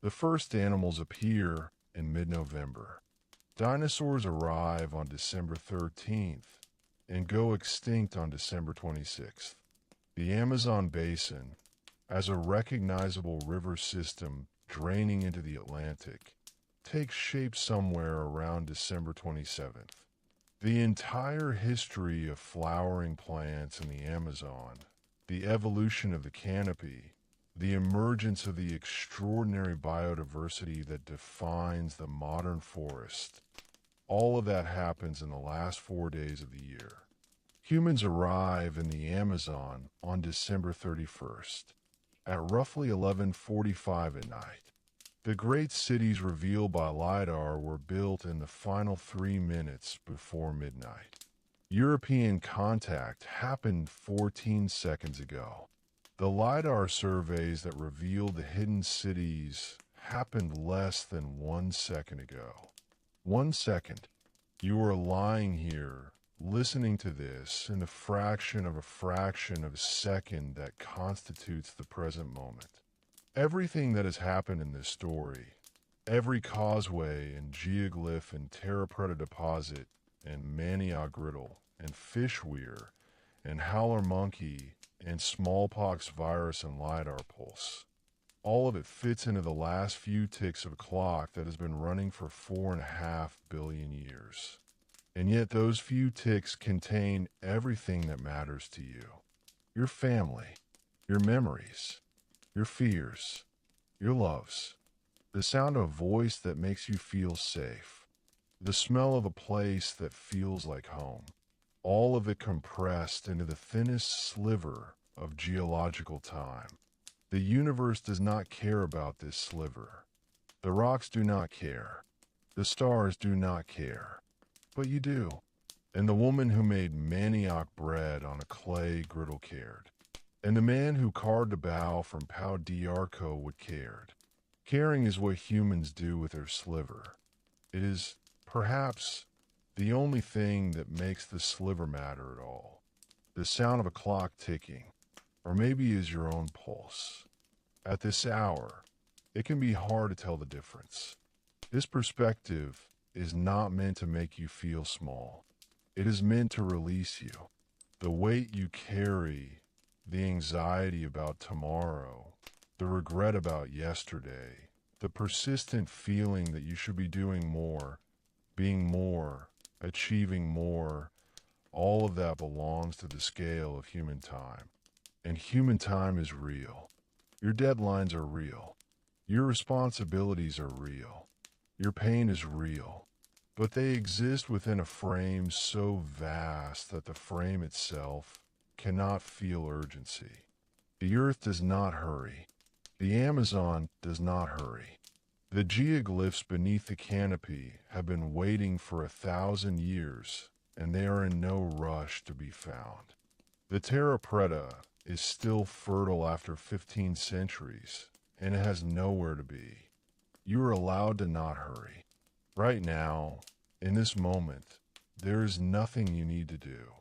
The first animals appear in mid-November. Dinosaurs arrive on December 13th and go extinct on December 26th. The Amazon basin, as a recognizable river system draining into the Atlantic, takes shape somewhere around December 27th. The entire history of flowering plants in the Amazon, the evolution of the canopy, the emergence of the extraordinary biodiversity that defines the modern forest, all of that happens in the last 4 days of the year. Humans arrive in the Amazon on December 31st, at roughly 11:45 at night. The great cities revealed by LIDAR were built in the final 3 minutes before midnight. European contact happened 14 seconds ago. The LIDAR surveys that revealed the hidden cities happened less than 1 second ago. 1 second. You are lying here, listening to this in the fraction of a second that constitutes the present moment. Everything that has happened in this story, every causeway and geoglyph and terra preta deposit and manioc griddle and fish weir and howler monkey and smallpox virus and LIDAR pulse, all of it fits into the last few ticks of a clock that has been running for 4.5 billion years. And yet those few ticks contain everything that matters to you. Your family, your memories, your fears, your loves, the sound of a voice that makes you feel safe, the smell of a place that feels like home, all of it compressed into the thinnest sliver of geological time. The universe does not care about this sliver. The rocks do not care. The stars do not care. But you do. And the woman who made manioc bread on a clay griddle cared. And the man who carved a bow from Pau d'Arco would cared. Caring is what humans do with their sliver. It is, perhaps, the only thing that makes the sliver matter at all. The sound of a clock ticking, or maybe is your own pulse. At this hour, it can be hard to tell the difference. This perspective is not meant to make you feel small. It is meant to release you. The weight you carry, the anxiety about tomorrow, the regret about yesterday, the persistent feeling that you should be doing more, being more, achieving more, all of that belongs to the scale of human time. And human time is real. Your deadlines are real. Your responsibilities are real. Your pain is real. But they exist within a frame so vast that the frame itself cannot feel urgency. The earth does not hurry. The Amazon does not hurry. The geoglyphs beneath the canopy have been waiting for 1,000 years, and they are in no rush to be found. The terra preta is still fertile after 15 centuries, and it has nowhere to be. You are allowed to not hurry. Right now, in this moment, there is nothing you need to do.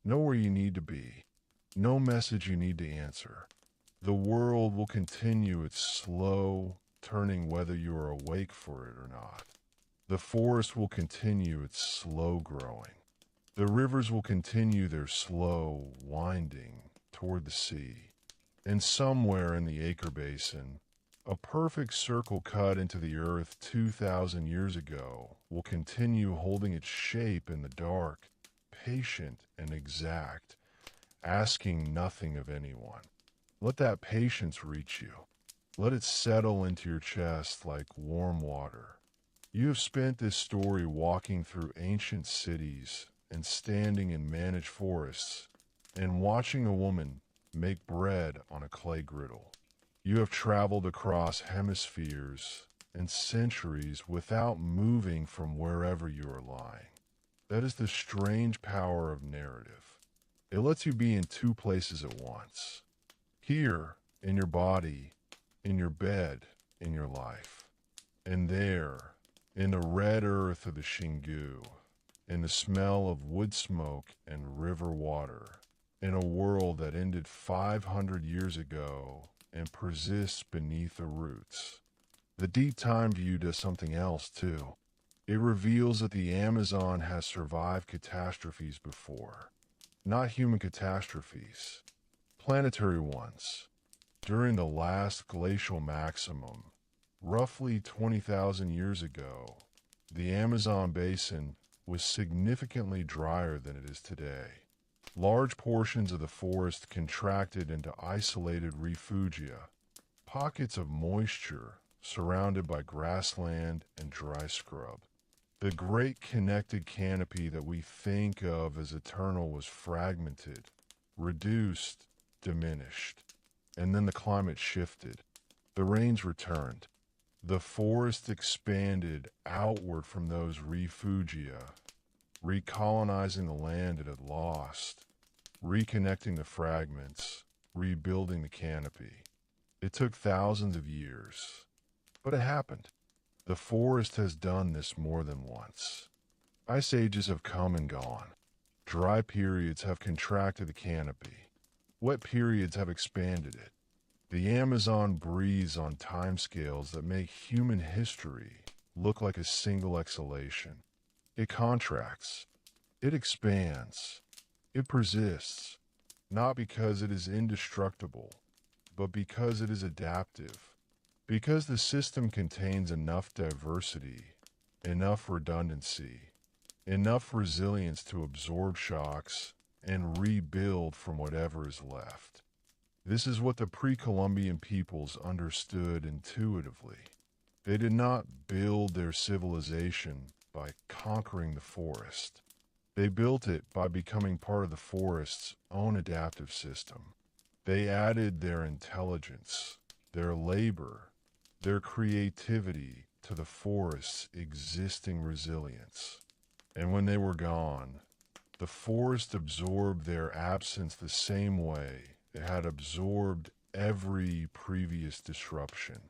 Nowhere you need to be. No message you need to answer. The world will continue its slow turning whether you are awake for it or not. The forest will continue its slow growing. The rivers will continue their slow winding toward the sea. And somewhere in the acre basin, a perfect circle cut into the earth 2,000 years ago will continue holding its shape in the dark, patient and exact, asking nothing of anyone. Let that patience reach you. Let it settle into your chest like warm water. You have spent this story walking through ancient cities and standing in managed forests and watching a woman make bread on a clay griddle. You have traveled across hemispheres and centuries without moving from wherever you are lying. That is the strange power of narrative. It lets you be in two places at once. Here, in your body, in your bed, in your life. And there, in the red earth of the Xingu, in the smell of wood smoke and river water, in a world that ended 500 years ago and persists beneath the roots. The deep time view does something else too. It reveals that the Amazon has survived catastrophes before. Not human catastrophes, planetary ones. During the last glacial maximum, roughly 20,000 years ago, the Amazon basin was significantly drier than it is today. Large portions of the forest contracted into isolated refugia, pockets of moisture surrounded by grassland and dry scrub. The great connected canopy that we think of as eternal was fragmented, reduced, diminished. And then the climate shifted. The rains returned. The forest expanded outward from those refugia, recolonizing the land it had lost, reconnecting the fragments, rebuilding the canopy. It took thousands of years, but it happened. The forest has done this more than once. Ice ages have come and gone. Dry periods have contracted the canopy. Wet periods have expanded it. The Amazon breathes on timescales that make human history look like a single exhalation. It contracts. It expands. It persists, not because it is indestructible, but because it is adaptive. Because the system contains enough diversity, enough redundancy, enough resilience to absorb shocks and rebuild from whatever is left. This is what the pre-Columbian peoples understood intuitively. They did not build their civilization by conquering the forest. They built it by becoming part of the forest's own adaptive system. They added their intelligence, their labor, their creativity to the forest's existing resilience. And when they were gone, the forest absorbed their absence the same way it had absorbed every previous disruption.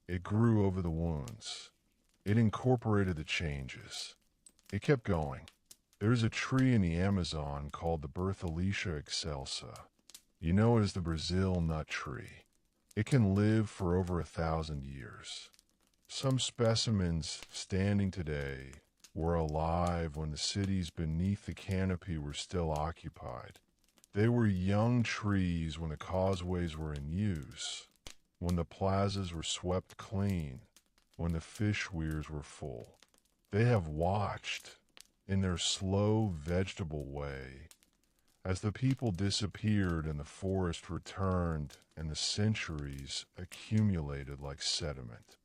It grew over the wounds. It incorporated the changes. It kept going. There's a tree in the Amazon called the Berthelicia excelsa. You know it as the Brazil nut tree. It can live for over 1,000 years. Some specimens standing today were alive when the cities beneath the canopy were still occupied. They were young trees when the causeways were in use, when the plazas were swept clean, when the fish weirs were full. They have watched, in their slow vegetable way, as the people disappeared and the forest returned and the centuries accumulated like sediment.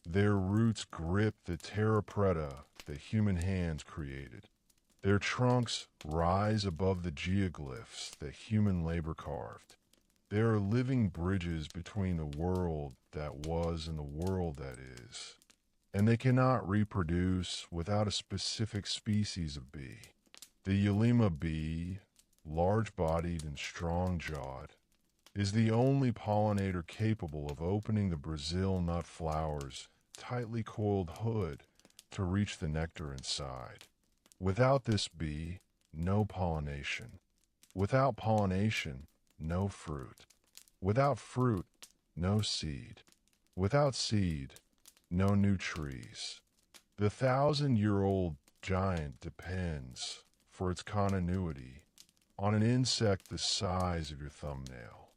Their roots gripped the terra preta that human hands created. Their trunks rise above the geoglyphs that human labor carved. They are living bridges between the world that was and the world that is. And they cannot reproduce without a specific species of bee. The Ulema bee, large-bodied and strong-jawed, is the only pollinator capable of opening the Brazil nut flower's tightly coiled hood to reach the nectar inside. Without this bee, no pollination. Without pollination, no fruit. Without fruit, no seed. Without seed, no new trees. The 1,000-year-old giant depends, for its continuity, on an insect the size of your thumbnail.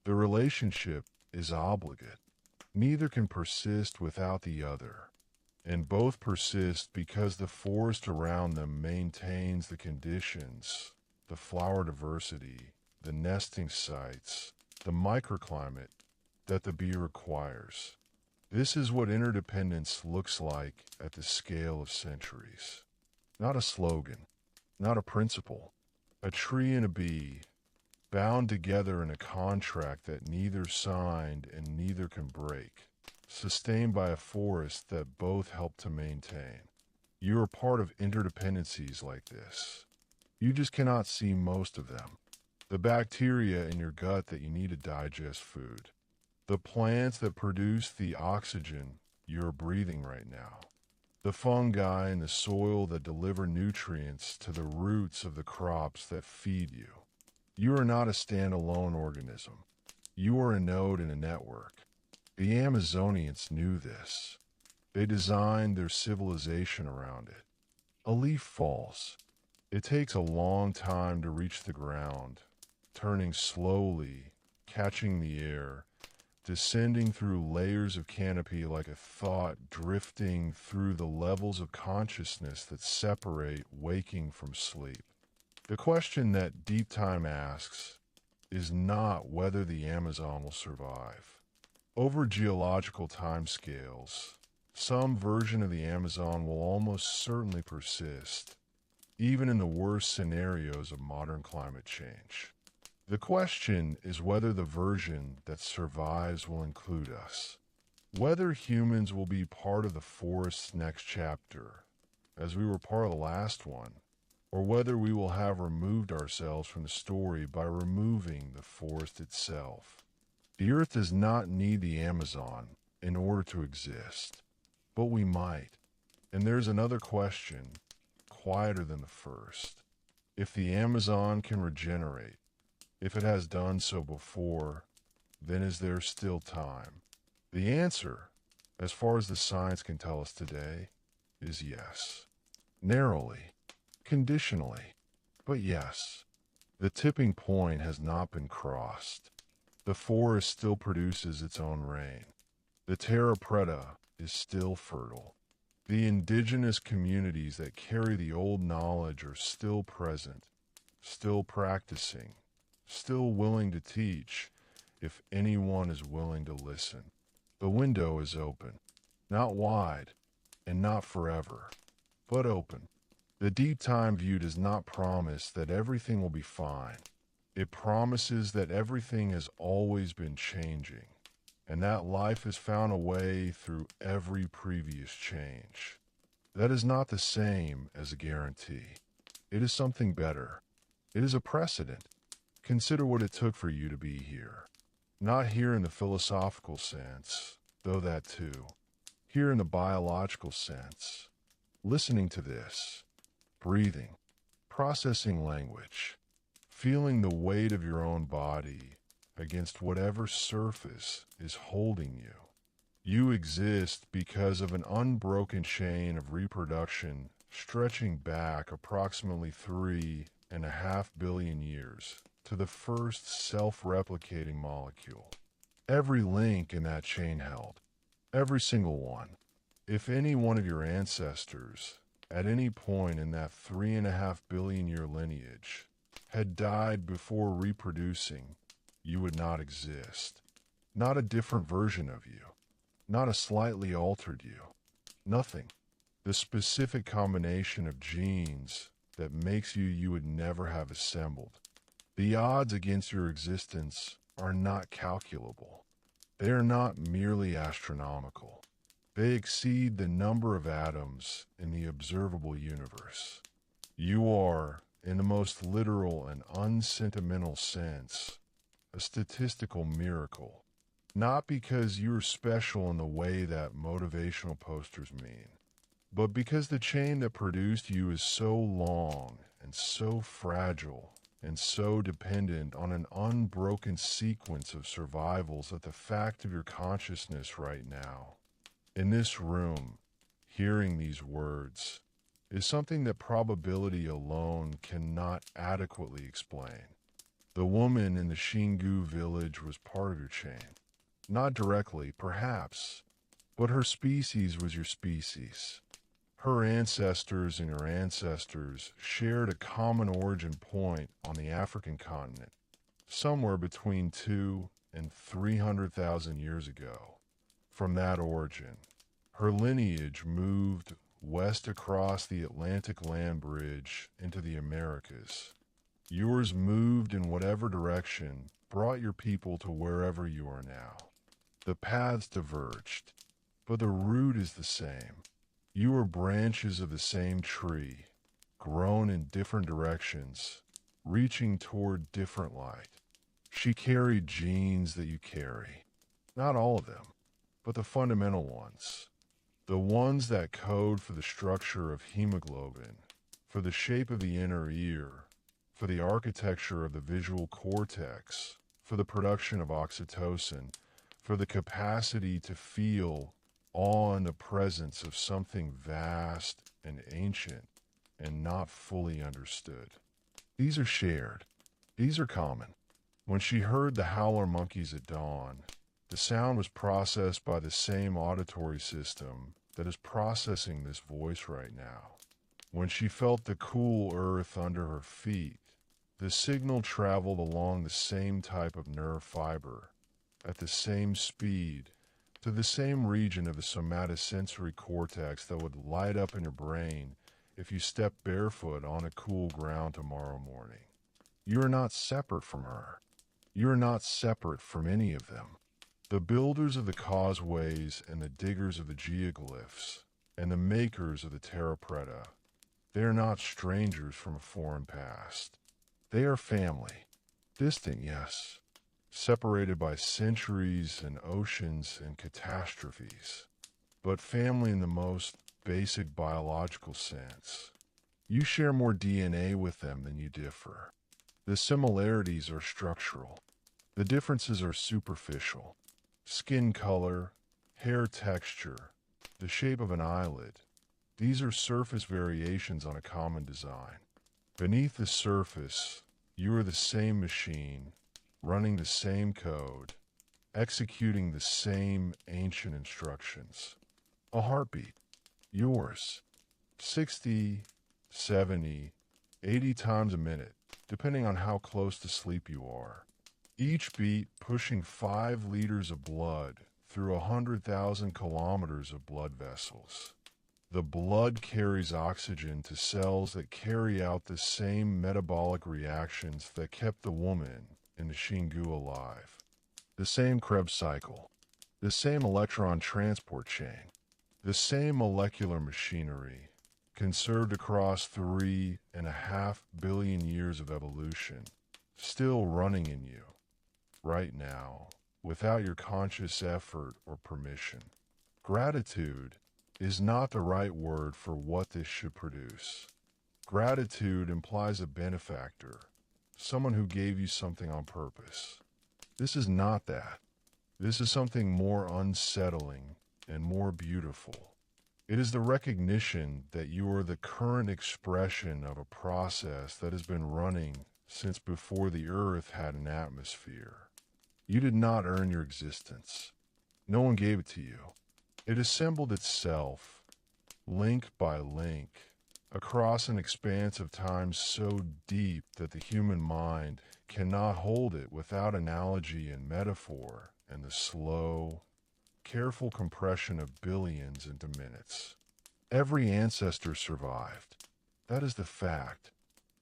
The relationship is obligate. Neither can persist without the other, and both persist because the forest around them maintains the conditions, the flower diversity, the nesting sites, the microclimate that the bee requires. This is what interdependence looks like at the scale of centuries. Not a slogan, not a principle. A tree and a bee, bound together in a contract that neither signed and neither can break, sustained by a forest that both help to maintain. You are part of interdependencies like this. You just cannot see most of them. The bacteria in your gut that you need to digest food. The plants that produce the oxygen you're breathing right now. The fungi in the soil that deliver nutrients to the roots of the crops that feed you. You are not a standalone organism. You are a node in a network. The Amazonians knew this. They designed their civilization around it. A leaf falls. It takes a long time to reach the ground, turning slowly, catching the air, descending through layers of canopy like a thought drifting through the levels of consciousness that separate waking from sleep. The question that Deep Time asks is not whether the Amazon will survive. Over geological timescales, some version of the Amazon will almost certainly persist, even in the worst scenarios of modern climate change. The question is whether the version that survives will include us, whether humans will be part of the forest's next chapter, as we were part of the last one, or whether we will have removed ourselves from the story by removing the forest itself. The Earth does not need the Amazon in order to exist, but we might. And there's another question, quieter than the first. If the Amazon can regenerate, if it has done so before, then is there still time? The answer, as far as the science can tell us today, is yes. Narrowly, conditionally, but yes. The tipping point has not been crossed. The forest still produces its own rain. The terra preta is still fertile. The indigenous communities that carry the old knowledge are still present, still practicing, still willing to teach if anyone is willing to listen. The window is open, not wide and not forever, but open. The deep time view does not promise that everything will be fine. It promises that everything has always been changing, and that life has found a way through every previous change. That is not the same as a guarantee. It is something better. It is a precedent. Consider what it took for you to be here. Not here in the philosophical sense, though that too. Here in the biological sense. Listening to this. Breathing. Processing language. Feeling the weight of your own body against whatever surface is holding you. You exist because of an unbroken chain of reproduction stretching back approximately 3.5 billion years to the first self-replicating molecule. Every link in that chain held. Every single one. If any one of your ancestors, at any point in that 3.5 billion year lineage, had died before reproducing, you would not exist. Not a different version of you. Not a slightly altered you. Nothing. The specific combination of genes that makes you you would never have assembled. The odds against your existence are not calculable. They are not merely astronomical. They exceed the number of atoms in the observable universe. You are, in the most literal and unsentimental sense, a statistical miracle. Not because you're special in the way that motivational posters mean, but because the chain that produced you is so long and so fragile and so dependent on an unbroken sequence of survivals that the fact of your consciousness right now, in this room, hearing these words is something that probability alone cannot adequately explain. The woman in the Xingu village was part of your chain. Not directly, perhaps, but her species was your species. Her ancestors and your ancestors shared a common origin point on the African continent, somewhere between 2 and 300,000 years ago. From that origin, her lineage moved west across the Atlantic land bridge into the Americas. Yours moved in whatever direction brought your people to wherever you are now. The paths diverged, but the root is the same. You are branches of the same tree, grown in different directions, reaching toward different light. She carried genes that you carry. Not all of them, but the fundamental ones. The ones that code for the structure of hemoglobin, for the shape of the inner ear, for the architecture of the visual cortex, for the production of oxytocin, for the capacity to feel awe in the presence of something vast and ancient and not fully understood. These are shared. These are common. When she heard the howler monkeys at dawn, the sound was processed by the same auditory system that is processing this voice right now. When she felt the cool earth under her feet, the signal traveled along the same type of nerve fiber, at the same speed, to the same region of the somatosensory cortex that would light up in your brain if you stepped barefoot on a cool ground tomorrow morning. You are not separate from her. You are not separate from any of them. The builders of the causeways and the diggers of the geoglyphs and the makers of the terra preta, they are not strangers from a foreign past. They are family. Distant, yes. Separated by centuries and oceans and catastrophes, but family in the most basic biological sense. You share more DNA with them than you differ. The similarities are structural. The differences are superficial. Skin color, hair texture, the shape of an eyelid. These are surface variations on a common design. Beneath the surface, you are the same machine, running the same code, executing the same ancient instructions. A heartbeat. Yours. 60, 70, 80 times a minute, depending on how close to sleep you are. Each beat pushing 5 liters of blood through 100,000 kilometers of blood vessels. The blood carries oxygen to cells that carry out the same metabolic reactions that kept the woman in the Xingu alive. The same Krebs cycle, the same electron transport chain, the same molecular machinery conserved across 3.5 billion years of evolution, still running in you, right now, without your conscious effort or permission. Gratitude is not the right word for what this should produce. Gratitude implies a benefactor, someone who gave you something on purpose. This is not that. This is something more unsettling and more beautiful. It is the recognition that you are the current expression of a process that has been running since before the earth had an atmosphere. You did not earn your existence. No one gave it to you. It assembled itself, link by link, across an expanse of time so deep that the human mind cannot hold it without analogy and metaphor and the slow, careful compression of billions into minutes. Every ancestor survived. That is the fact.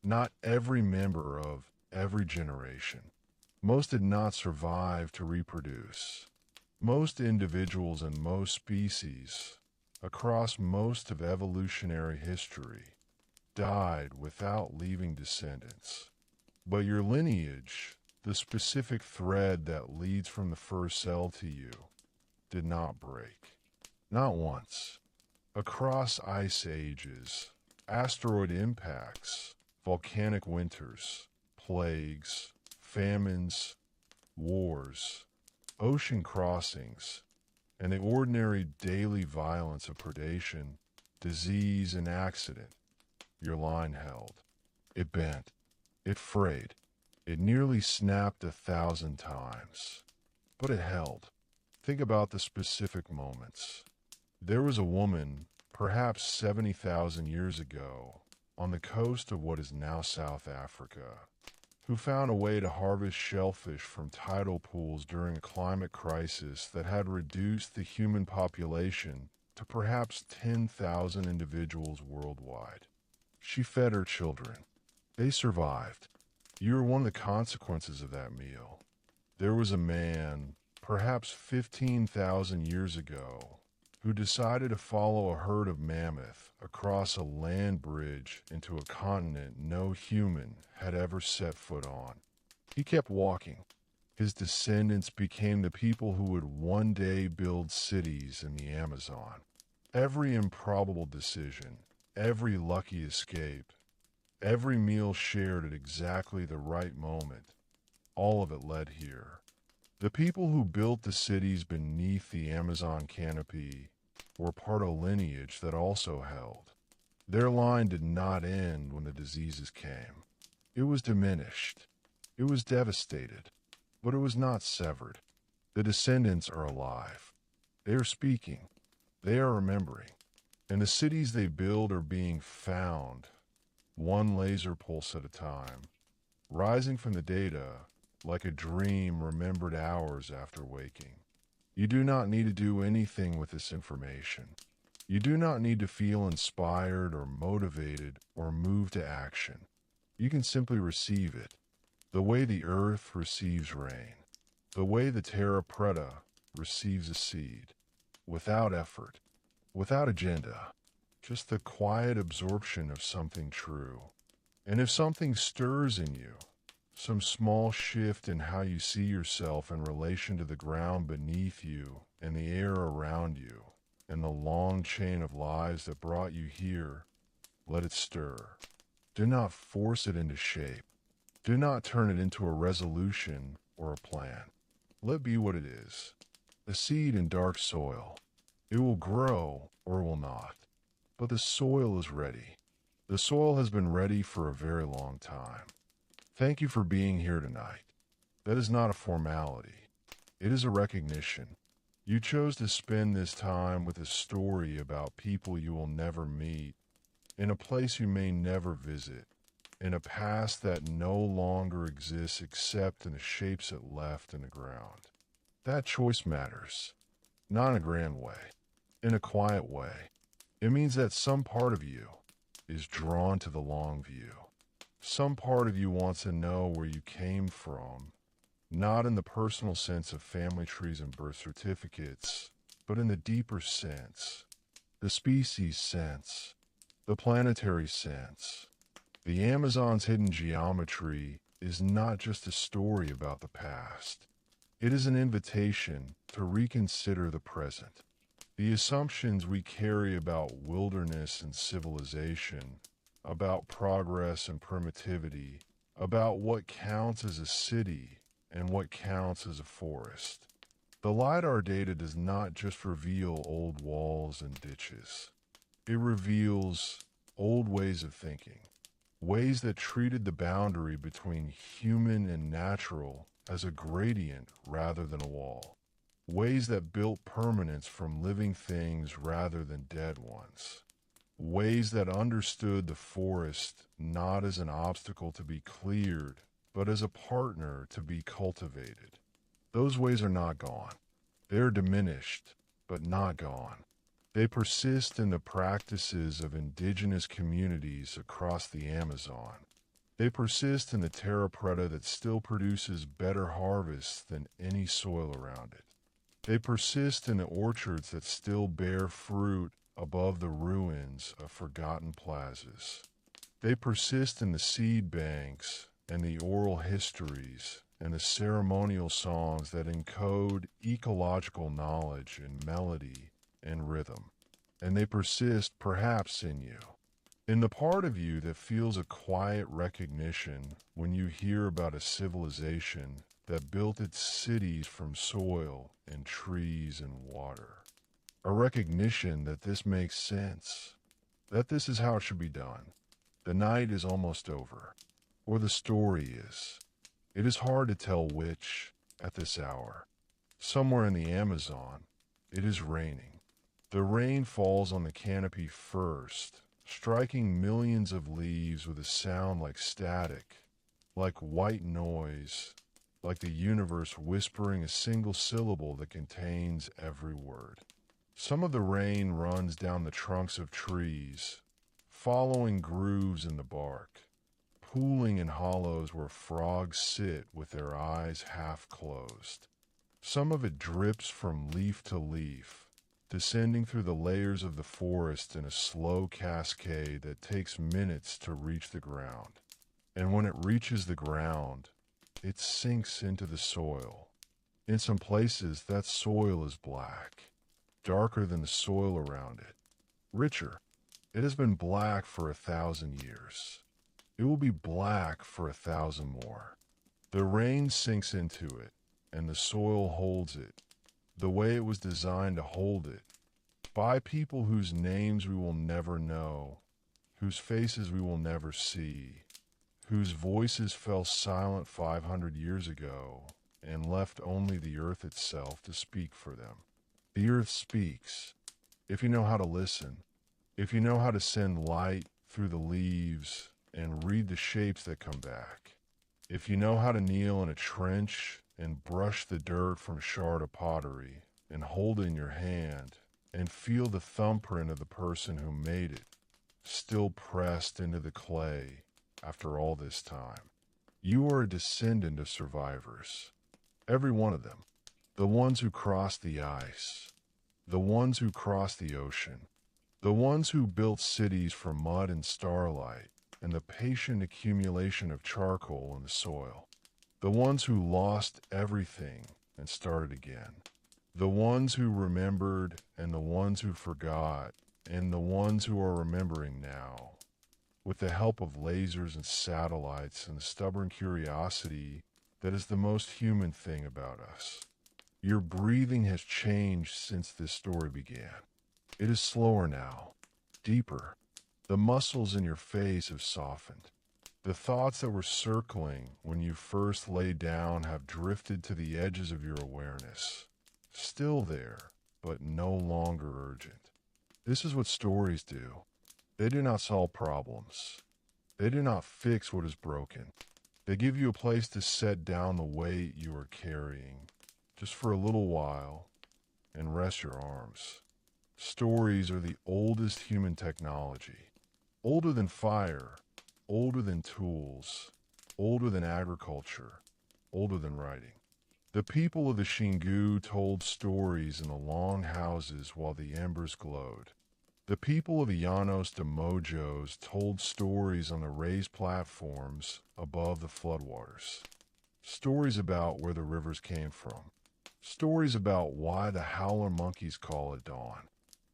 Not every member of every generation. Most did not survive to reproduce. Most individuals and most species, across most of evolutionary history, died without leaving descendants. But your lineage, the specific thread that leads from the first cell to you, did not break. Not once. Across ice ages, asteroid impacts, volcanic winters, plagues, famines, wars, ocean crossings, and the ordinary daily violence of predation, disease, and accident, your line held. It bent. It frayed. It nearly snapped 1,000 times. But it held. Think about the specific moments. There was a woman, perhaps 70,000 years ago, on the coast of what is now South Africa, who found a way to harvest shellfish from tidal pools during a climate crisis that had reduced the human population to perhaps 10,000 individuals worldwide. She fed her children. They survived. You were one of the consequences of that meal. There was a man, perhaps 15,000 years ago, who decided to follow a herd of mammoth across a land bridge into a continent no human had ever set foot on. He kept walking. His descendants became the people who would one day build cities in the Amazon. Every improbable decision, every lucky escape, every meal shared at exactly the right moment, all of it led here. The people who built the cities beneath the Amazon canopy were part of a lineage that also held. Their line did not end when the diseases came. It was diminished. It was devastated. But it was not severed. The descendants are alive. They are speaking. They are remembering. And the cities they build are being found, one laser pulse at a time, rising from the data like a dream remembered hours after waking. You do not need to do anything with this information. You do not need to feel inspired or motivated or moved to action. You can simply receive it, the way the earth receives rain, the way the terra preta receives a seed, without effort, without agenda, just the quiet absorption of something true. And if something stirs in you, some small shift in how you see yourself in relation to the ground beneath you and the air around you, and the long chain of lives that brought you here, let it stir. Do not force it into shape. Do not turn it into a resolution or a plan. Let it be what it is, a seed in dark soil. It will grow or will not, but the soil is ready. The soil has been ready for a very long time. Thank you for being here tonight. That is not a formality. It is a recognition. You chose to spend this time with a story about people you will never meet, in a place you may never visit, in a past that no longer exists except in the shapes it left in the ground. That choice matters, not in a grand way, in a quiet way. It means that some part of you is drawn to the long view. Some part of you wants to know where you came from, not in the personal sense of family trees and birth certificates, but in the deeper sense, the species sense, the planetary sense. The Amazon's hidden geometry is not just a story about the past. It is an invitation to reconsider the present. The assumptions we carry about wilderness and civilization, about progress and primitivity, about what counts as a city and what counts as a forest. The LIDAR data does not just reveal old walls and ditches. It reveals old ways of thinking, ways that treated the boundary between human and natural as a gradient rather than a wall, ways that built permanence from living things rather than dead ones, ways that understood the forest not as an obstacle to be cleared, but as a partner to be cultivated. Those ways are not gone. They are diminished, but not gone. They persist in the practices of indigenous communities across the Amazon. They persist in the terra preta that still produces better harvests than any soil around it. They persist in the orchards that still bear fruit above the ruins of forgotten plazas. They persist in the seed banks and the oral histories and the ceremonial songs that encode ecological knowledge in melody and rhythm. And they persist perhaps in you, in the part of you that feels a quiet recognition when you hear about a civilization that built its cities from soil and trees and water. A recognition that this makes sense, that this is how it should be done. The night is almost over, or the story is. It is hard to tell which at this hour. Somewhere in the Amazon, it is raining. The rain falls on the canopy first, striking millions of leaves with a sound like static, like white noise, like the universe whispering a single syllable that contains every word. Some of the rain runs down the trunks of trees, following grooves in the bark, pooling in hollows where frogs sit with their eyes half closed. Some of it drips from leaf to leaf, descending through the layers of the forest in a slow cascade that takes minutes to reach the ground. And when it reaches the ground, it sinks into the soil. In some places, that soil is black, darker than the soil around it, richer. It has been black for 1,000 years. It will be black for 1,000 more. The rain sinks into it, and the soil holds it, the way it was designed to hold it, by people whose names we will never know, whose faces we will never see, whose voices fell silent 500 years ago and left only the earth itself to speak for them. The earth speaks, if you know how to listen, if you know how to send light through the leaves and read the shapes that come back, if you know how to kneel in a trench and brush the dirt from shard of pottery and hold it in your hand and feel the thumbprint of the person who made it, still pressed into the clay after all this time. You are a descendant of survivors. Every one of them. The ones who crossed the ice. The ones who crossed the ocean. The ones who built cities from mud and starlight and the patient accumulation of charcoal in the soil. The ones who lost everything and started again. The ones who remembered and the ones who forgot and the ones who are remembering now. With the help of lasers and satellites and the stubborn curiosity that is the most human thing about us. Your breathing has changed since this story began. It is slower now, deeper. The muscles in your face have softened. The thoughts that were circling when you first lay down have drifted to the edges of your awareness. Still there, but no longer urgent. This is what stories do. They do not solve problems. They do not fix what is broken. They give you a place to set down the weight you are carrying, just for a little while, and rest your arms. Stories are the oldest human technology. Older than fire, older than tools, older than agriculture, older than writing. The people of the Xingu told stories in the long houses while the embers glowed. The people of the Llanos de Mojos told stories on the raised platforms above the floodwaters. Stories about where the rivers came from. Stories about why the howler monkeys call it dawn.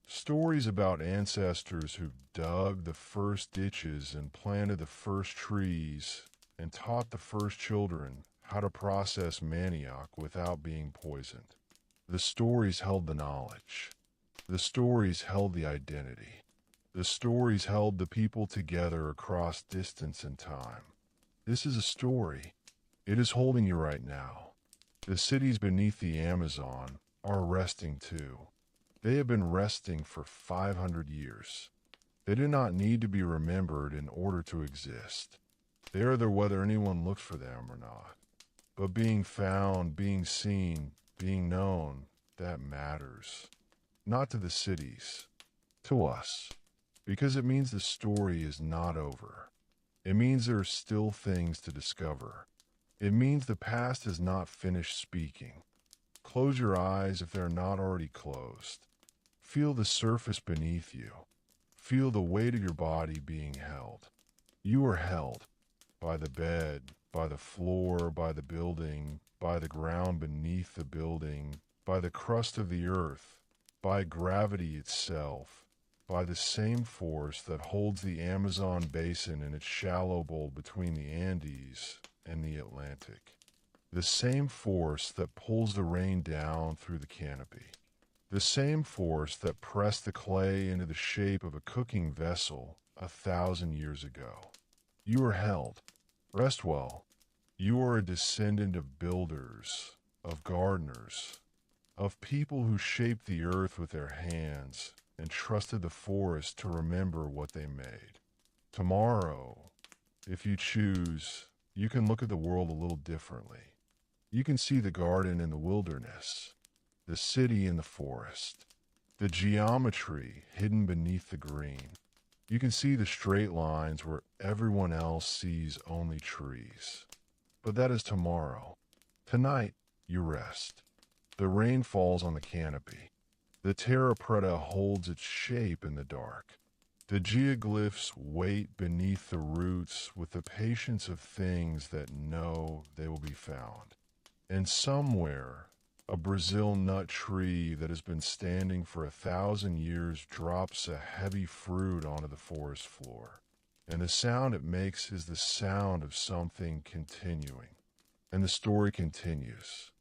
Stories about ancestors who dug the first ditches and planted the first trees and taught the first children how to process manioc without being poisoned. The stories held the knowledge. The stories held the identity. The stories held the people together across distance and time. This is a story. It is holding you right now. The cities beneath the Amazon are resting too. They have been resting for 500 years. They do not need to be remembered in order to exist. They are there whether anyone looks for them or not. But being found, being seen, being known, that matters. Not to the cities, to us. Because it means the story is not over. It means there are still things to discover. It means the past has not finished speaking. Close your eyes if they're not already closed. Feel the surface beneath you. Feel the weight of your body being held. You are held by the bed, by the floor, by the building, by the ground beneath the building, by the crust of the earth, by gravity itself, by the same force that holds the Amazon basin in its shallow bowl between the Andes and the Atlantic. The same force that pulls the rain down through the canopy. The same force that pressed the clay into the shape of a cooking vessel 1,000 years ago. You are held. Rest well. You are a descendant of builders, of gardeners, of people who shaped the earth with their hands and trusted the forest to remember what they made. Tomorrow, if you choose, you can look at the world a little differently. You can see the garden in the wilderness, the city in the forest, the geometry hidden beneath the green. You can see the straight lines where everyone else sees only trees. But that is tomorrow. Tonight, you rest. The rain falls on the canopy. The terra preta holds its shape in the dark. The geoglyphs wait beneath the roots with the patience of things that know they will be found. And somewhere, a Brazil nut tree that has been standing for 1,000 years drops a heavy fruit onto the forest floor. And the sound it makes is the sound of something continuing. And the story continues.